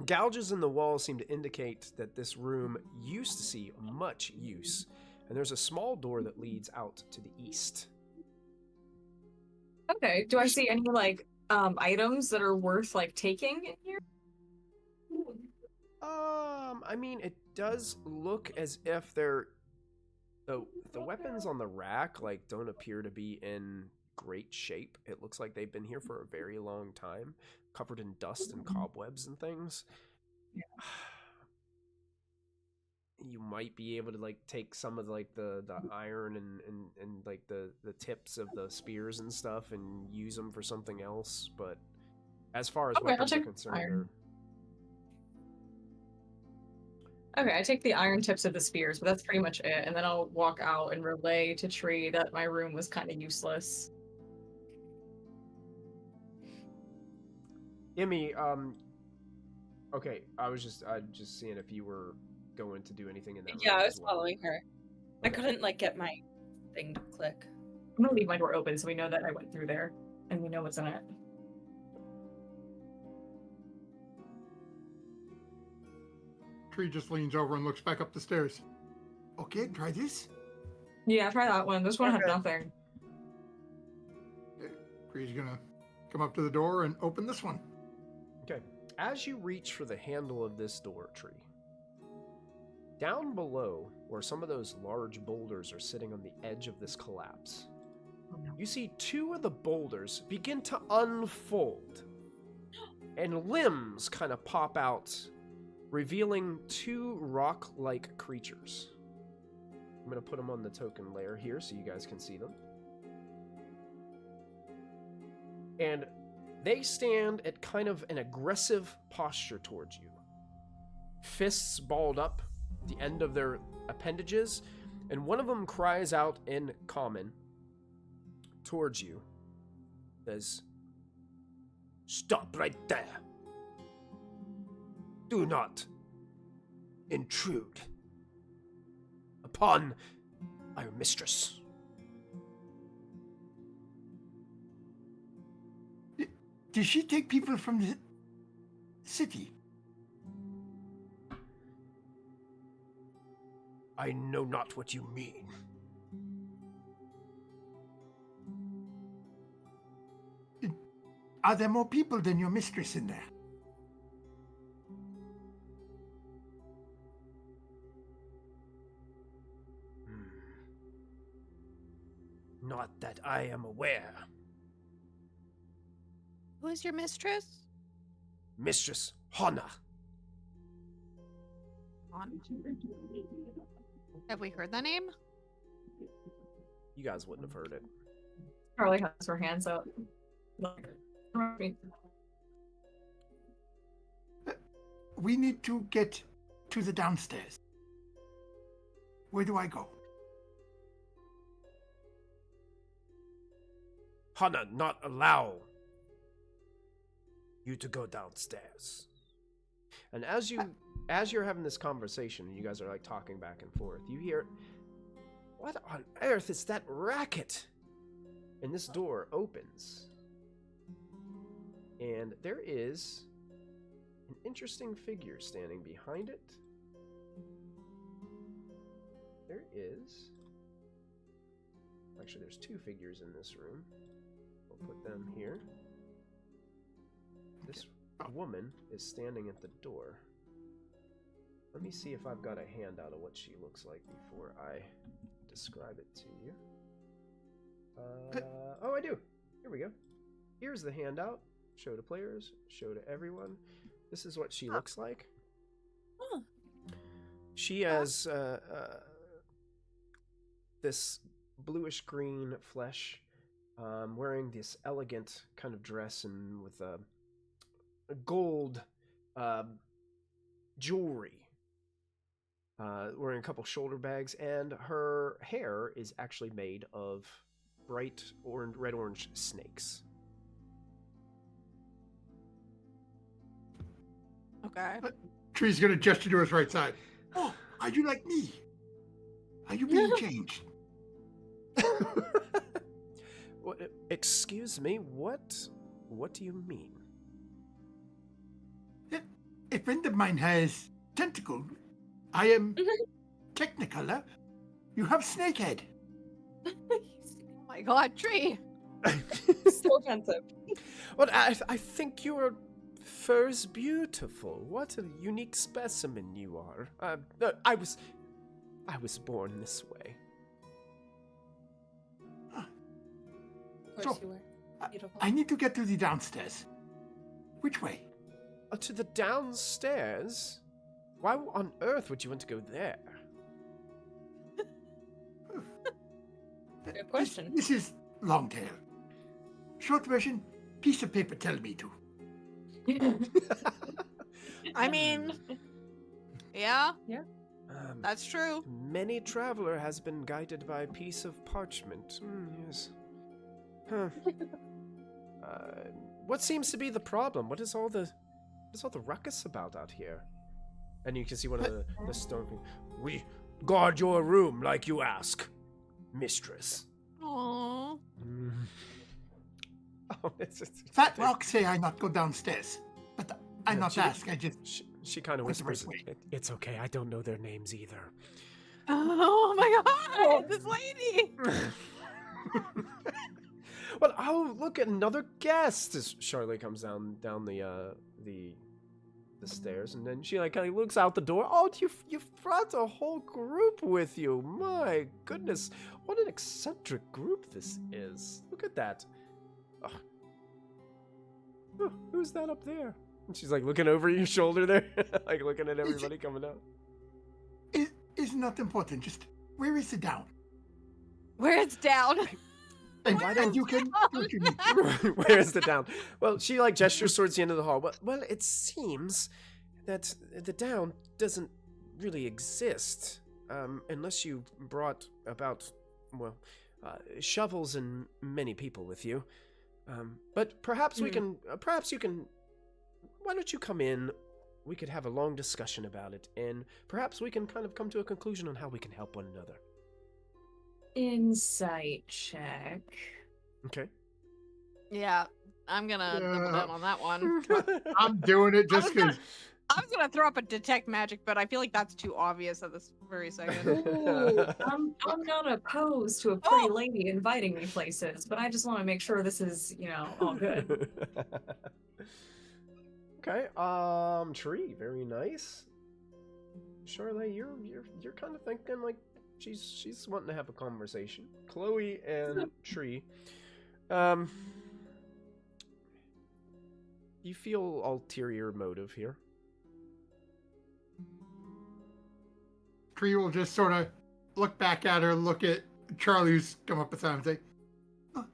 Gouges in the wall seem to indicate that this room used to see much use. And there's a small door that leads out to the east. Okay, do I see any like items that are worth like taking in here? I mean, it does look as if they're the weapons on the rack like don't appear to be in great shape. It looks like they've been here for a very long time, covered in dust and cobwebs and things. You might be able to like take some of like the iron and like the tips of the spears and stuff and use them for something else, but as far as Okay, weapons I'll are take concerned, iron. Okay, I take the iron tips of the spears, but that's pretty much it. And then I'll walk out and relay to Tree that my room was kind of useless. Emmy, okay, I was just seeing if you were going to do anything in that Yeah, room I as was well. following her. I couldn't like get my thing to click. I'm gonna leave my door open so we know that I went through there and we know what's in it. Tree just leans over and looks back up the stairs. Okay, try this. Yeah, try that one. This one had Okay. nothing. Tree's gonna come up to the door and open this one. Okay. As you reach for the handle of this door, Tree, down below, where some of those large boulders are sitting on the edge of this collapse, Oh, no. you see 2 of the boulders begin to unfold, and limbs kind of pop out, revealing 2 rock-like creatures. I'm going to put them on the token layer here so you guys can see them. And they stand at kind of an aggressive posture towards you. Fists balled up at the end of their appendages, and one of them cries out in common towards you. Says, "Stop right there. Do not intrude upon our mistress." Does she take people from the city? I know not what you mean. Are there more people than your mistress in there? Not that I am aware. Who is your mistress? Mistress Hana. Have we heard that name? You guys wouldn't have heard it. Charlie has her hands up. We need to get to the downstairs. Where do I go? Hana not allow you to go downstairs. And as you're having this conversation, and you guys are like talking back and forth, you hear, what on earth is that racket? And this door opens. And there is an interesting figure standing behind it. There is... Actually, there's two figures in this room. We'll put them here. This woman is standing at the door. Let me see if I've got a handout of what she looks like before I describe it to you. Oh, I do. Here we go. Here's the handout. Show to players, show to everyone. This is what she looks like. Huh. She has this bluish green flesh, wearing this elegant kind of dress and with a gold jewelry. Wearing a couple shoulder bags, and her hair is actually made of bright red-orange snakes. Okay. Tree's gonna gesture to his right side. Oh, are you like me? Are you being changed? What, excuse me, what do you mean? A friend of mine has tentacle. I am Technicolor. You have snake head. Oh my god, Tree! So offensive. Well, I think your fur's beautiful. What a unique specimen you are. I was born this way. Of course you were. Beautiful. I need to get to the downstairs. Which way? To the downstairs? Why on earth would you want to go there? Good question. This is long tail. Short version, piece of paper tell me to. I mean, yeah, Yeah. that's true. Many traveler has been guided by a piece of parchment. Yes. Huh. What seems to be the problem? What is all the ruckus about out here? And you can see one of the stone people. We guard your room like you ask, mistress. Aww. Oh, it's Fat rocks say I not go downstairs, but I not ask. I just she kind of went the right whispers, way. It's okay, I don't know their names either. Oh my god, this lady! Well, oh, look at another guest! As Charlotte comes down the stairs, and then she like kind of looks out the door. Oh, you've brought a whole group with you. My goodness, what an eccentric group this is. Look at that. Oh, who's that up there? And she's like looking over your shoulder there, like looking at everybody coming out. It's not important. Just where is it down? Where it's down. And why don't you can do what you need. Where is the down? Well, she like gestures towards the end of the hall. Well, it seems that the down doesn't really exist, unless you brought about, shovels and many people with you. But perhaps we can, perhaps you can, why don't you come in? We could have a long discussion about it, and perhaps we can kind of come to a conclusion on how we can help one another. Insight check. Okay. Yeah, I'm gonna double down on that one. I'm doing it just because. I was gonna throw up a detect magic, but I feel like that's too obvious at this very second. Ooh, I'm not opposed to a pretty lady inviting me places, but I just want to make sure this is, all good. Okay, Tree, very nice. Charlotte, you're kind of thinking like she's wanting to have a conversation. Chloe and Tree, you feel ulterior motive here. Tree will just sort of look back at her, look at Charlie, who's come up beside him, and say, "Oh,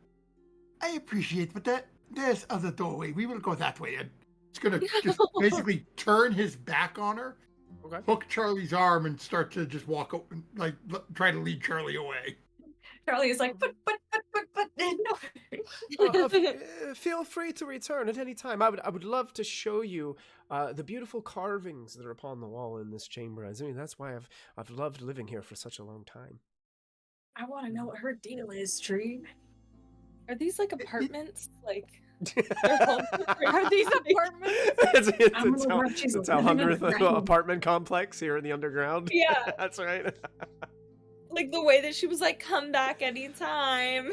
I appreciate, but there's other doorway. We will go that way." And it's going to just basically turn his back on her, Okay. hook Charlie's arm, and start to just walk, like, try to lead Charlie away. Charlie is like, but, no. Feel free to return at any time. I would love to show you the beautiful carvings that are upon the wall in this chamber. I mean, that's why I've loved living here for such a long time. I want to know what her deal is, Tree. Are these like apartments? Like, Are these apartments? it's a she's our living 100th apartment complex here in the underground. Yeah. That's right. like the way that she was like, "Come back anytime."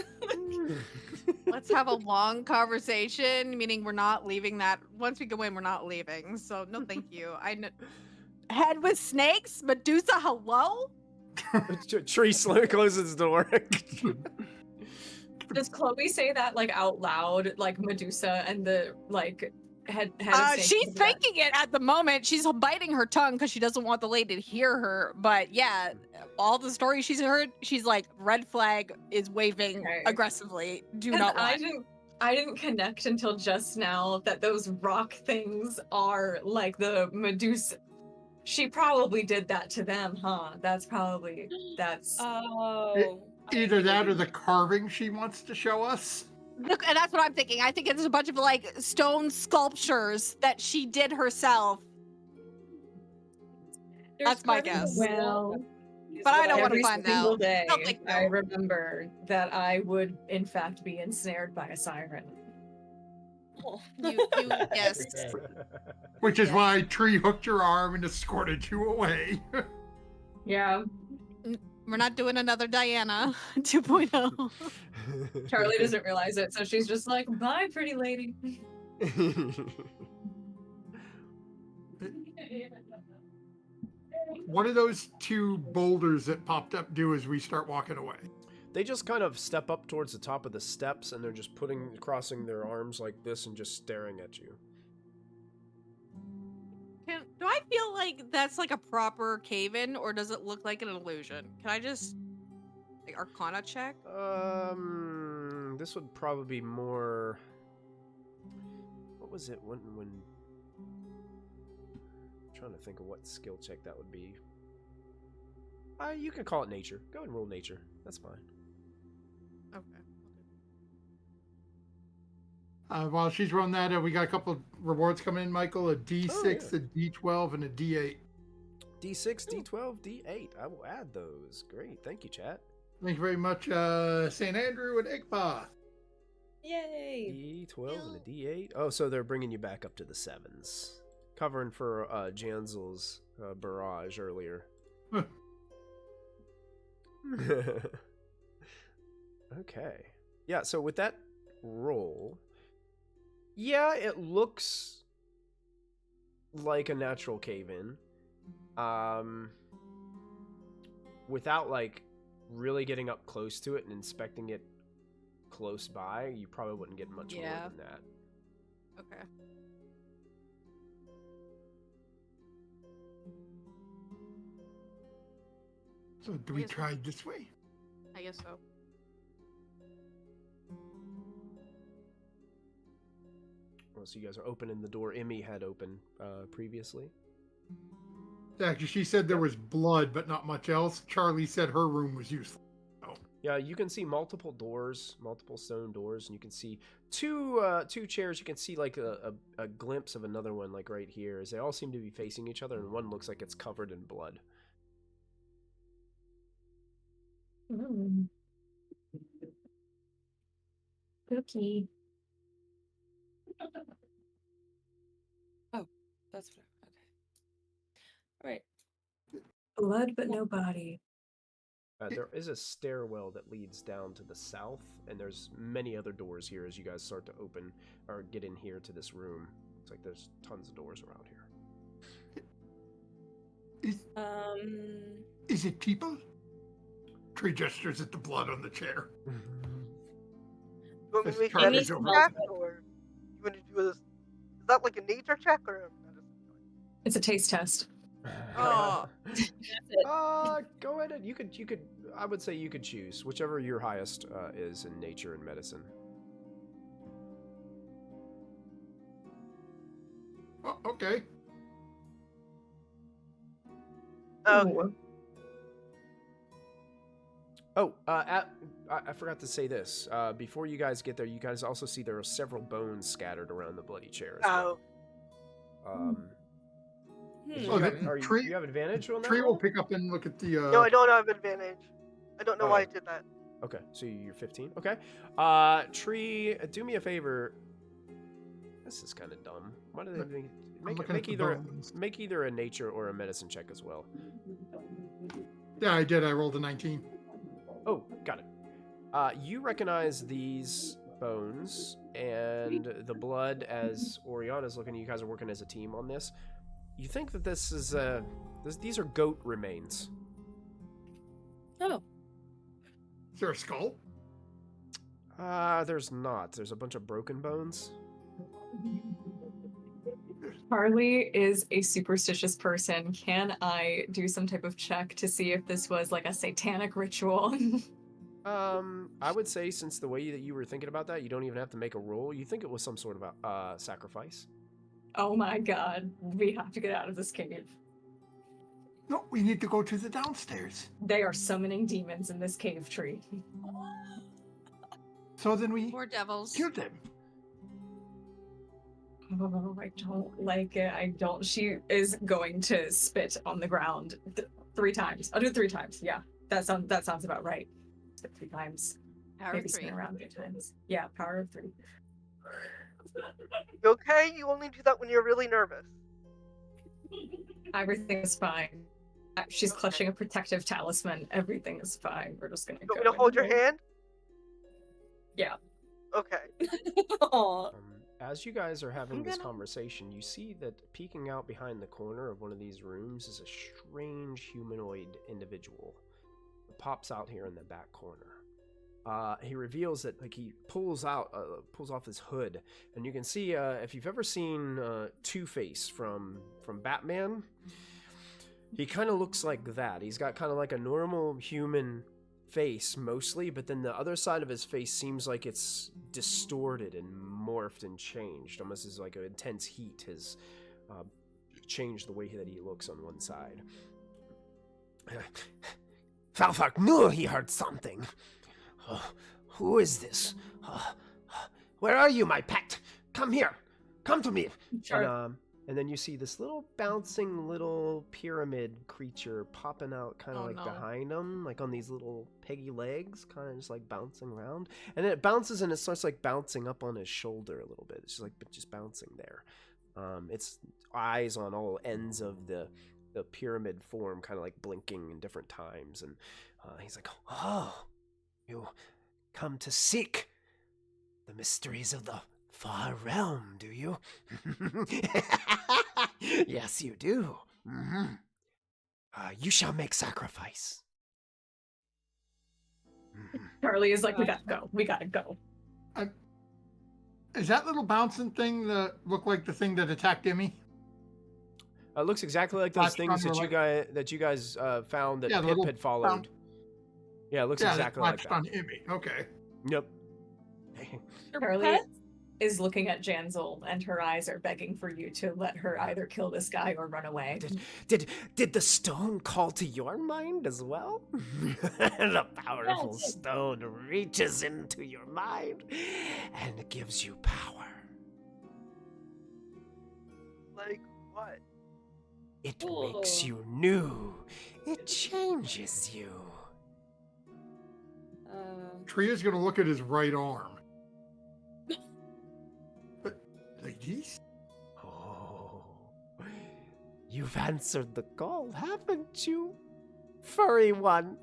Let's have a long conversation, meaning we're not leaving that. Once we go in, we're not leaving. So no, thank you. Head with snakes, Medusa. Hello. Tree closes the door. Does Chloe say that like out loud, like Medusa and the like head of snakes? She's thinking it at the moment. She's biting her tongue because she doesn't want the lady to hear her. But yeah, all the stories she's heard, she's like, red flag is waving aggressively. Do not want. I didn't connect until just now that those rock things are like the Medusa. She probably did that to them, huh? That's. Oh. Either that or the carving she wants to show us. Look, and that's what I'm thinking. I think it's a bunch of like stone sculptures that she did herself. That's my guess. Well, but I don't want to every find single out. day, No, thank you. I remember that I would, in fact, be ensnared by a siren. You yes. Which is why Tree hooked your arm and escorted you away. Yeah. We're not doing another Diana 2.0. Charlie doesn't realize it, so she's just like, "Bye, pretty lady." What do those two boulders that popped up do as we start walking away? They just kind of step up towards the top of the steps, and they're just crossing their arms like this and just staring at you. Do I feel like that's like a proper cave-in, or does it look like an illusion? Can I just like Arcana check? This would probably be more. What was it when? I'm trying to think of what skill check that would be. You can call it nature. Go ahead and roll nature. That's fine. Okay. While she's running that, we got a couple of rewards coming in, Michael. A D6, a D12, and a D8. D6, D12, D8. I will add those. Great. Thank you, chat. Thank you very much, St. Andrew and Igpa. Yay. D12 and a D8. Oh, so they're bringing you back up to the 7s. Covering for Janzel's barrage earlier. Okay. Yeah, so with that roll, yeah, it looks like a natural cave-in. Without like really getting up close to it and inspecting it close by, you probably wouldn't get much more than that. Okay. So do we try this way? I guess so. Well, so you guys are opening the door Emmy had open previously. Actually, she said there was blood, but not much else. Charlie said her room was useless. Oh. Yeah, you can see multiple doors, multiple stone doors, and you can see two chairs. You can see like a glimpse of another one, like right here, as they all seem to be facing each other, and one looks like it's covered in blood. Spooky. Oh, that's what. Okay. All right. Blood but no body. There is a stairwell that leads down to the south, and there's many other doors here as you guys start to open or get in here to this room. Looks like there's tons of doors around here. Is it people? Tree gestures at the blood on the chair. You want me to make a Charlie medicine Jones. check, or you want to do this? Is that like a nature check or a medicine? It's a taste test. Oh. Go ahead. You could. I would say you could choose whichever your highest is in nature and medicine. Oh, okay. Okay. Oh, I forgot to say this. Before you guys get there, you guys also see there are several bones scattered around the bloody chair as well. You have advantage on that Tree roll? will pick up and look at the. No, I don't have advantage. I don't know why I did that. Okay, so you're 15. Okay. Tree, do me a favor. This is kind of dumb. Why do they make either a nature or a medicine check as well? Yeah, I did. I rolled a 19. Oh, got it. You recognize these bones and the blood as Oriana's looking. You guys are working as a team on this. You think that this is these are goat remains. Oh. Is there a skull? There's not. There's a bunch of broken bones. Charlie is a superstitious person. Can I do some type of check to see if this was like a satanic ritual? I would say since the way that you were thinking about that, you don't even have to make a roll. You think it was some sort of sacrifice. Oh my god, we have to get out of this cave. No, we need to go to the downstairs. They are summoning demons in this cave tree. So then we Poor devils. kill them. Oh, I don't like it. I don't. She is going to spit on the ground 3 times. I'll do it 3 times. Yeah, that sounds about right. Spit 3 times. Power Maybe of 3. spin around 3 times. Yeah, power of 3. You okay? You only do that when you're really nervous. Everything is fine. She's clutching a protective talisman. Everything is fine. We're just gonna You go. want me to hold your hand? Yeah. Okay. Aw. As you guys are having this conversation, you see that peeking out behind the corner of one of these rooms is a strange humanoid individual. It pops out here in the back corner. He reveals that, like, he pulls off his hood, and you can see if you've ever seen Two-Face from Batman, he kind of looks like that. He's got kind of like a normal human face mostly, but then the other side of his face seems like it's distorted and morphed and changed, almost as like an intense heat has changed the way that he looks on one side. Falfark knew he heard something. Who is this? Where are you, my pet? Come here. Come to me. Sure. And then you see this little bouncing little pyramid creature popping out kind of behind him, like on these little peggy legs, kind of just like bouncing around. And then it bounces and it starts like bouncing up on his shoulder a little bit. It's just like just bouncing there. Its eyes on all ends of the pyramid form, kind of like blinking in different times. And he's like, "Oh, you come to seek the mysteries of the far realm, do you?" Yes, you do. Mm-hmm. You shall make sacrifice. Mm-hmm. Charlie is like, we gotta go. Is that little bouncing thing that looked like the thing that attacked Emmy? It looks exactly like those things that you guys found that Pip had followed. Yeah, it looks exactly like that. On Emmy. Okay. Yep. Charlie is looking at Janzel, and her eyes are begging for you to let her either kill this guy or run away. Did the stone call to your mind as well? The powerful stone reaches into your mind and gives you power. Like what? It makes you new. It changes you. Tria's gonna look at his right arm. this? Oh, you've answered the call, haven't you, furry one?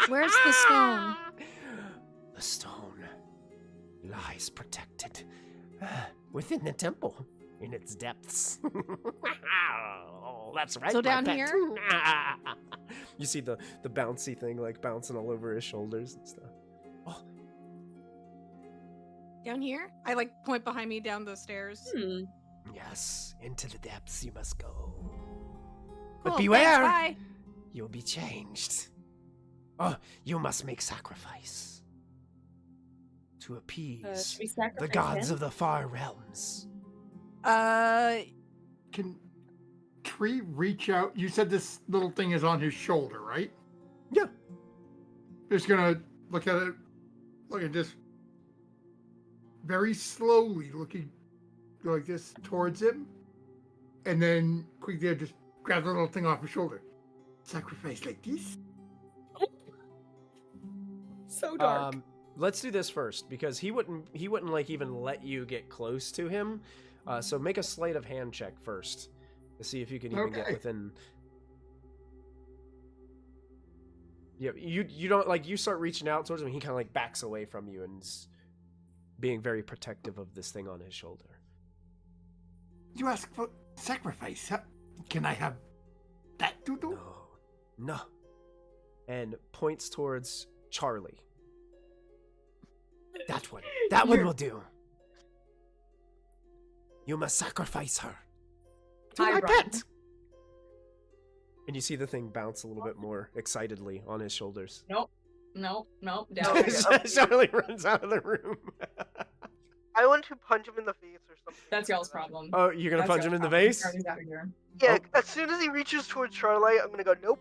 Where's the stone? The stone lies protected within the temple, in its depths. Oh, that's right. So my down pet. here? You see the bouncy thing like bouncing all over his shoulders and stuff. Oh, Down here? I like point behind me down the stairs. yes, into the depths you must go. Cool, But thanks, beware, bye. you'll be changed. Oh, you must make sacrifice to appease Should we the sacrifice gods him? of the far realms. Can Tree reach out? You said this little thing is on his shoulder, right? Yeah. Just gonna look at this very slowly, looking like this towards him, and then quickly just grab the little thing off his shoulder. Sacrifice like this? So dark. Let's do this first because he wouldn't like even let you get close to him. So make a sleight of hand check first to see if you can even get Okay. within. Yeah, you don't like you start reaching out towards him. He kind of like backs away from you and is being very protective of this thing on his shoulder. You ask for sacrifice. Huh? Can I have that doodle? No. And points towards Charlie. That one will do. You must sacrifice her to I my run. pet. And you see the thing bounce a little bit more excitedly on his shoulders. Nope. Down. Charlie runs out of the room. I want to punch him in the face or something. That's y'all's problem. Oh, you're gonna That's punch him y'all's in the problem. face? Charlie's out of here. Yeah, Oh. as soon as he reaches towards Charlotte, I'm gonna go, nope.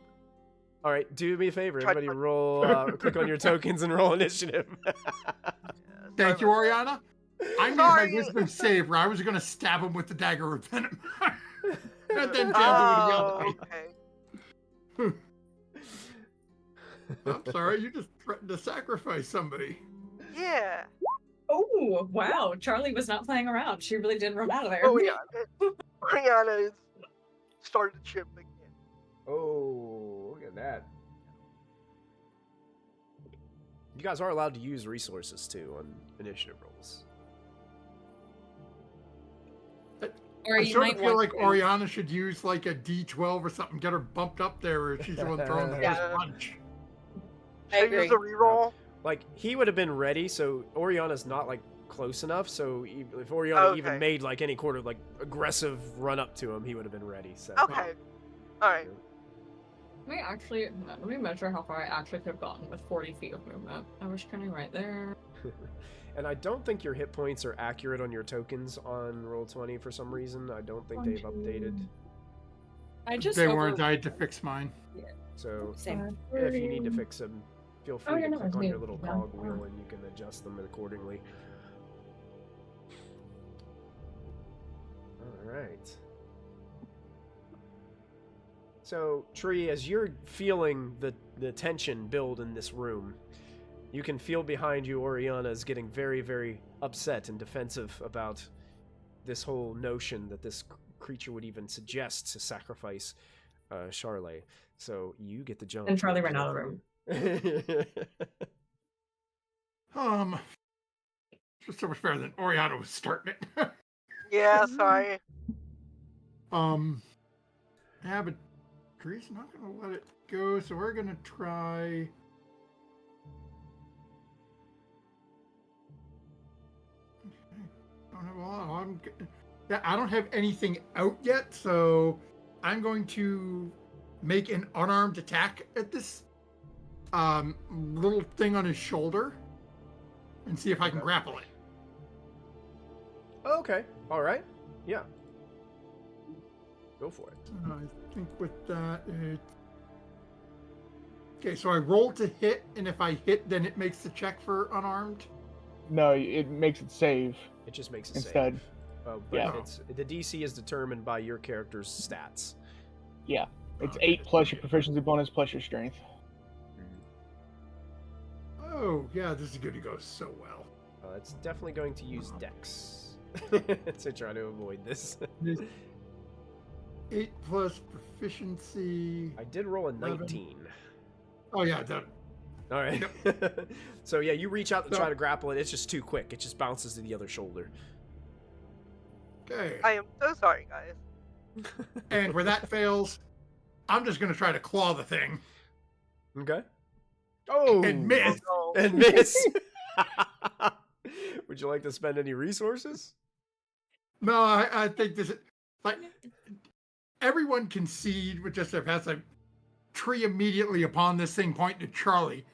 All right, do me a favor. Try to Everybody punch- roll, click on your tokens and roll initiative. Thank you, Oriana. I made Sorry. my wisdom save where I was gonna stab him with the dagger of venom. And then Tail Oh, do it again. okay. I'm sorry, you just threatened to sacrifice somebody. Yeah. Oh, wow. Charlie was not playing around. She really did run out of there. Oh, yeah. Rihanna is started to chip again. Oh, look at that. You guys are allowed to use resources too on initiative rolls. Or I you sort might of feel want like to. Oriana should use like a D12 or something, get her bumped up there where she's the one throwing the Yeah. first punch. I Should I use agree. a reroll? Like he would have been ready, so Oriana's not like close enough. So if Oriana even Okay. made like any quarter like aggressive run up to him, he would have been ready. So Okay. Alright. Let me measure how far I actually could have gotten with 40 feet of movement. I was turning right there. And I don't think your hit points are accurate on your tokens on Roll20 for some reason. I don't think they've updated. I just They over... weren't. I had to fix mine. So Same. if you need to fix them, feel free Oh, yeah, to no, click it's on me. your little Yeah. cog wheel and you can adjust them accordingly. All right. So, Tree, as you're feeling the tension build in this room, you can feel behind you Oriana is getting very, very upset and defensive about this whole notion that this creature would even suggest to sacrifice Charlet. So you get the jump. And Charlie ran out of the room. Just so much better than Oriana was starting it. Yeah, sorry. Yeah, but Tree's not gonna let it go, so we're gonna try. I don't have anything out yet, so I'm going to make an unarmed attack at this little thing on his shoulder and see if I can grapple it. Okay. All right. Yeah. Go for it. I think with that, it's... Okay, so I roll to hit, and if I hit, then it makes the check for unarmed. No, it makes it save It just makes a instead. save. But Yeah. the DC is determined by your character's stats. Yeah, it's Okay. 8 plus your proficiency bonus plus your strength. Oh, yeah, this is going to go so well. It's definitely going to use Dex. to try to avoid this. 8 plus proficiency. I did roll a 11. 19. Oh yeah, done. All right. So yeah, you reach out to try to grapple it. It's just too quick. It just bounces to the other shoulder. Okay. I am so sorry, guys. And where that fails, I'm just gonna try to claw the thing Okay. Oh. and miss. Oh, And miss. Would you like to spend any resources? No, I think this is like everyone can see with just their pass. A tree immediately upon this thing pointing to Charlie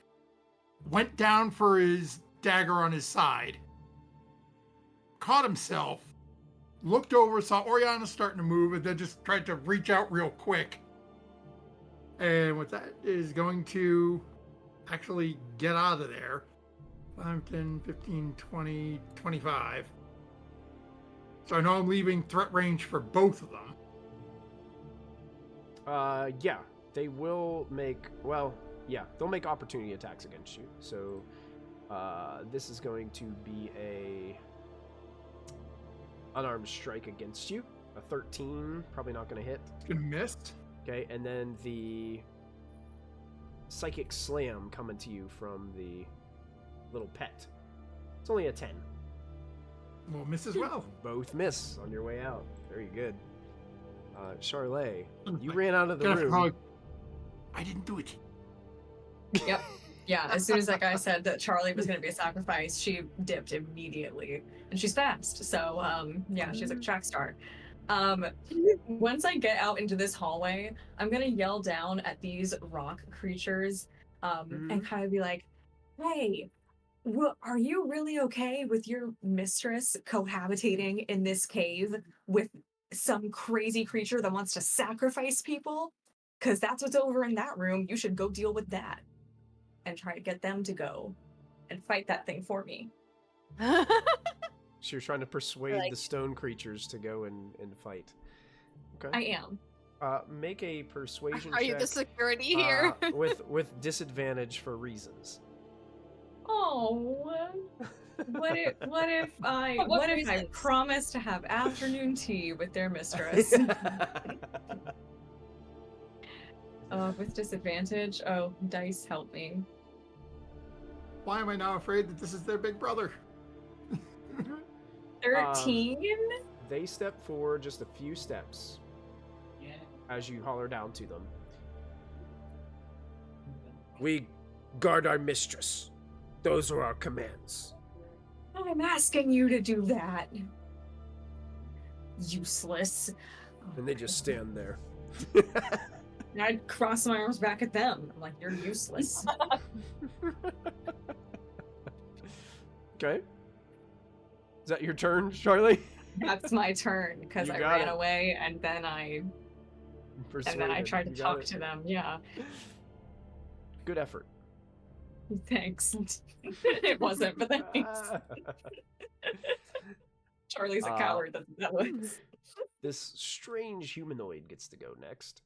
went down for his dagger on his side, caught himself, looked over, saw Oriana starting to move, and then just tried to reach out real quick. And what that is going to actually get out of there. 5, 10, 15, 20, 25. So I know I'm leaving threat range for both of them. Yeah. They will make, well, yeah, they'll make opportunity attacks against you. So, this is going to be a unarmed strike against you. A 13, probably not going to hit. It's going to miss. Okay, and then the psychic slam coming to you from the little pet. It's only a 10. Will miss as well. Both miss on your way out. Very good. Charlet, you ran out of the Gonna have to room. call it- I didn't do it. Yep. Yeah, as soon as that guy said that Charlie was going to be a sacrifice, she dipped immediately. And she's fast. So, yeah, she's a track star. Once I get out into this hallway, I'm going to yell down at these rock creatures and kind of be like, hey, are you really okay with your mistress cohabitating in this cave with some crazy creature that wants to sacrifice people? Because that's what's over in that room. You should go deal with that. And try to get them to go and fight that thing for me. So you're trying to persuade Like- the stone creatures to go and fight. Okay. I am. Make a persuasion Are check. you the security here? with disadvantage for reasons. Oh, what if I promise to have afternoon tea with their mistress? With disadvantage. Oh, dice help me. Why am I now afraid that this is their big brother? 13. They step forward just a few steps as you holler down to them. We guard our mistress. Those are our commands. I'm asking you to do that. Useless. And they just stand there. And I'd cross my arms back at them. I'm like, you're useless. Okay. Is that your turn, Charlie? That's my turn because You I got ran it. away and then I Persuaded. tried to You got talk it. to them. Yeah. Good effort. Thanks. It wasn't, but thanks. Charlie's a coward. That was. This strange humanoid gets to go next.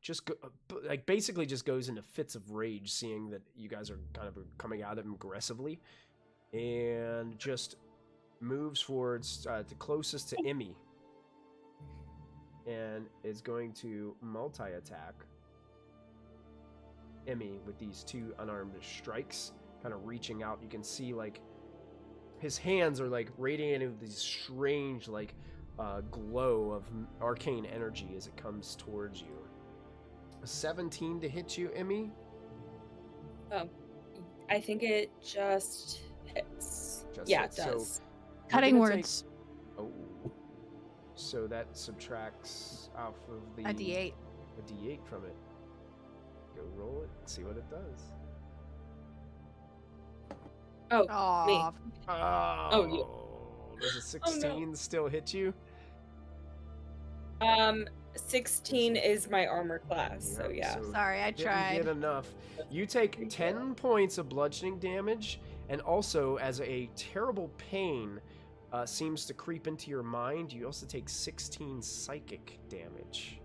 Just go, like basically just goes into fits of rage, seeing that you guys are kind of coming at him aggressively, and just moves forwards to closest to Emmy, and is going to multi-attack Emmy with these two unarmed strikes, kind of reaching out. You can see like his hands are like radiating with these strange like glow of arcane energy as it comes towards you. A 17 to hit you, Emmy? I think it just hits. Just Yeah, hits. it So does. you're Cutting gonna words. Oh. So that subtracts off of the A D8. a D8 from it. Go roll it, see what it does. Oh, Aw, Oh, does a 16 still hit you? 16 is my armor class, so yeah. sorry, I Didn't tried. get enough. You take 10 points of bludgeoning damage, and also as a terrible pain seems to creep into your mind, you also take 16 psychic damage.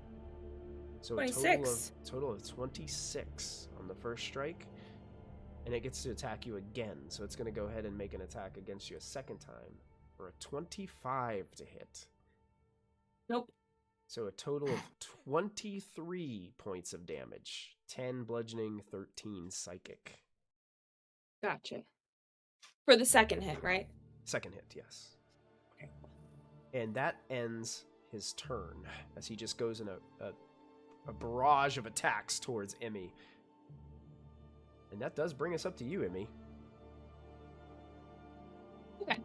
So a 26. total of 26 on the first strike, and it gets to attack you again. So it's going to go ahead and make an attack against you a second time. for a 25 to hit. Nope. So a total of 23 points of damage. 10 bludgeoning, 13 psychic. Gotcha. For the second hit, right? Second hit, yes. Okay. And that ends his turn as he just goes in a barrage of attacks towards Emmy. And that does bring us up to you, Emmy. Okay.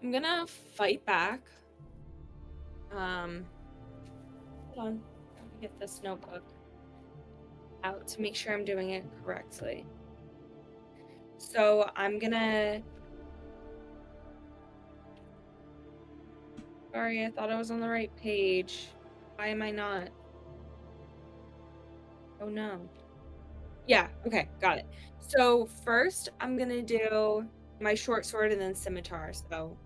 I'm gonna fight back. Hold on. Let me get this notebook out to make sure I'm doing it correctly. So I'm gonna... Sorry, I thought I was on the right page. Why am I not? Oh no. Yeah, okay, got it. So first I'm gonna do my short sword and then scimitar. So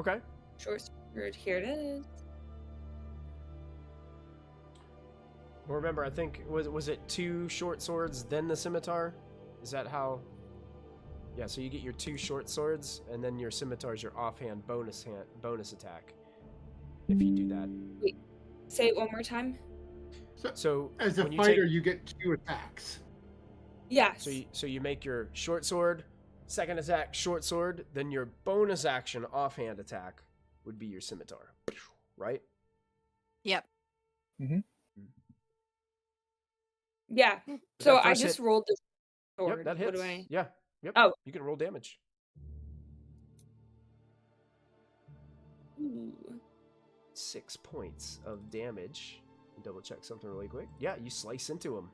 Okay. short sword, here it is. Well, remember, I think, was it 2 short swords, then the scimitar? Is that how? Yeah, so you get your 2 short swords, and then your scimitar is your offhand bonus attack. If you do that. Wait, say it one more time. So as a when you fighter, take- you get 2 attacks. Yes. So you make your short sword, second attack, short sword, then your bonus action offhand attack would be your scimitar, right? Yep. Yeah. But So that I first just hit- rolled the sword. Yep, that hits. What do I? Yeah. Yep. Oh. You can roll damage. Ooh. 6 points of damage. Double check something really quick. Yeah, you slice into him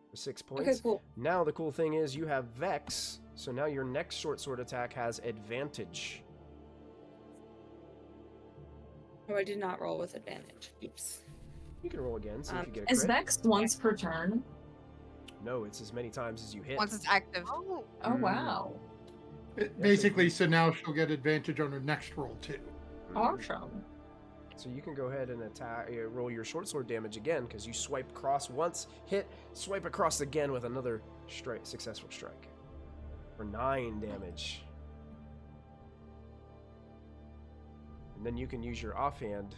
for 6 points. Okay, cool. Now the cool thing is you have Vex, so now your next short sword attack has advantage. Oh, I did not roll with advantage. Oops. You can roll again, see if you get a Is crit. Vex once per turn? No, it's as many times as you hit. Once it's active. Oh, Oh wow. Basically, so now she'll get advantage on her next roll too. Awesome. So you can go ahead and attack, roll your short sword damage again because you swipe across once, hit, swipe across again with another successful strike for 9 damage. And then you can use your offhand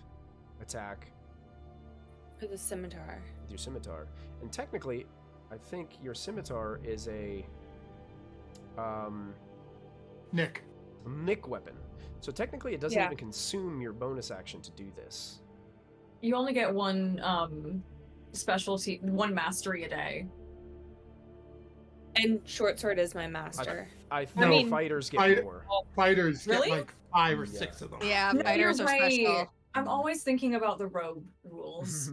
attack For the scimitar. with your scimitar. And technically, I think your scimitar is a Nick. Nick weapon. So technically, it doesn't Yeah. even consume your bonus action to do this. You only get one specialty, one mastery a day. And short sword is my master. I think I mean, fighters get fight- more. Fighters Really? get like 5 or Yeah. 6 of them. Yeah, No, fighters you're are special. right. I'm always thinking about the rogue rules.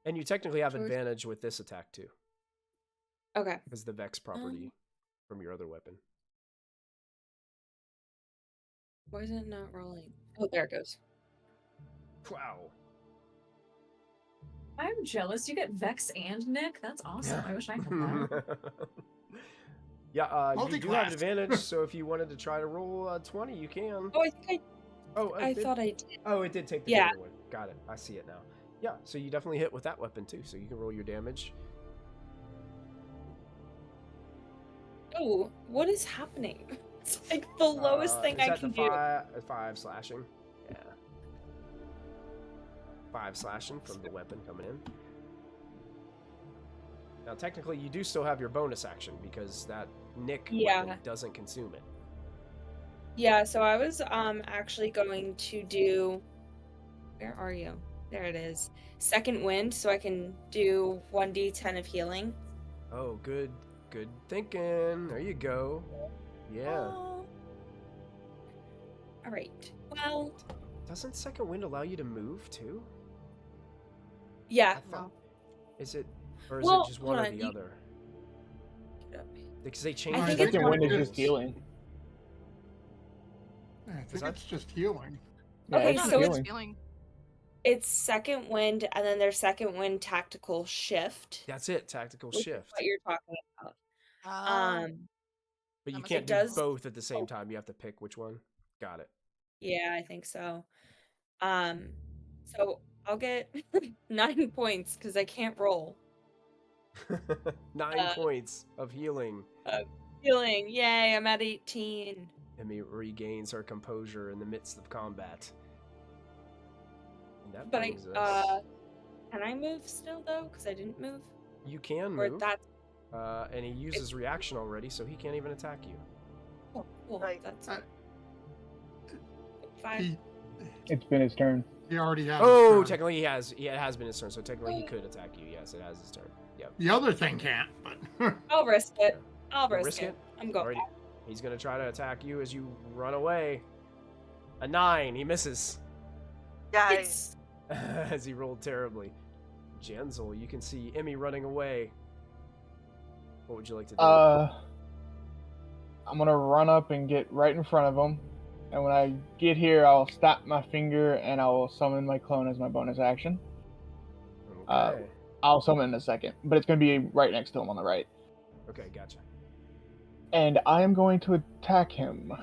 And you technically have Short- advantage with this attack too, Okay. because the Vex property from your other weapon. Why is it not rolling? Oh, there it goes. Wow. I'm jealous. You get Vex and Nick. That's awesome. I wish I had that. Yeah, you do have Multi-class. advantage, so if you wanted to try to roll 20, you can. Oh, I think Oh, I thought I did. Oh, it did take the Yeah. other one. Got it. I see it now. Yeah, so you definitely hit with that weapon too, so you can roll your damage. Oh, what is happening? It's like the lowest thing is I that can the do. 5 slashing? Yeah. 5 slashing from the weapon coming in. Now, technically, you do still have your bonus action because that Nick weapon doesn't consume it. Yeah, so I was actually going to do... Where are you? There it is. Second wind, so I can do 1d10 of healing. Oh, good thinking. There you go. Yeah. Oh. All right. Well, Doesn't second wind allow you to move too? yeah. I thought- Is it, or is Well, it just one or hold on, the you- other? Because they changed. I think it. it's Second one wind is of just those. healing. I think Is that- it's just healing. Yeah, Okay, it's just so it's- healing. Feeling. It's second wind, and then there's second wind tactical shift. That's it. Tactical which is shift. what you're talking about. Oh. But you That must- can't it do does- both at the same oh. time. You have to pick which one. Got it. Yeah, I think so. So I'll get 9 points because I can't roll. 9 points of healing. healing. Yay, I'm at 18. Emmy regains her composure in the midst of combat. And that But brings us... can I move still though? Because I didn't move. You can Or move. that's And he uses reaction already, so he can't even attack you. cool. Right. That's Uh, 5. He, It's been his turn. he already has. Oh, his turn. technically he has. Yeah, it has been his turn, so technically he could attack you. Yes, it has his turn. Yep. The other thing can't, but I'll risk it. I'll You'll risk it. I'm going. Alrighty. He's gonna try to attack you as you run away. A 9. He misses. Guys. Yes. As he rolled terribly. Jensel, you can see Emmy running away. What would you like to do? I'm gonna run up and get right in front of him, and when I get here, I'll snap my finger and I will summon my clone as my bonus action. Okay. I'll summon in a second, but it's gonna be right next to him on the right. Okay, gotcha. And I am going to attack him.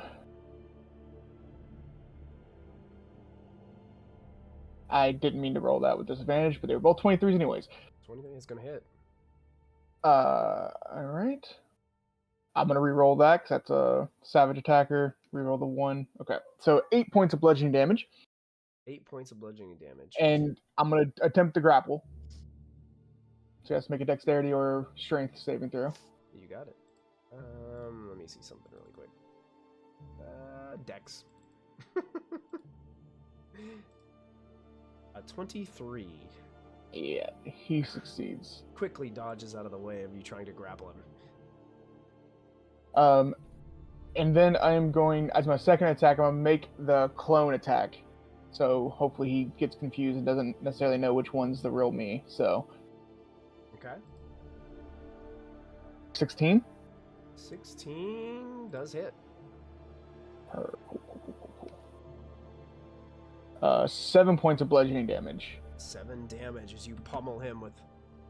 I didn't mean to roll that with disadvantage, but they were both 23s anyways. 23 is gonna hit. Alright. I'm gonna re-roll that, because that's a savage attacker. Re-roll the 1. Okay, so 8 points of bludgeoning damage. 8 points of bludgeoning damage. And I'm gonna attempt to grapple. So he has to make a dexterity or strength saving throw. You got it. Let me see something really quick. Dex. A 23. Yeah, he succeeds. Quickly dodges out of the way of you trying to grapple him. And then I am going, as my second attack, I'm gonna make the clone attack. So hopefully he gets confused and doesn't necessarily know which one's the real me. So Okay. 16. 16 does hit. 7 points of bludgeoning damage. 7 damage as you pummel him with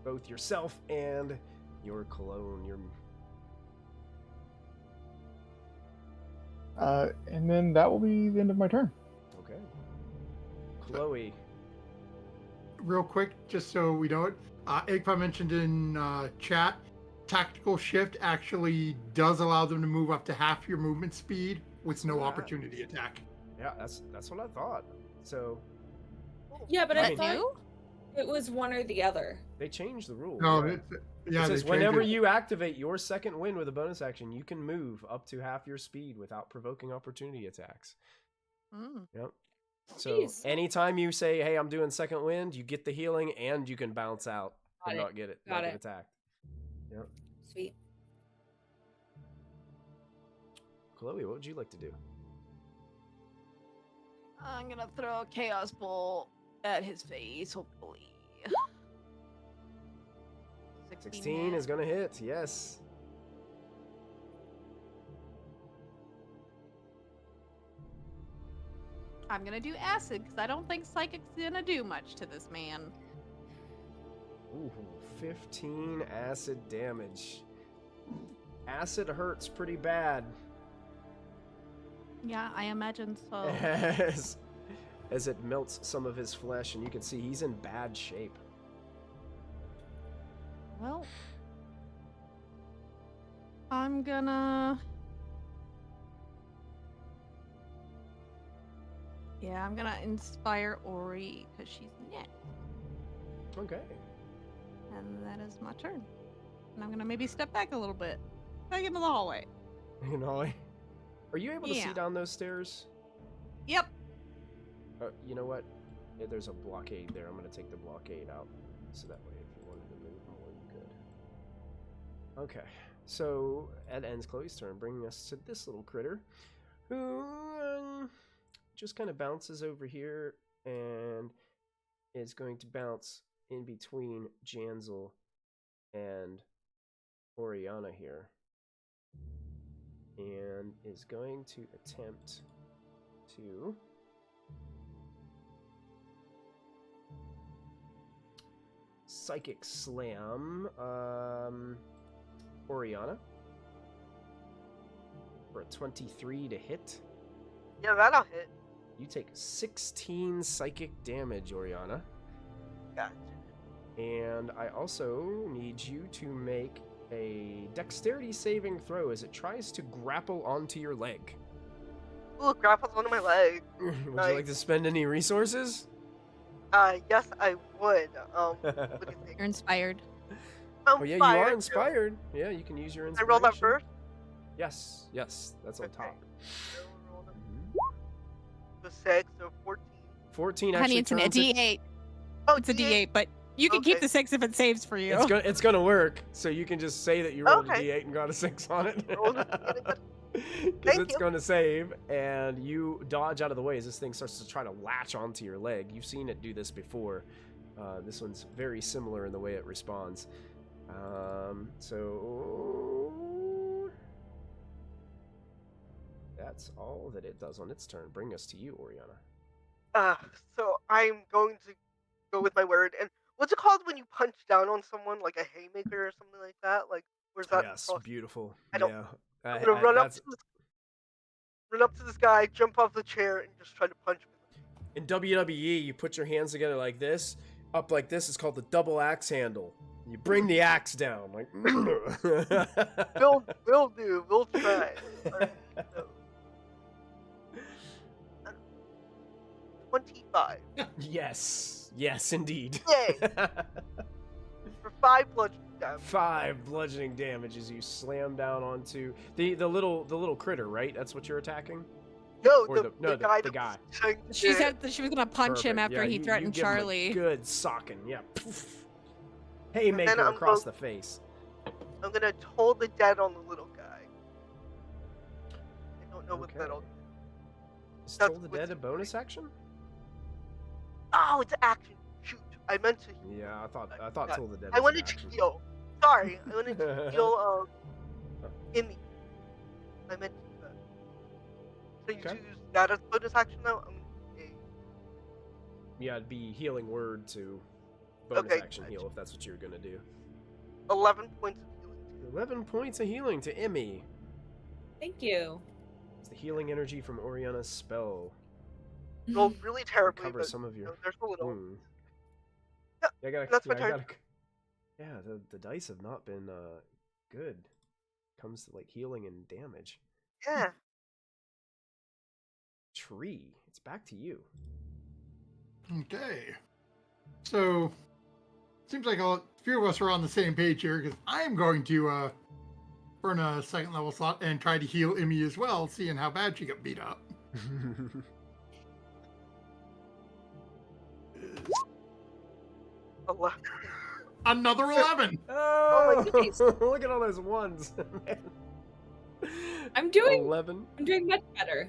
both yourself and your clone. And then that will be the end of my turn. Okay. Chloe. real quick, just so we know it, Igpa mentioned in chat, tactical shift actually does allow them to move up to half your movement speed with no opportunity attack. Yeah, that's what I thought. So Yeah, but I I mean- thought it was one or the other. they changed the rules. No, yeah. it It they says changed whenever it. you activate your second wind with a bonus action, you can move up to half your speed without provoking opportunity attacks. Mm. Yep. So Jeez. anytime you say, "Hey, I'm doing second wind," you get the healing and you can bounce out Got and it. not get it, Got not get it. attacked. Yep. Sweet. Chloe, what would you like to do? I'm gonna throw a chaos bolt at his face, hopefully. 16 is gonna hit. Yes. I'm gonna do acid because I don't think psychic's gonna do much to this man. Ooh, 15 acid damage. Acid hurts pretty bad. Yeah, I imagine so. As it melts some of his flesh, and you can see he's in bad shape. Well, I'm gonna. Yeah, I'm gonna inspire Ori because she's next, Okay. and that is my turn. And I'm gonna maybe step back a little bit, back into the hallway. You know, are you able to see Yeah. down those stairs? Yep. You know what? Yeah, there's a blockade there. I'm gonna take the blockade out, so that way, if you wanted to move more, you could. Okay. So that ends Chloe's turn, bringing us to this little critter, who just kind of bounces over here and is going to bounce in between Janzel and Oriana here, and is going to attempt to Psychic Slam Oriana for a 23 to hit. Yeah, that'll hit. You take 16 psychic damage, Oriana. Gotcha. And I also need you to make a dexterity saving throw as it tries to grapple onto your leg. Ooh, it grapples onto my leg. Would you Nice. like to spend any resources? Yes, I would. What do you think? You're inspired. Oh yeah, you are inspired. Yeah, you can use your I inspiration. roll that first? Yes, that's on Okay. top. I rolled Mhm. the 6, so 14. 14 Honey, actually it's a turns it- D8. Oh, It's a D8, but you can keep Okay. the 6 if it saves for you. It's gonna work, so you can just say that you rolled Okay. a D8 and got a 6 on it. Rolled a D8 and got- Because Thank it's you. gonna save, and you dodge out of the way as this thing starts to try to latch onto your leg. You've seen it do this before. This one's very similar in the way it responds. So that's all that it does on its turn. Bring us to you, Oriana. So I'm going to go with my word. And what's it called when you punch down on someone, like a haymaker or something like that? Like, where's that? Yes, across- beautiful. I don't- Yeah. I'm gonna run up That's- to this guy, jump off the chair, and just try to punch him. In WWE, you put your hands together like this, up like this. It's called the double axe handle. You bring the axe down, like. We'll do. We'll try. Alright, so, 25. Yes, indeed. Yay! For 5 bludgeoning damage. 5 bludgeoning damage as you slam down onto the little critter, right? That's what you're attacking. No, Or the the guy. the that guy. was saying She shit. said that she was gonna punch him Perfect. after Yeah, he you threatened give him a Charlie. good socking, yeah. Poof. Haymaker I'm across go- the face. I'm gonna toll the dead on the little guy. I don't know what Okay. that'll do. Is That's Toll the what's- Dead a bonus action? Oh, it's action. Shoot, I meant to. Yeah, I thought Yeah. Toll the Dead. I was an wanted to action. heal. Sorry, I wanted to heal. In the. I meant to do that. So you Okay. choose that as bonus action now. Yeah, it'd be healing word to bonus Okay, action gotcha. heal if that's what you're gonna do. 11 points of healing. 11 points of healing to Emmy. Thank you. It's the healing energy from Oriana's spell. Rolled really terribly, Cover but some of your there's a little. wounds. Yeah, Yeah, I gotta, that's my I turn. gotta, yeah, the dice have not been good. Comes to like healing and damage. Yeah. Tree, it's back to you. Okay. So, seems like a few of us are on the same page here because I am going to burn a second level slot and try to heal Emmy as well, seeing how bad she got beat up. Another 11. Oh, my goodness. look at all those ones. Man. I'm doing 11. much better.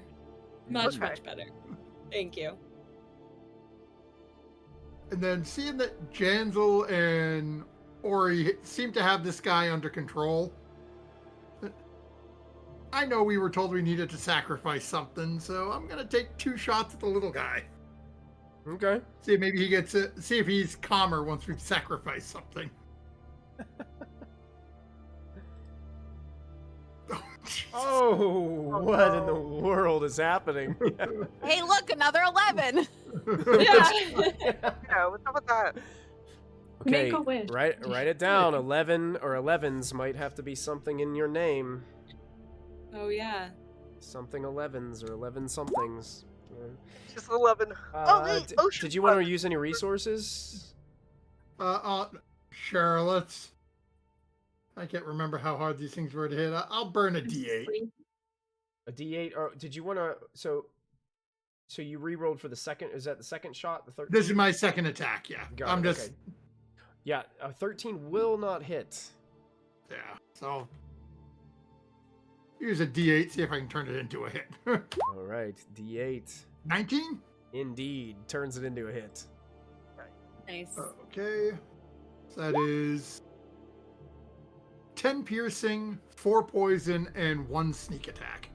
Much Okay. better. Thank you. And then seeing that Janzel and Ori seem to have this guy under control, I know we were told we needed to sacrifice something, so I'm gonna take 2 shots at the little guy. Okay. See if maybe he gets it. See if he's calmer once we've sacrificed something. Oh, what in the world is happening? Hey, look, another 11. Yeah. Yeah, what's up with that? Okay, Make a wish. write it down. 11 or 11s might have to be something in your name. Oh yeah. Something 11s or 11 somethings. Just 11. Oh, wait. Did you want to use any resources? Sure, let's. I can't remember how hard these things were to hit. I'll burn a D8. A D8? Or did you want to? So you re-rolled for the second. Is that the second shot? The 13? This is my second attack, yeah. Got I'm it, just. okay. Yeah, a 13 will not hit. Yeah, so. Use a D8, see if I can turn it into a hit. All right, D8. 19? Indeed, turns it into a hit. Nice. Okay. So that is 10 piercing, 4 poison, and 1 sneak attack.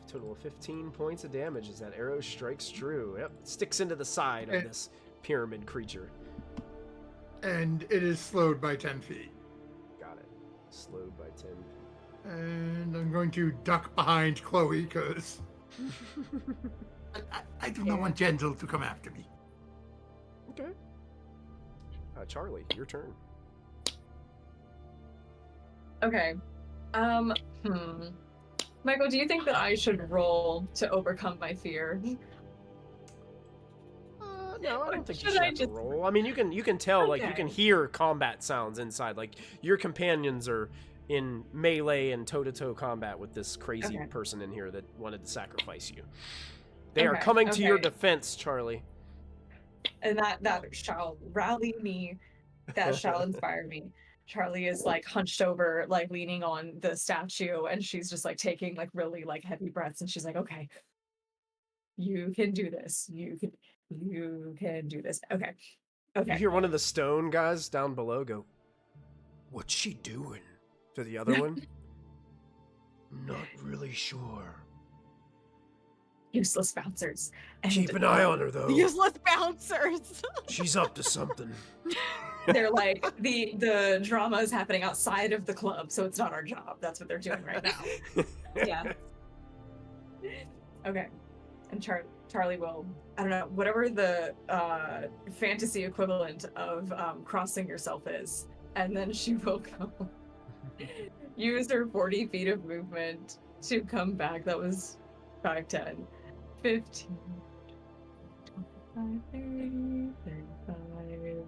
Total of 15 points of damage as that arrow strikes true. Yep, sticks into the side of And- this pyramid creature. And it is slowed by 10 feet. Got it. Slowed by 10. And I'm going to duck behind Chloe because I do not want Gentle to come after me. Okay. Charlie, your turn. Okay. Michael, do you think that I should roll to overcome my fear? No, I don't think you Should should I have to just- roll. I mean, you can tell, like, you can Okay. hear combat sounds inside. Like, your companions are in melee and toe-to-toe combat with this crazy Okay. person in here that wanted to sacrifice you. They are Okay, coming to your okay. defense, Charlie. And that shall rally me. That shall inspire me. Charlie is like hunched over, like leaning on the statue, and she's just like taking like really like heavy breaths, and she's like, "Okay, you can do this. You can do this." Okay, You okay. hear one of the stone guys down below go, "What's she doing?" to the other one. Not really sure. Useless bouncers. And Keep an eye on her, though. Useless bouncers. She's up to something. They're like the drama is happening outside of the club, so it's not our job. That's what they're doing right now. Yeah. Okay. And Charlie will, I don't know, whatever the fantasy equivalent of crossing yourself is, and then she will go use her 40 feet of movement to come back. That was 5, 10, 15, 25, 30,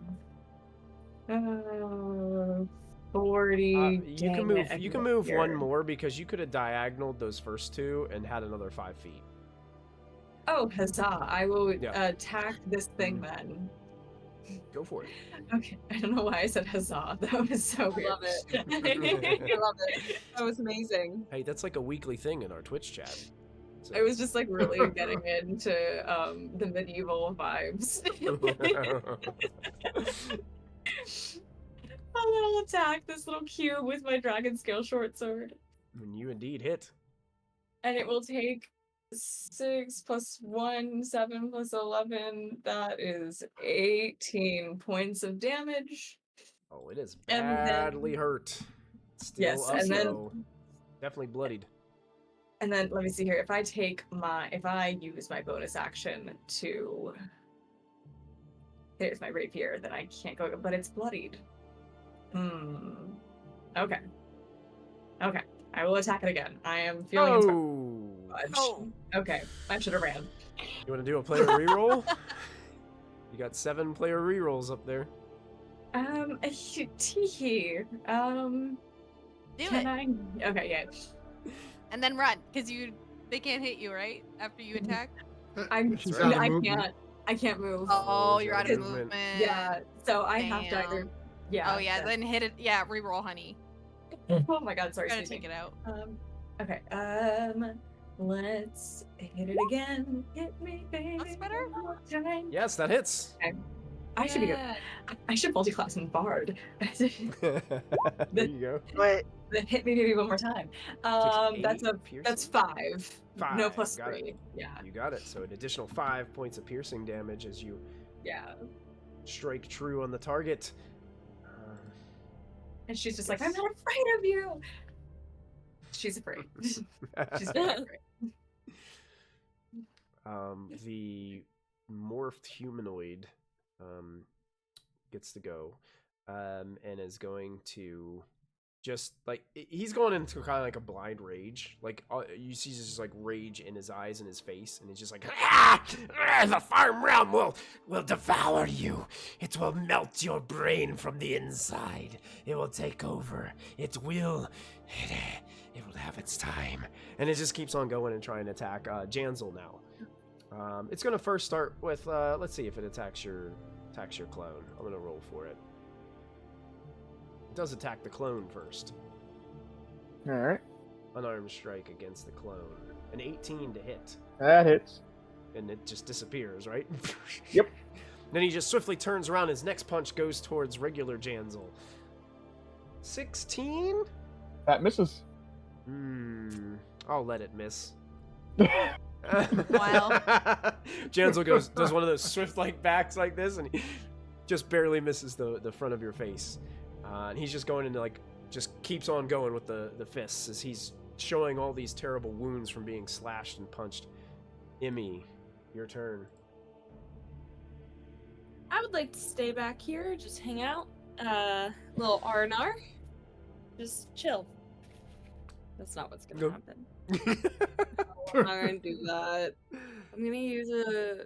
35, 40. You can move. dang it, You can move one here. more because you could have diagonaled those first two and had another 5 feet. Oh, huzzah. I will Yeah. attack this thing then. Go for it. Okay. I don't know why I said huzzah. That was so I weird. love it. I love it. That was amazing. Hey, that's like a weekly thing in our Twitch chat. So- I was just like really getting into the medieval vibes. I'll attack this little cube with my dragon scale short sword. And you indeed hit. And it will take 6 plus 1, 7 plus 11. That is 18 points of damage. Oh, it is And then- badly hurt. Still Yes, up, and then- though. Definitely bloodied. And then let me see here. If I use my bonus action to here's my rapier, then I can't go, but it's bloodied. Okay. Okay. I will attack it again. I am feeling inspired. Oh! Okay. I should have ran. You want to do a player reroll? You got 7 player rerolls up there. Teehee. Do Can it. I? Okay, yeah. And then run, because they can't hit you, right? After you attack? She's right. out of I movement. can't move. Oh, you're out of movement. movement. Yeah. So I have to either. Damn. Yeah. Oh, yeah, then hit it. Yeah, reroll, honey. Oh my god, sorry. Try to excuse take me. it out. Okay. Let's hit it again. Hit me, baby. That's better? one more time. Yes, that hits. I should be good. I should multi-class in Bard. There you go. Wait, Then hit me maybe one more time. That's 5. No 5, plus got 3. it. Yeah. You got it. So an additional 5 points of piercing damage as you Yeah. strike true on the target. And she's just like, I'm not afraid of you. She's afraid. She's very afraid. The morphed humanoid gets to go and is going to just like he's going into kind of like a blind rage. Like you see just like rage in his eyes and his face, and he's just like, the farm realm will devour you. It will melt your brain from the inside. It will take over. It will have its time. And it just keeps on going and trying to attack Janzel now. It's gonna first start with let's see if it attacks your clone. I'm gonna roll for it. It does attack the clone first. All right, Unarmed strike against the clone. An 18 to hit. that hits. And it just disappears, right? Yep. Then he just swiftly turns around. His next punch goes towards regular Janzel. 16? That misses. I'll let it miss. Wow. Janzel does one of those swift like backs like this, and he just barely misses the front of your face. And he's just going into like just keeps on going with the fists as he's showing all these terrible wounds from being slashed and punched. Emmy, your turn. I would like to stay back here, just hang out. Little R&R. Just chill. That's not what's gonna Go. happen. I'm not gonna do that. I'm gonna use a.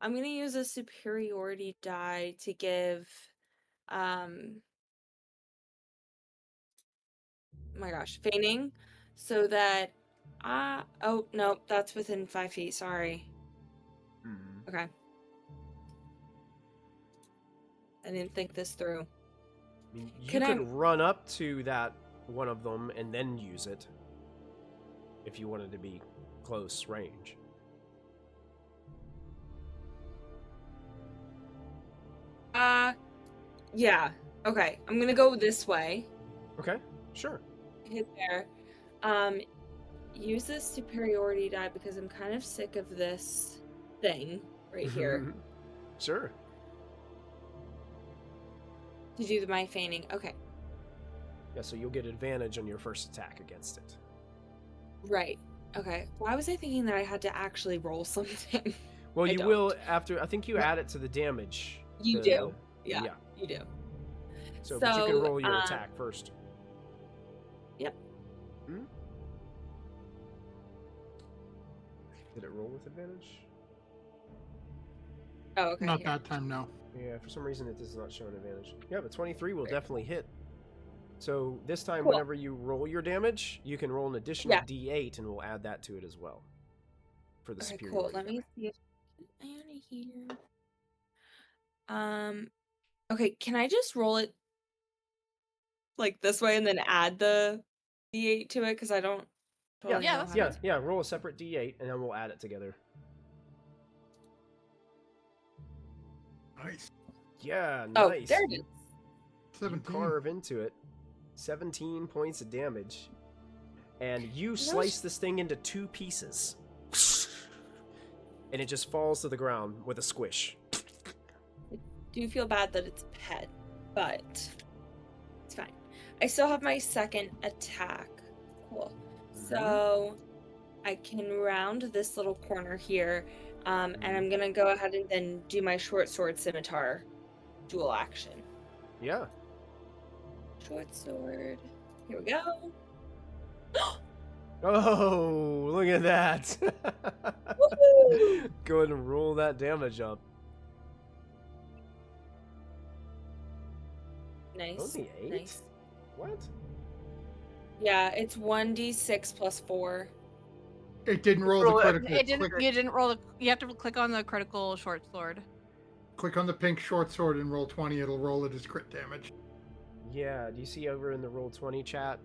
I'm gonna use a superiority die to give. Oh my gosh, feigning, so that. Oh no, that's within 5 feet. Sorry. Mhm. Okay. I didn't think this through. I mean, you Can could I- run up to that one of them and then use it if you wanted to be close range. Yeah. Okay. I'm gonna go this way. Okay, sure. Hit there. Use this superiority die because I'm kind of sick of this thing right here. Sure. To do my feigning. Okay. Yeah, so you'll get advantage on your first attack against it. Right. Okay. Why was I thinking that I had to actually roll something? Well, I you don't. will after. I think you Right. add it to the damage. You do. Yeah. Yeah. You do. So, but you can So, roll your attack first. Yep. Hmm? Did it roll with advantage? Oh, okay. Not here. that time, no. Yeah, for some reason it does not show an advantage. Yeah, but 23 will Right. definitely hit. So this time, Cool. whenever you roll your damage, you can roll an additional Yeah. D8, and we'll add that to it as well. For the Okay, superior. cool. Let me see if I get out of here. Okay, can I just roll it like this way and then add the D8 to it? Because I don't totally Yeah, know that's how Yeah, to. yeah. Roll a separate D8, and then we'll add it together. Nice. Yeah, Oh, nice. there it You- is. You 17. carve into it. 17 points of damage. And you Those- slice this thing into 2 pieces. And it just falls to the ground with a squish. Do feel bad that it's a pet, but it's fine. I still have my second attack. Cool. So I can round this little corner here, and I'm gonna go ahead and then do my short sword scimitar dual action. Yeah. Short sword. Here we go. Oh, look at that. Woohoo! Go ahead and roll that damage up. Nice. Only 8? Nice. What? Yeah, it's 1d6 plus 4. It didn't roll the Roll it. critical. It didn't. Click, You didn't roll. You have to click on the critical short sword. click on the pink short sword and roll 20. It'll roll it as crit damage. Yeah, do you see over in the Roll20 chat?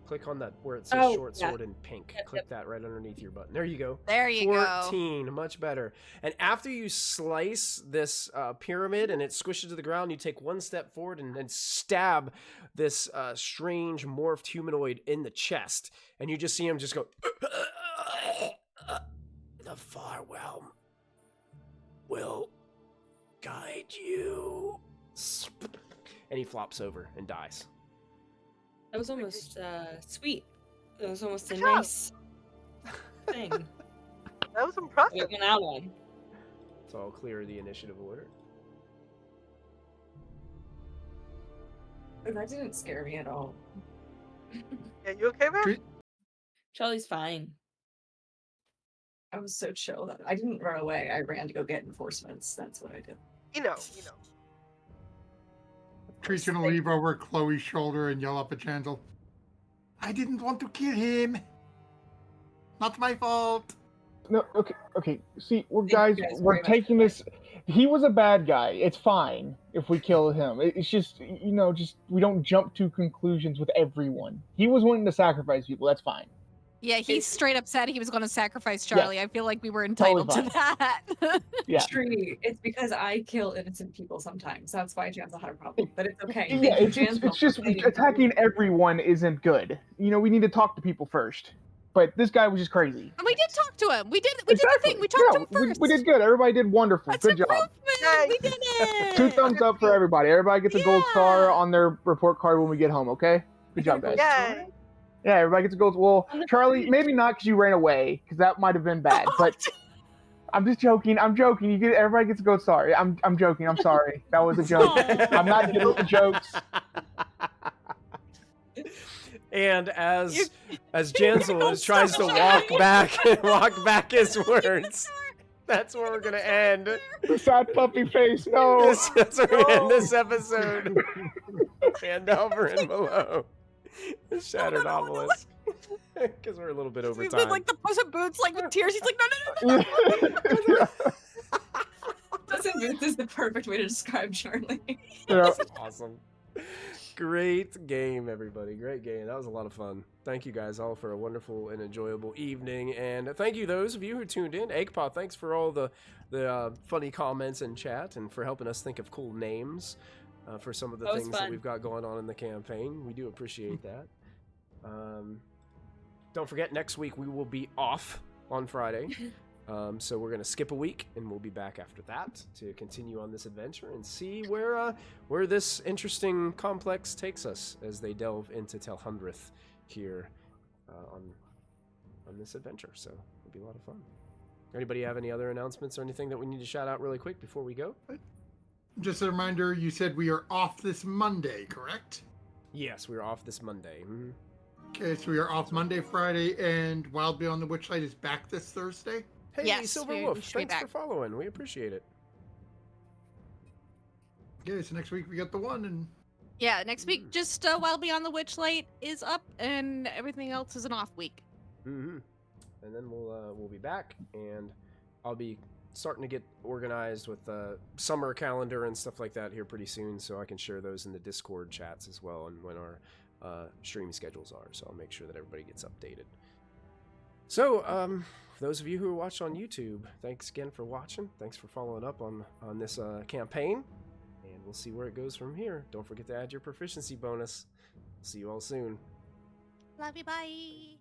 Click on that where it says Oh, short yeah. sword in pink. Yep, Click that right underneath your button. There you go. There you go. 14, much better. And after you slice this pyramid and it squishes to the ground, you take one step forward and stab this strange morphed humanoid in the chest. And you just see him just go, the far realm will guide you. And he flops over and dies. That was almost sweet. That was almost a Good job. nice thing. That was It impressive. went out on. So I'll clear the initiative order. That didn't scare me at all. Yeah, you okay, man? Tre- Charlie's fine. I was so chill that I didn't run away. I ran to go get enforcements. That's what I did. You know. Tree's gonna leave over Chloe's shoulder and yell up at Chancel. I didn't want to kill him. Not my fault. No, okay. See, Thank you guys, guys we're very much taking for this. He was a bad guy. It's fine if we kill him. It's just, just we don't jump to conclusions with everyone. He was wanting to sacrifice people. That's fine. Yeah, he's It's- straight up said he was going to sacrifice Yes. Charlie. I feel like we were entitled Totally to that. Yeah. Tree. It's because I kill innocent people sometimes. That's why Jansel had a problem. But it's okay. Yeah, Thank you, it's Jansel, just for fighting attacking for me. everyone isn't good. We need to talk to people first. But this guy was just crazy. And we did talk to him. We did the thing. We talked to him first. We did good. Everybody did wonderful. That's Good job. improvement. Yay. We did it. 2 thumbs up for everybody. Everybody gets a gold star on their report card when we get home, okay? Good job, guys. Yay. Yeah, everybody gets a gold. Well, Charlie, maybe not because you ran away, because that might have been bad. But I'm just joking. I'm joking. Everybody gets to go. Sorry. I'm joking. I'm sorry. That was a joke. I'm not good with the jokes. And as Jansel tries to walk back his words, that's where we're gonna end. The sad puppy face. No. That's where we end this episode. Phandelver and below. The Shattered Obelisk. Because we're a little bit over With, time. like the Puss in Boots, like with tears. He's like, no. Puss in Boots is the perfect way to describe Charlie. Yeah. That's awesome. Great game, everybody. Great game. That was a lot of fun. Thank you guys all for a wonderful and enjoyable evening. And thank you those of you who tuned in. Eggpaw, thanks for all the funny comments in chat and for helping us think of cool names for some of the things that we've got going on in the campaign. We do appreciate that. Don't forget, next week we will be off on Friday. So we're going to skip a week, and we'll be back after that to continue on this adventure and see where this interesting complex takes us as they delve into Telhundreth here on this adventure. So it'll be a lot of fun. Anybody have any other announcements or anything that we need to shout out really quick before we go? Just a reminder, you said we are off this Monday, correct? Yes, we're off this Monday. Mm-hmm. Okay, so we are off Monday, Friday, and Wild Beyond the Witchlight is back this Thursday? Hey, Yes, Silver we Wolf, should be thanks back. for following. We appreciate it. Okay, so next week we got the one, and Yeah, next week, just Wild Beyond the Witchlight is up, and everything else is an off week. Mm-hmm. And then we'll be back, and I'll be starting to get organized with the summer calendar and stuff like that here pretty soon, so I can share those in the Discord chats as well, and when our stream schedules are. So I'll make sure that everybody gets updated. So, for those of you who are watching on YouTube, thanks again for watching. Thanks for following up on this campaign, and we'll see where it goes from here. Don't forget to add your proficiency bonus. See you all soon. Love you, bye.